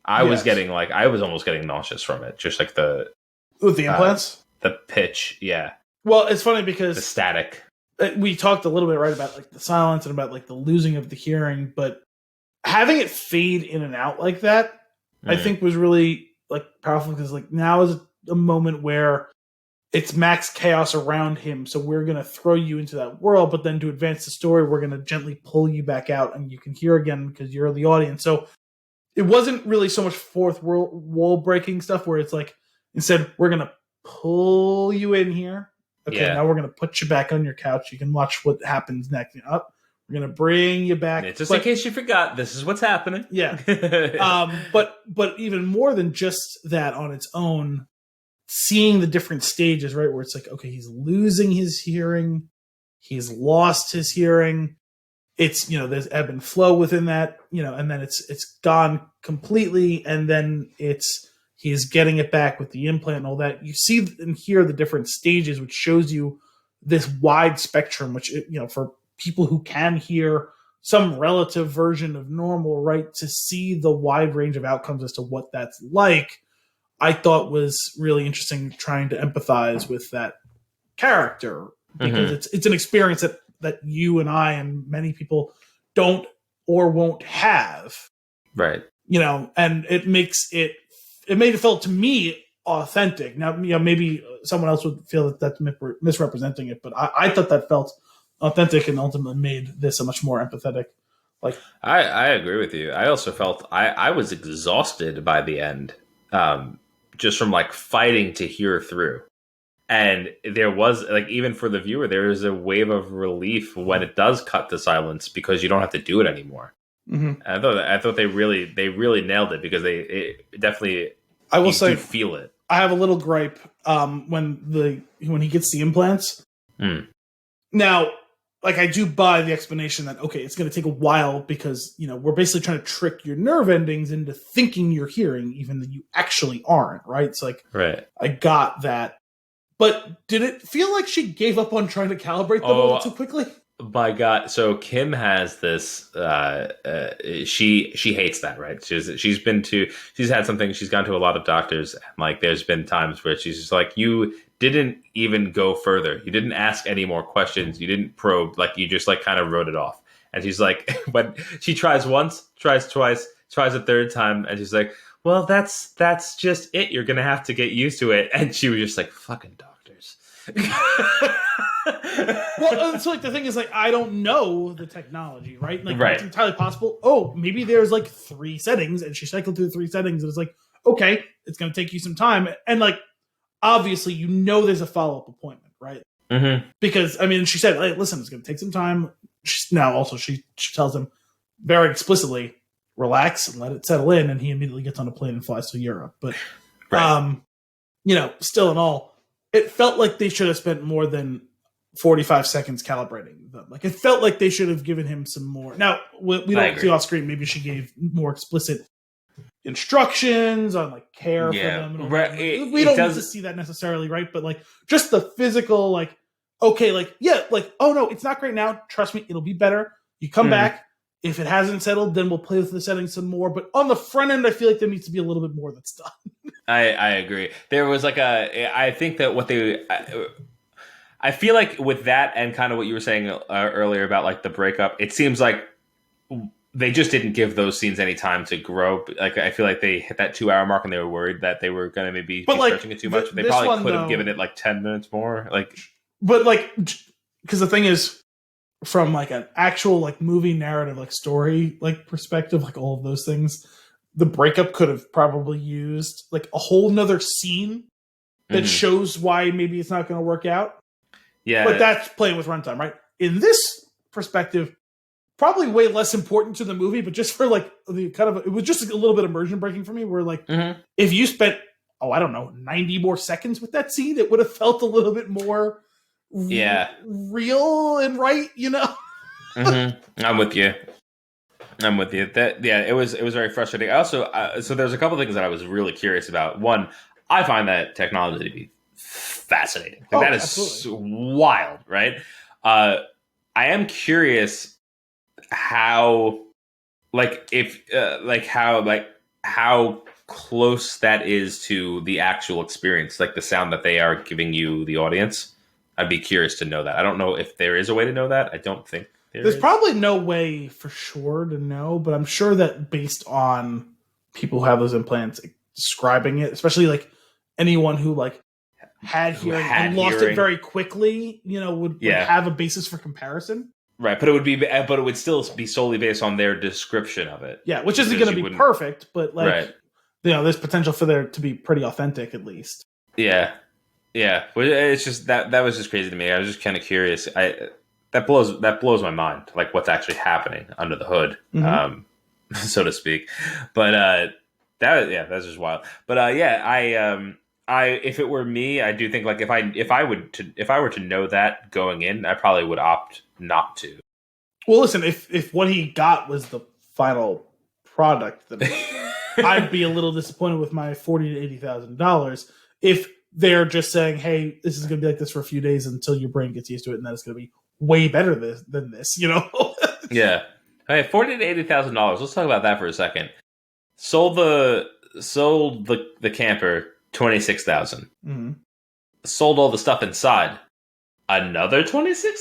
Speaker 1: I was almost getting nauseous from it. Just with the
Speaker 2: implants,
Speaker 1: the pitch. Yeah.
Speaker 2: Well, it's funny because
Speaker 1: the static.
Speaker 2: We talked a little bit about the silence and about the losing of the hearing, but having it fade in and out like that, I think was really powerful, because now is a moment where it's max chaos around him. So we're going to throw you into that world, but then to advance the story, we're going to gently pull you back out and you can hear again because you're the audience. So it wasn't really so much fourth wall breaking stuff where it's instead we're going to pull you in here. Okay, Now we're going to put you back on your couch. You can watch what happens next. We're going to bring you back.
Speaker 1: Just in case you forgot, this is what's happening.
Speaker 2: Yeah. But even more than just that on its own, seeing the different stages, right, where it's okay, he's losing his hearing. He's lost his hearing. It's, there's ebb and flow within that, and then it's gone completely. And then he's getting it back with the implant and all that. You see and hear the different stages, which shows you this wide spectrum, which, for people who can hear some relative version of normal, right, to see the wide range of outcomes as to what that's like, I thought was really interesting, trying to empathize with that character, because it's an experience that you and I and many people don't or won't have.
Speaker 1: Right.
Speaker 2: And it made it feel to me authentic. Now, maybe someone else would feel that that's misrepresenting it, but I thought that felt authentic and ultimately made this a much more empathetic.
Speaker 1: I agree with you. I also felt I was exhausted by the end, just from fighting to hear through. And there was even for the viewer, there is a wave of relief when it does cut to silence, because you don't have to do it anymore. Mm-hmm. I thought they really nailed it, because it definitely,
Speaker 2: I will say,
Speaker 1: feel it.
Speaker 2: I have a little gripe when he gets the implants. Now, I do buy the explanation that it's going to take a while, because we're basically trying to trick your nerve endings into thinking you're hearing, even though you actually aren't. Right? It's
Speaker 1: right.
Speaker 2: I got that. But did it feel like she gave up on trying to calibrate them a little too quickly?
Speaker 1: My God. So Kim has this, she hates that, right? She's had something, she's gone to a lot of doctors, and there's been times where she's just you didn't even go further. You didn't ask any more questions. You didn't probe. You just kind of wrote it off. And she's when she tries once, tries twice, tries a third time, and she's well, that's just it. You're going to have to get used to it. And she was just fucking doctors.
Speaker 2: Well, so the thing is, I don't know the technology, right?
Speaker 1: Right.
Speaker 2: It's entirely possible. Oh, maybe there's 3 settings, and she cycled through 3 settings, and it's okay, it's going to take you some time. And obviously, there's a follow-up appointment, right? Mm-hmm. Because, she said, listen, it's going to take some time. she tells him very explicitly, relax and let it settle in, and he immediately gets on a plane and flies to Europe. But
Speaker 1: right.
Speaker 2: Still in all, it felt like they should have spent more than 45 seconds calibrating them. Like, it felt like they should have given him some more. Now, we don't see off screen. Maybe she gave more explicit instructions on like care for them.
Speaker 1: Right.
Speaker 2: We don't need to see that necessarily, right? But like just the physical, like, okay, like, yeah, like, oh no, it's not great now. Trust me, it'll be better. You come back. If it hasn't settled, then we'll play with the settings some more. But on the front end, I feel like there needs to be a little bit more that's done.
Speaker 1: I agree. There was like I think that I feel like with that and kind of what you were saying earlier about like the breakup, it seems like they just didn't give those scenes any time to grow. Like, I feel like they hit that 2-hour mark and they were worried that they were going to maybe be stretching it too much. They probably could have given it like 10 minutes more.
Speaker 2: But because the thing is, from like an actual like movie narrative, like story, like perspective, like all of those things, the breakup could have probably used like a whole nother scene that shows why maybe it's not going to work out.
Speaker 1: Yeah.
Speaker 2: But that's playing with runtime, right? In this perspective, probably way less important to the movie, but just for like the kind of, it was just a little bit immersion breaking for me where like, if you spent, 90 more seconds with that scene, it would have felt a little bit more real and right,
Speaker 1: I'm with you. It was very frustrating. I also so there's a couple things that I was really curious about. One, I find that technology to be fascinating. That is absolutely wild, right? I am curious how close that is to the actual experience, like the sound that they are giving you, the audience. I'd be curious to know that. I don't know if there is a way to know that. I don't think there's
Speaker 2: probably no way for sure to know, but I'm sure that based on people who have those implants describing it, especially like anyone who like had hearing and lost it very quickly, would have a basis for comparison.
Speaker 1: Right, but it would still be solely based on their description of it.
Speaker 2: Yeah, which isn't going to be perfect, but like, there's potential for there to be pretty authentic at least.
Speaker 1: Yeah. Yeah, it's just that was just crazy to me. I was just kind of curious. That blows my mind, like what's actually happening under the hood, so to speak. But that's just wild. But I if it were me, I do think like if I were to know that going in, I probably would opt not to.
Speaker 2: Well, listen, if what he got was the final product, then I'd be a little disappointed with my $40,000 to $80,000. If they're just saying, hey, this is going to be like this for a few days until your brain gets used to it, and then it's going to be way better than this,
Speaker 1: Yeah. Okay, $40,000 to $80,000. Let's talk about that for a second. Sold the camper $26,000.
Speaker 2: Mm-hmm.
Speaker 1: Sold all the stuff inside. Another $26,000.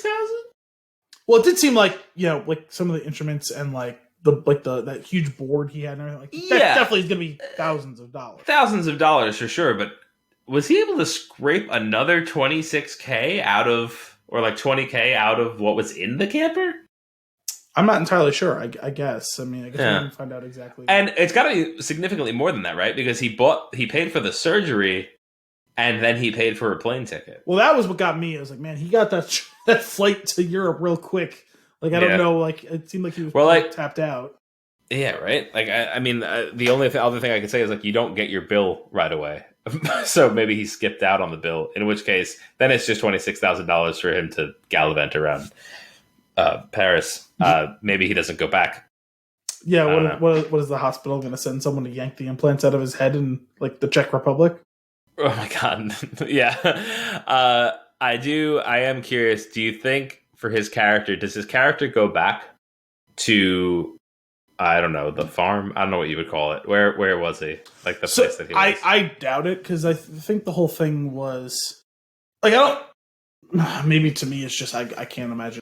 Speaker 2: Well, it did seem like like some of the instruments and like that huge board he had and everything. Like, that definitely is going to be thousands of dollars.
Speaker 1: Thousands of dollars for sure, but was he able to scrape another $26,000 out of, or like $20,000 out of what was in the camper?
Speaker 2: I'm not entirely sure. I guess. I mean, I guess we can find out exactly.
Speaker 1: And it's got to be significantly more than that, right? Because he paid for the surgery, and then he paid for a plane ticket.
Speaker 2: Well, that was what got me. I was like, man, he got that flight to Europe real quick. Like, I don't know. Like, it seemed like he was tapped out.
Speaker 1: Yeah, right. Like, I mean, the only other thing I can say is like, you don't get your bill right away. So maybe he skipped out on the bill, in which case then it's just $26,000 for him to gallivant around Paris. Maybe he doesn't go back.
Speaker 2: Yeah, what is the hospital going to send someone to yank the implants out of his head in like the Czech Republic?
Speaker 1: Oh my god. Yeah. I am curious, do you think for his character, does his character go back to, I don't know, the farm? I don't know what you would call it. Where was he? Like the place that he was?
Speaker 2: I doubt it, because I think the whole thing was like, maybe to me it's just I can't imagine.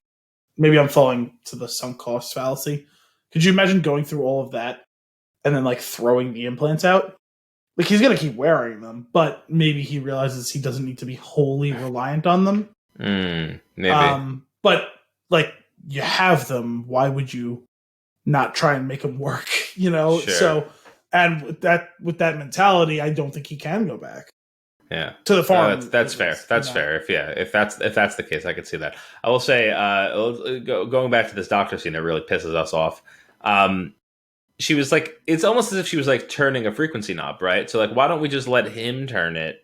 Speaker 2: Maybe I'm falling to the sunk cost fallacy. Could you imagine going through all of that and then like throwing the implants out? Like, he's gonna keep wearing them, but maybe he realizes he doesn't need to be wholly reliant on them.
Speaker 1: Maybe.
Speaker 2: But like, you have them. Why would you not try and make them work?
Speaker 1: Sure.
Speaker 2: So, and with that mentality, I don't think he can go back.
Speaker 1: Yeah,
Speaker 2: to the farm.
Speaker 1: That's fair. That's fair. If that's the case, I could see that. I will say, going back to this doctor scene that really pisses us off. She was like, it's almost as if she was like turning a frequency knob, right? So like, why don't we just let him turn it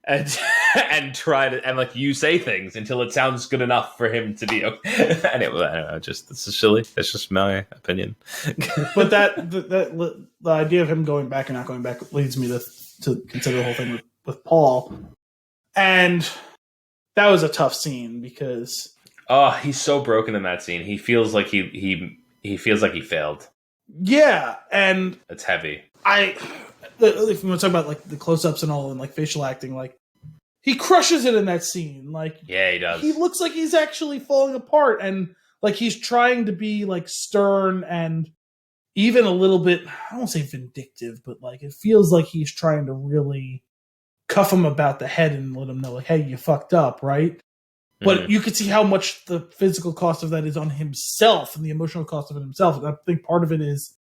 Speaker 1: and and try to, and like you say things until it sounds good enough for him to be okay. Anyway, I don't know, just this is silly. That's just my opinion.
Speaker 2: But the idea of him going back and not going back leads me to consider the whole thing with Paul, and that was a tough scene because
Speaker 1: he's so broken in that scene. He feels like he feels like he failed.
Speaker 2: Yeah, and
Speaker 1: it's heavy.
Speaker 2: If we want to talk about like the close-ups and all and like facial acting, like he crushes it in that scene. Like,
Speaker 1: yeah, he does.
Speaker 2: He looks like he's actually falling apart, and like he's trying to be like stern and even a little bit, I won't say vindictive, but like it feels like he's trying to really cuff him about the head and let him know like, hey, you fucked up, right? But you could see how much the physical cost of that is on himself and the emotional cost of it himself. And I think part of it is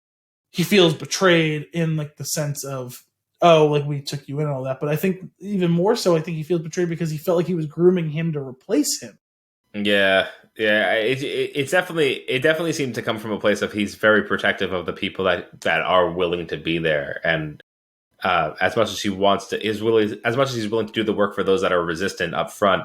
Speaker 2: he feels betrayed in like the sense of, oh, like we took you in and all that. But I think even more so, I think he feels betrayed because he felt like he was grooming him to replace him.
Speaker 1: Yeah. It definitely seemed to come from a place of he's very protective of the people that are willing to be there. And as much as he's willing to do the work for those that are resistant up front,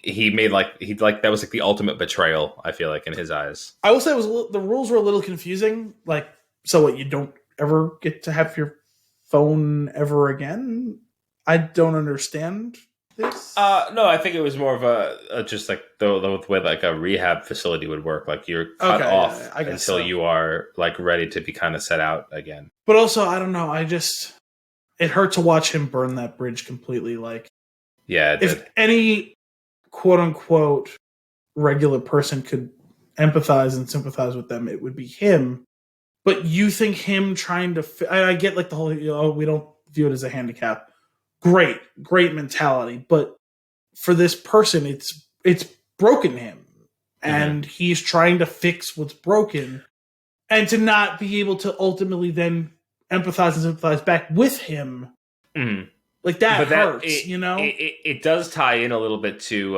Speaker 1: he made that was like the ultimate betrayal, I feel like, in his eyes.
Speaker 2: I will say the rules were a little confusing. Like, so what, you don't ever get to have your phone ever again? I don't understand this.
Speaker 1: No, I think it was more of a just like the way like a rehab facility would work. Like you're cut off until you are like ready to be kind of set out again.
Speaker 2: But also, I don't know. It hurt to watch him burn that bridge completely. Like,
Speaker 1: yeah,
Speaker 2: if any quote unquote regular person could empathize and sympathize with them, it would be him. But you think him trying to I get like the whole, we don't view it as a handicap. Great mentality. But for this person, it's broken him. And he's trying to fix what's broken. And to not be able to ultimately then empathize and sympathize back with him. Like that hurts,
Speaker 1: It does tie in a little bit to.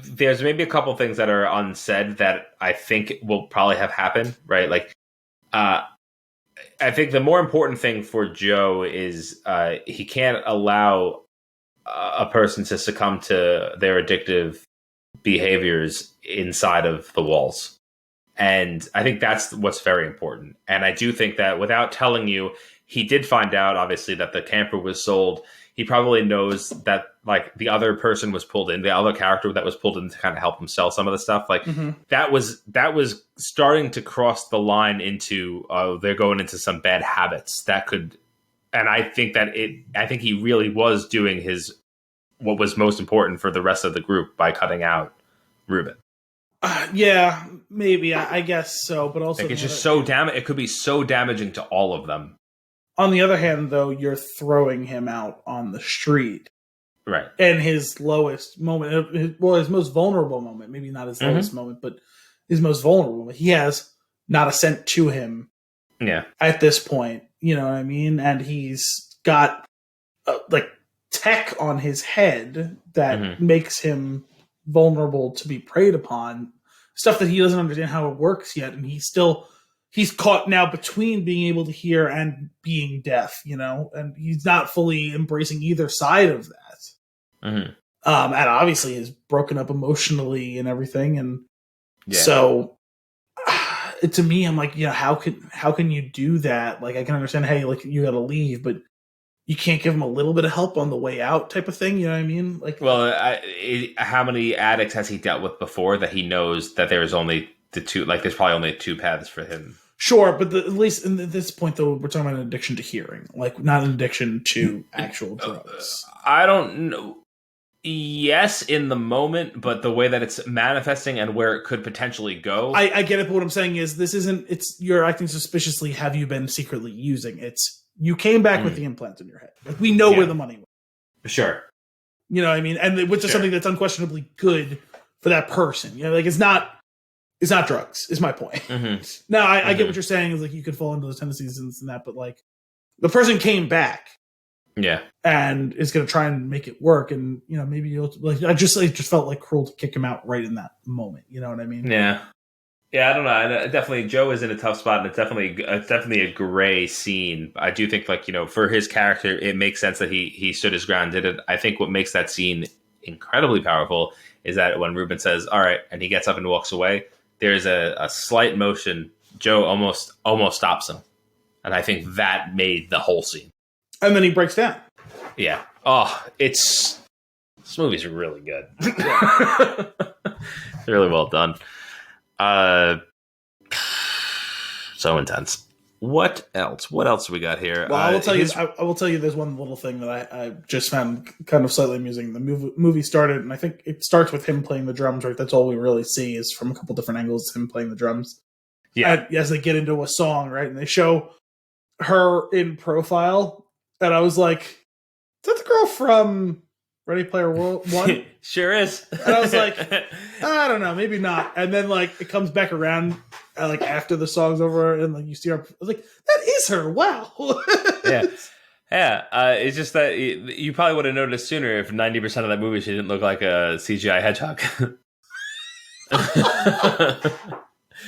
Speaker 1: There's maybe a couple things that are unsaid that I think will probably have happened, right? Like, I think the more important thing for Joe is he can't allow a person to succumb to their addictive behaviors inside of the walls. And I think that's what's very important. And I do think that without telling you, he did find out, obviously, that the camper was sold. He probably knows that, like, the other person was pulled in, the other character that was pulled in to kind of help him sell some of the stuff. Like, that was starting to cross the line into, they're going into some bad habits that could, and I think he really was doing what was most important for the rest of the group by cutting out Ruben.
Speaker 2: Yeah, maybe. I guess so. But also,
Speaker 1: like, it's just so it could be so damaging to all of them.
Speaker 2: On the other hand, though, you're throwing him out on the street.
Speaker 1: Right.
Speaker 2: And his lowest moment, his most vulnerable moment, maybe not his lowest moment, but his most vulnerable moment. He has not a cent to him.
Speaker 1: Yeah.
Speaker 2: At this point, you know what I mean? And he's got like tech on his head that makes him vulnerable to be preyed upon. Stuff that he doesn't understand how it works yet. And he's caught now between being able to hear and being deaf, and he's not fully embracing either side of that. And obviously is broken up emotionally and everything. And so to me, I'm like, how can you do that? Like, I can understand, hey, like, you got to leave, but you can't give him a little bit of help on the way out type of thing. You know what I mean? Like,
Speaker 1: well, how many addicts has he dealt with before that he knows that there's only the two, like there's probably only two paths for him.
Speaker 2: Sure, but at least in this point, though, we're talking about an addiction to hearing, like not an addiction to actual drugs.
Speaker 1: I don't know. Yes, in the moment, but the way that it's manifesting and where it could potentially go.
Speaker 2: I get it, but what I'm saying is you're acting suspiciously. Have you been secretly using it? You came back with the implant in your head. Like, we know where the money went.
Speaker 1: Sure.
Speaker 2: You know what I mean? And which is something that's unquestionably good for that person. Like, it's not drugs, is my point. Now, I get what you're saying, is like you could fall into those tendencies and that, but like the person came back.
Speaker 1: Yeah.
Speaker 2: And is going to try and make it work. And, you know, maybe you'll like, it just felt like cruel to kick him out right in that moment. You know what I mean?
Speaker 1: Yeah. Yeah, I don't know. Definitely, Joe is in a tough spot, and it's definitely a gray scene. I do think, like, you know, for his character, it makes sense that he stood his ground, did it. I think what makes that scene incredibly powerful is that when Ruben says, "All right," and he gets up and walks away, there's a slight motion. Joe almost stops him, and I think that made the whole scene.
Speaker 2: And then he breaks down.
Speaker 1: Yeah. Oh, this movie's really good. Really well done. So intense. What else? What else we got here?
Speaker 2: Well, I will tell you. There's one little thing that I just found kind of slightly amusing. The movie started, and I think it starts with him playing the drums. Right, that's all we really see is from a couple different angles him playing the drums. Yeah, and as they get into a song, right, and they show her in profile, and I was like, "Is that the girl from Ready Player One?"
Speaker 1: Sure is.
Speaker 2: And I was like, I don't know, maybe not. And then like it comes back around like after the song's over, and like you see her. I was like, that is her. Wow.
Speaker 1: Yeah. It's just that you probably would have noticed sooner if 90% of that movie she didn't look like a CGI hedgehog.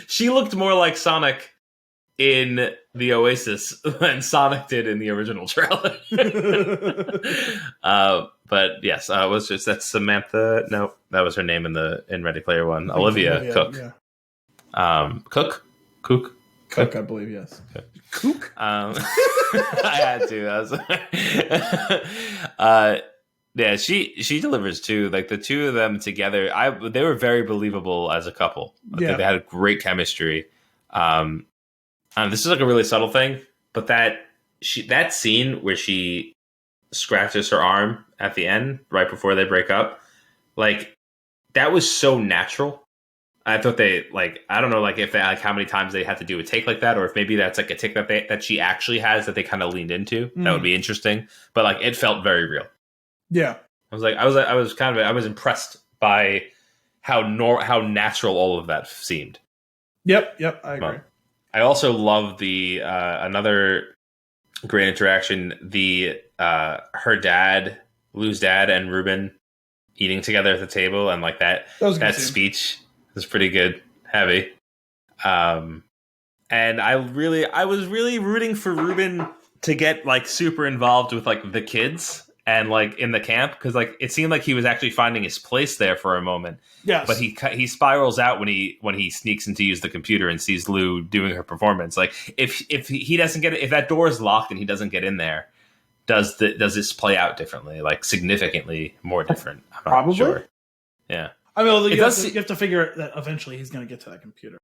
Speaker 1: She looked more like Sonic in the Oasis than Sonic did in the original trailer. But yes, that's Samantha. No, that was her name in Ready Player One. Olivia Cook. Yeah. Cook,
Speaker 2: I believe, yes.
Speaker 1: Cook. I had to. Yeah, she delivers too. Like the two of them together, they were very believable as a couple.
Speaker 2: Yeah.
Speaker 1: They had great chemistry. This is like a really subtle thing, but that scene where she scratches her arm at the end, right before they break up, like that was so natural. I thought I don't know, like if how many times they had to do a take like that, or if maybe that's like a take that she actually has that they kind of leaned into. That would be interesting. But like it felt very real.
Speaker 2: Yeah,
Speaker 1: I was impressed by how natural all of that seemed.
Speaker 2: Yep, I agree.
Speaker 1: I also love the another great interaction. Her dad, Lou's dad, and Ruben eating together at the table, and like that speech was pretty good, heavy. And I was really rooting for Ruben to get like super involved with like the kids and like in the camp, because like it seemed like he was actually finding his place there for a moment.
Speaker 2: Yes,
Speaker 1: but he spirals out when he sneaks in to use the computer and sees Lou doing her performance. Like if he doesn't get it, if that door is locked and he doesn't get in there, does this play out differently, like significantly more different? I'm not
Speaker 2: Probably.
Speaker 1: sure. Yeah,
Speaker 2: I mean, you have to figure that eventually he's going to get to that computer.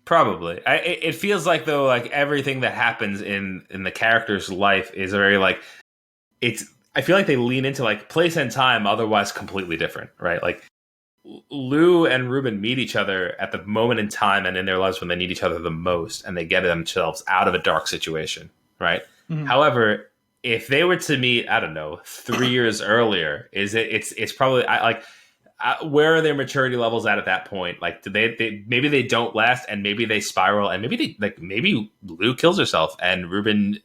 Speaker 1: Probably. It feels like though, like everything that happens in the character's life is very like it's. I feel like they lean into like place and time, otherwise completely different, right? Like Lou and Ruben meet each other at the moment in time and in their lives when they need each other the most, and they get themselves out of a dark situation, right? Mm-hmm. However, if they were to meet, I don't know, 3 years earlier, it's probably where are their maturity levels at that point? Like, do they maybe they don't last, and maybe they spiral, and maybe Lou kills herself and Ruben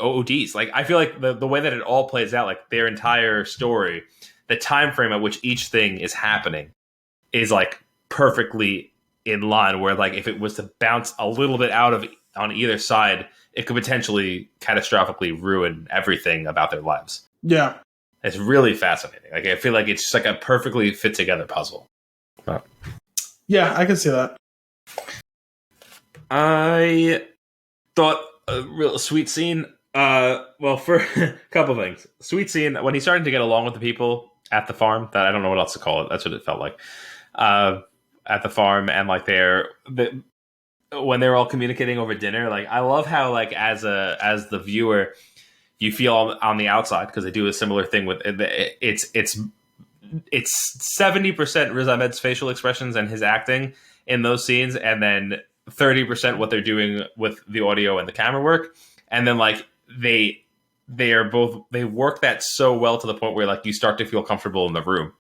Speaker 1: ODs. Like, I feel like the way that it all plays out, like their entire story, the time frame at which each thing is happening is like perfectly in line, where like if it was to bounce a little bit out of on either side, it could potentially catastrophically ruin everything about their lives.
Speaker 2: Yeah.
Speaker 1: It's really fascinating. Like, I feel like it's just like a perfectly fit together puzzle.
Speaker 2: Yeah, I can see that.
Speaker 1: I thought a real sweet scene. Well, for a couple things. Sweet scene when he's starting to get along with the people at the farm. That I don't know what else to call it. That's what it felt like. At the farm, and like when they're all communicating over dinner. Like, I love how like as the viewer, you feel on the outside, because they do a similar thing with it's 70% Riz Ahmed's facial expressions and his acting in those scenes, and then 30% what they're doing with the audio and the camera work. And then like they work that so well to the point where like you start to feel comfortable in the room,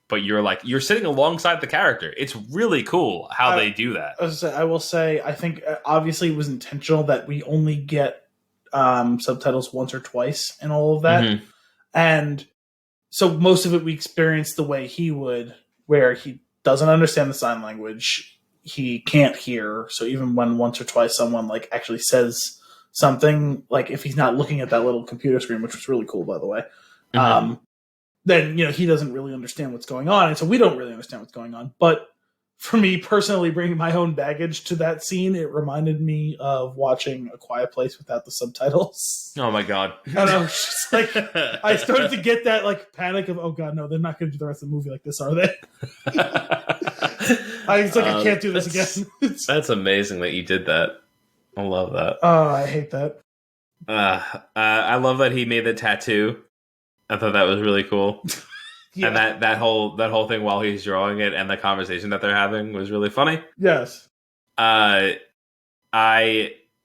Speaker 1: but you're sitting alongside the character. It's really cool how they do that.
Speaker 2: I will say, I think obviously it was intentional that we only get subtitles once or twice and all of that.
Speaker 1: Mm-hmm.
Speaker 2: And so most of it we experienced the way he would, where he doesn't understand the sign language. He can't hear. So even when once or twice someone like actually says something, like if he's not looking at that little computer screen, which was really cool, by the way, then, he doesn't really understand what's going on. And so we don't really understand what's going on. But for me personally, bringing my own baggage to that scene, it reminded me of watching A Quiet Place without the subtitles.
Speaker 1: Oh my God.
Speaker 2: And I was just like, I started to get that like panic of, oh God, no, they're not going to do the rest of the movie like this, are they? I can't do this again.
Speaker 1: That's amazing that you did that. I love that.
Speaker 2: Oh, I hate that.
Speaker 1: I love that he made the tattoo. I thought that was really cool. Yeah. And that whole thing while he's drawing it and the conversation that they're having was really funny.
Speaker 2: Yes.
Speaker 1: I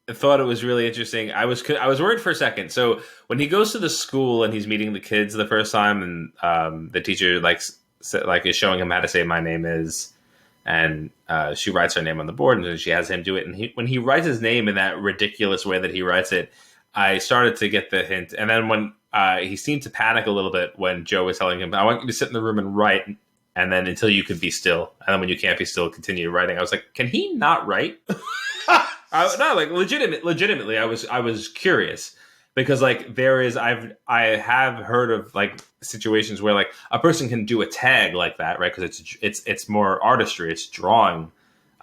Speaker 1: thought it was really interesting. I was worried for a second. So when he goes to the school and he's meeting the kids the first time, and the teacher is showing him how to say "my name is," and she writes her name on the board, and then she has him do it. And when he writes his name in that ridiculous way that he writes it, I started to get the hint. And then when he seemed to panic a little bit when Joe was telling him, "I want you to sit in the room and write, and then until you can be still, and then when you can't be still, continue writing." I was like, "Can he not write?" Legitimately, I was curious because I have heard of like situations where like a person can do a tag like that, right? Because it's more artistry, it's drawing,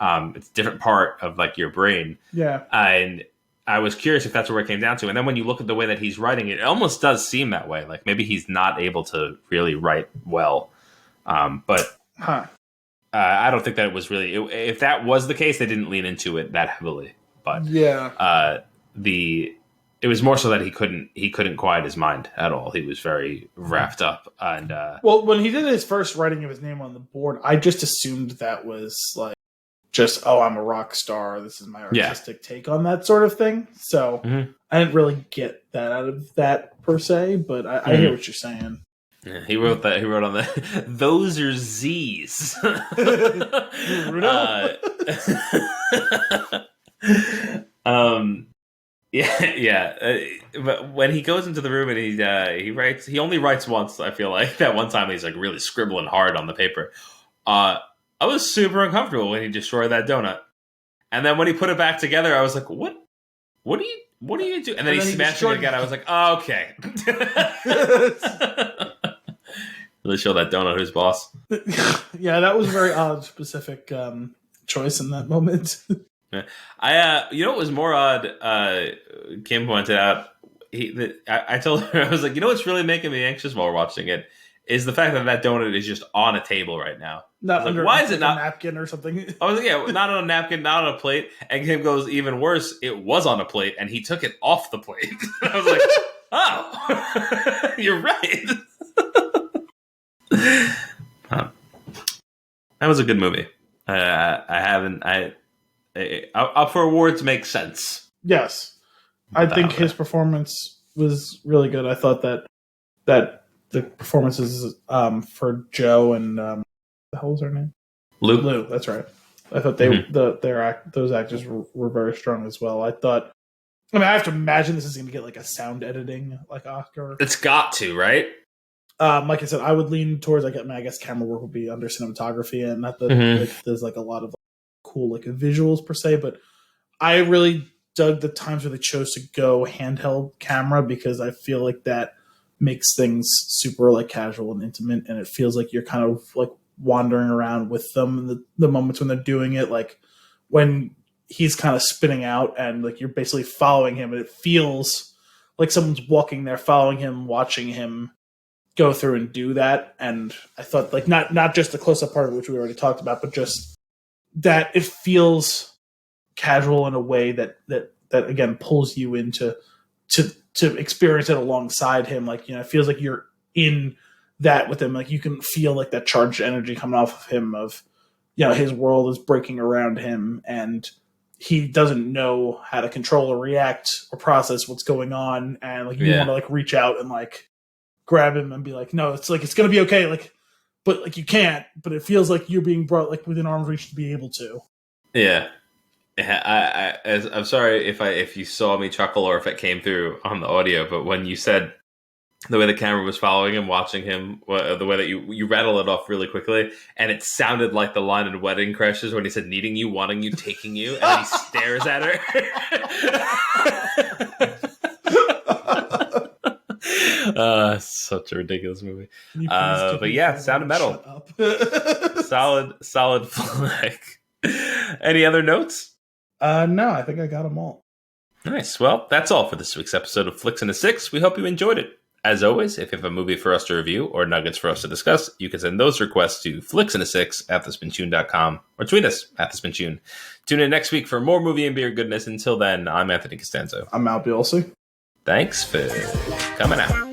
Speaker 1: it's a different part of like your brain, and I was curious if that's where it came down to. And then when you look at the way that he's writing, it almost does seem that way. Like maybe he's not able to really write well. But I don't think that it was really... if that was the case, they didn't lean into it that heavily. But it was more so that he couldn't quiet his mind at all. He was very wrapped up. And
Speaker 2: well, when he did his first writing of his name on the board, I just assumed that was like, just, oh, I'm a rock star. This is my artistic take on that sort of thing. So I didn't really get that out of that per se, but I hear what you're saying.
Speaker 1: Yeah, he wrote that. He wrote on the those are Z's. But when he goes into the room and he writes, he only writes once. I feel like that one time he's like really scribbling hard on the paper. I was super uncomfortable when he destroyed that donut. And then when he put it back together, I was like, what do you do? And then he smashed it again. I was like, oh, okay. Really show that donut who's boss.
Speaker 2: Yeah, that was a very odd, specific choice in that moment.
Speaker 1: You know what was more odd? Kim pointed out, I told her, I was like, you know what's really making me anxious while we're watching it? Is the fact that donut is just on a table right now.
Speaker 2: Not under
Speaker 1: why is it not
Speaker 2: a napkin or something?
Speaker 1: I was like, yeah, not on a napkin, not on a plate. And Kim goes, even worse, it was on a plate, and he took it off the plate. I was like, oh, you're right. That was a good movie. Up for awards makes sense.
Speaker 2: Yes, I think his performance was really good. I thought that the performances for Joe and the hell was her name? Lou. That's right. I thought those actors were very strong as well. I have to imagine this is going to get like a sound editing like Oscar.
Speaker 1: It's got to, right?
Speaker 2: Like I said, I would lean towards I guess camera work would be under cinematography, and not that there's like a lot of cool like visuals per se, but I really dug the times where they chose to go handheld camera because I feel like that makes things super like casual and intimate, and it feels like you're kind of like wandering around with them in the moments when they're doing it, like when he's kind of spinning out and like you're basically following him, and it feels like someone's walking there following him, watching him go through and do that. And I thought like not just the close-up part of it, which we already talked about, but just that it feels casual in a way that again pulls you into to experience it alongside him. Like, it feels like you're in that with him. Like you can feel like that charged energy coming off of him of, his world is breaking around him and he doesn't know how to control or react or process what's going on. And like, you want to like reach out and like grab him and be like, no, it's like, it's going to be okay. Like, but like you can't, but it feels like you're being brought like within arm's reach to be able to.
Speaker 1: Yeah. I'm sorry if you saw me chuckle or if it came through on the audio, but when you said the way the camera was following him, watching him, the way that you rattle it off really quickly, and it sounded like the line in Wedding Crashers when he said "needing you, wanting you, taking you," and then he stares at her. Such a ridiculous movie. But yeah, Sound of Metal. solid flick. Any other notes?
Speaker 2: No, I think I got them all.
Speaker 1: Nice. Well, that's all for this week's episode of Flix in a Six. We hope you enjoyed it. As always, if you have a movie for us to review or nuggets for us to discuss, you can send those requests to flixinasix@thespintune.com or tweet us @thespintune. Tune in next week for more movie and beer goodness. Until then, I'm Anthony Costanzo.
Speaker 2: I'm Mal Bielsi.
Speaker 1: Thanks for coming out.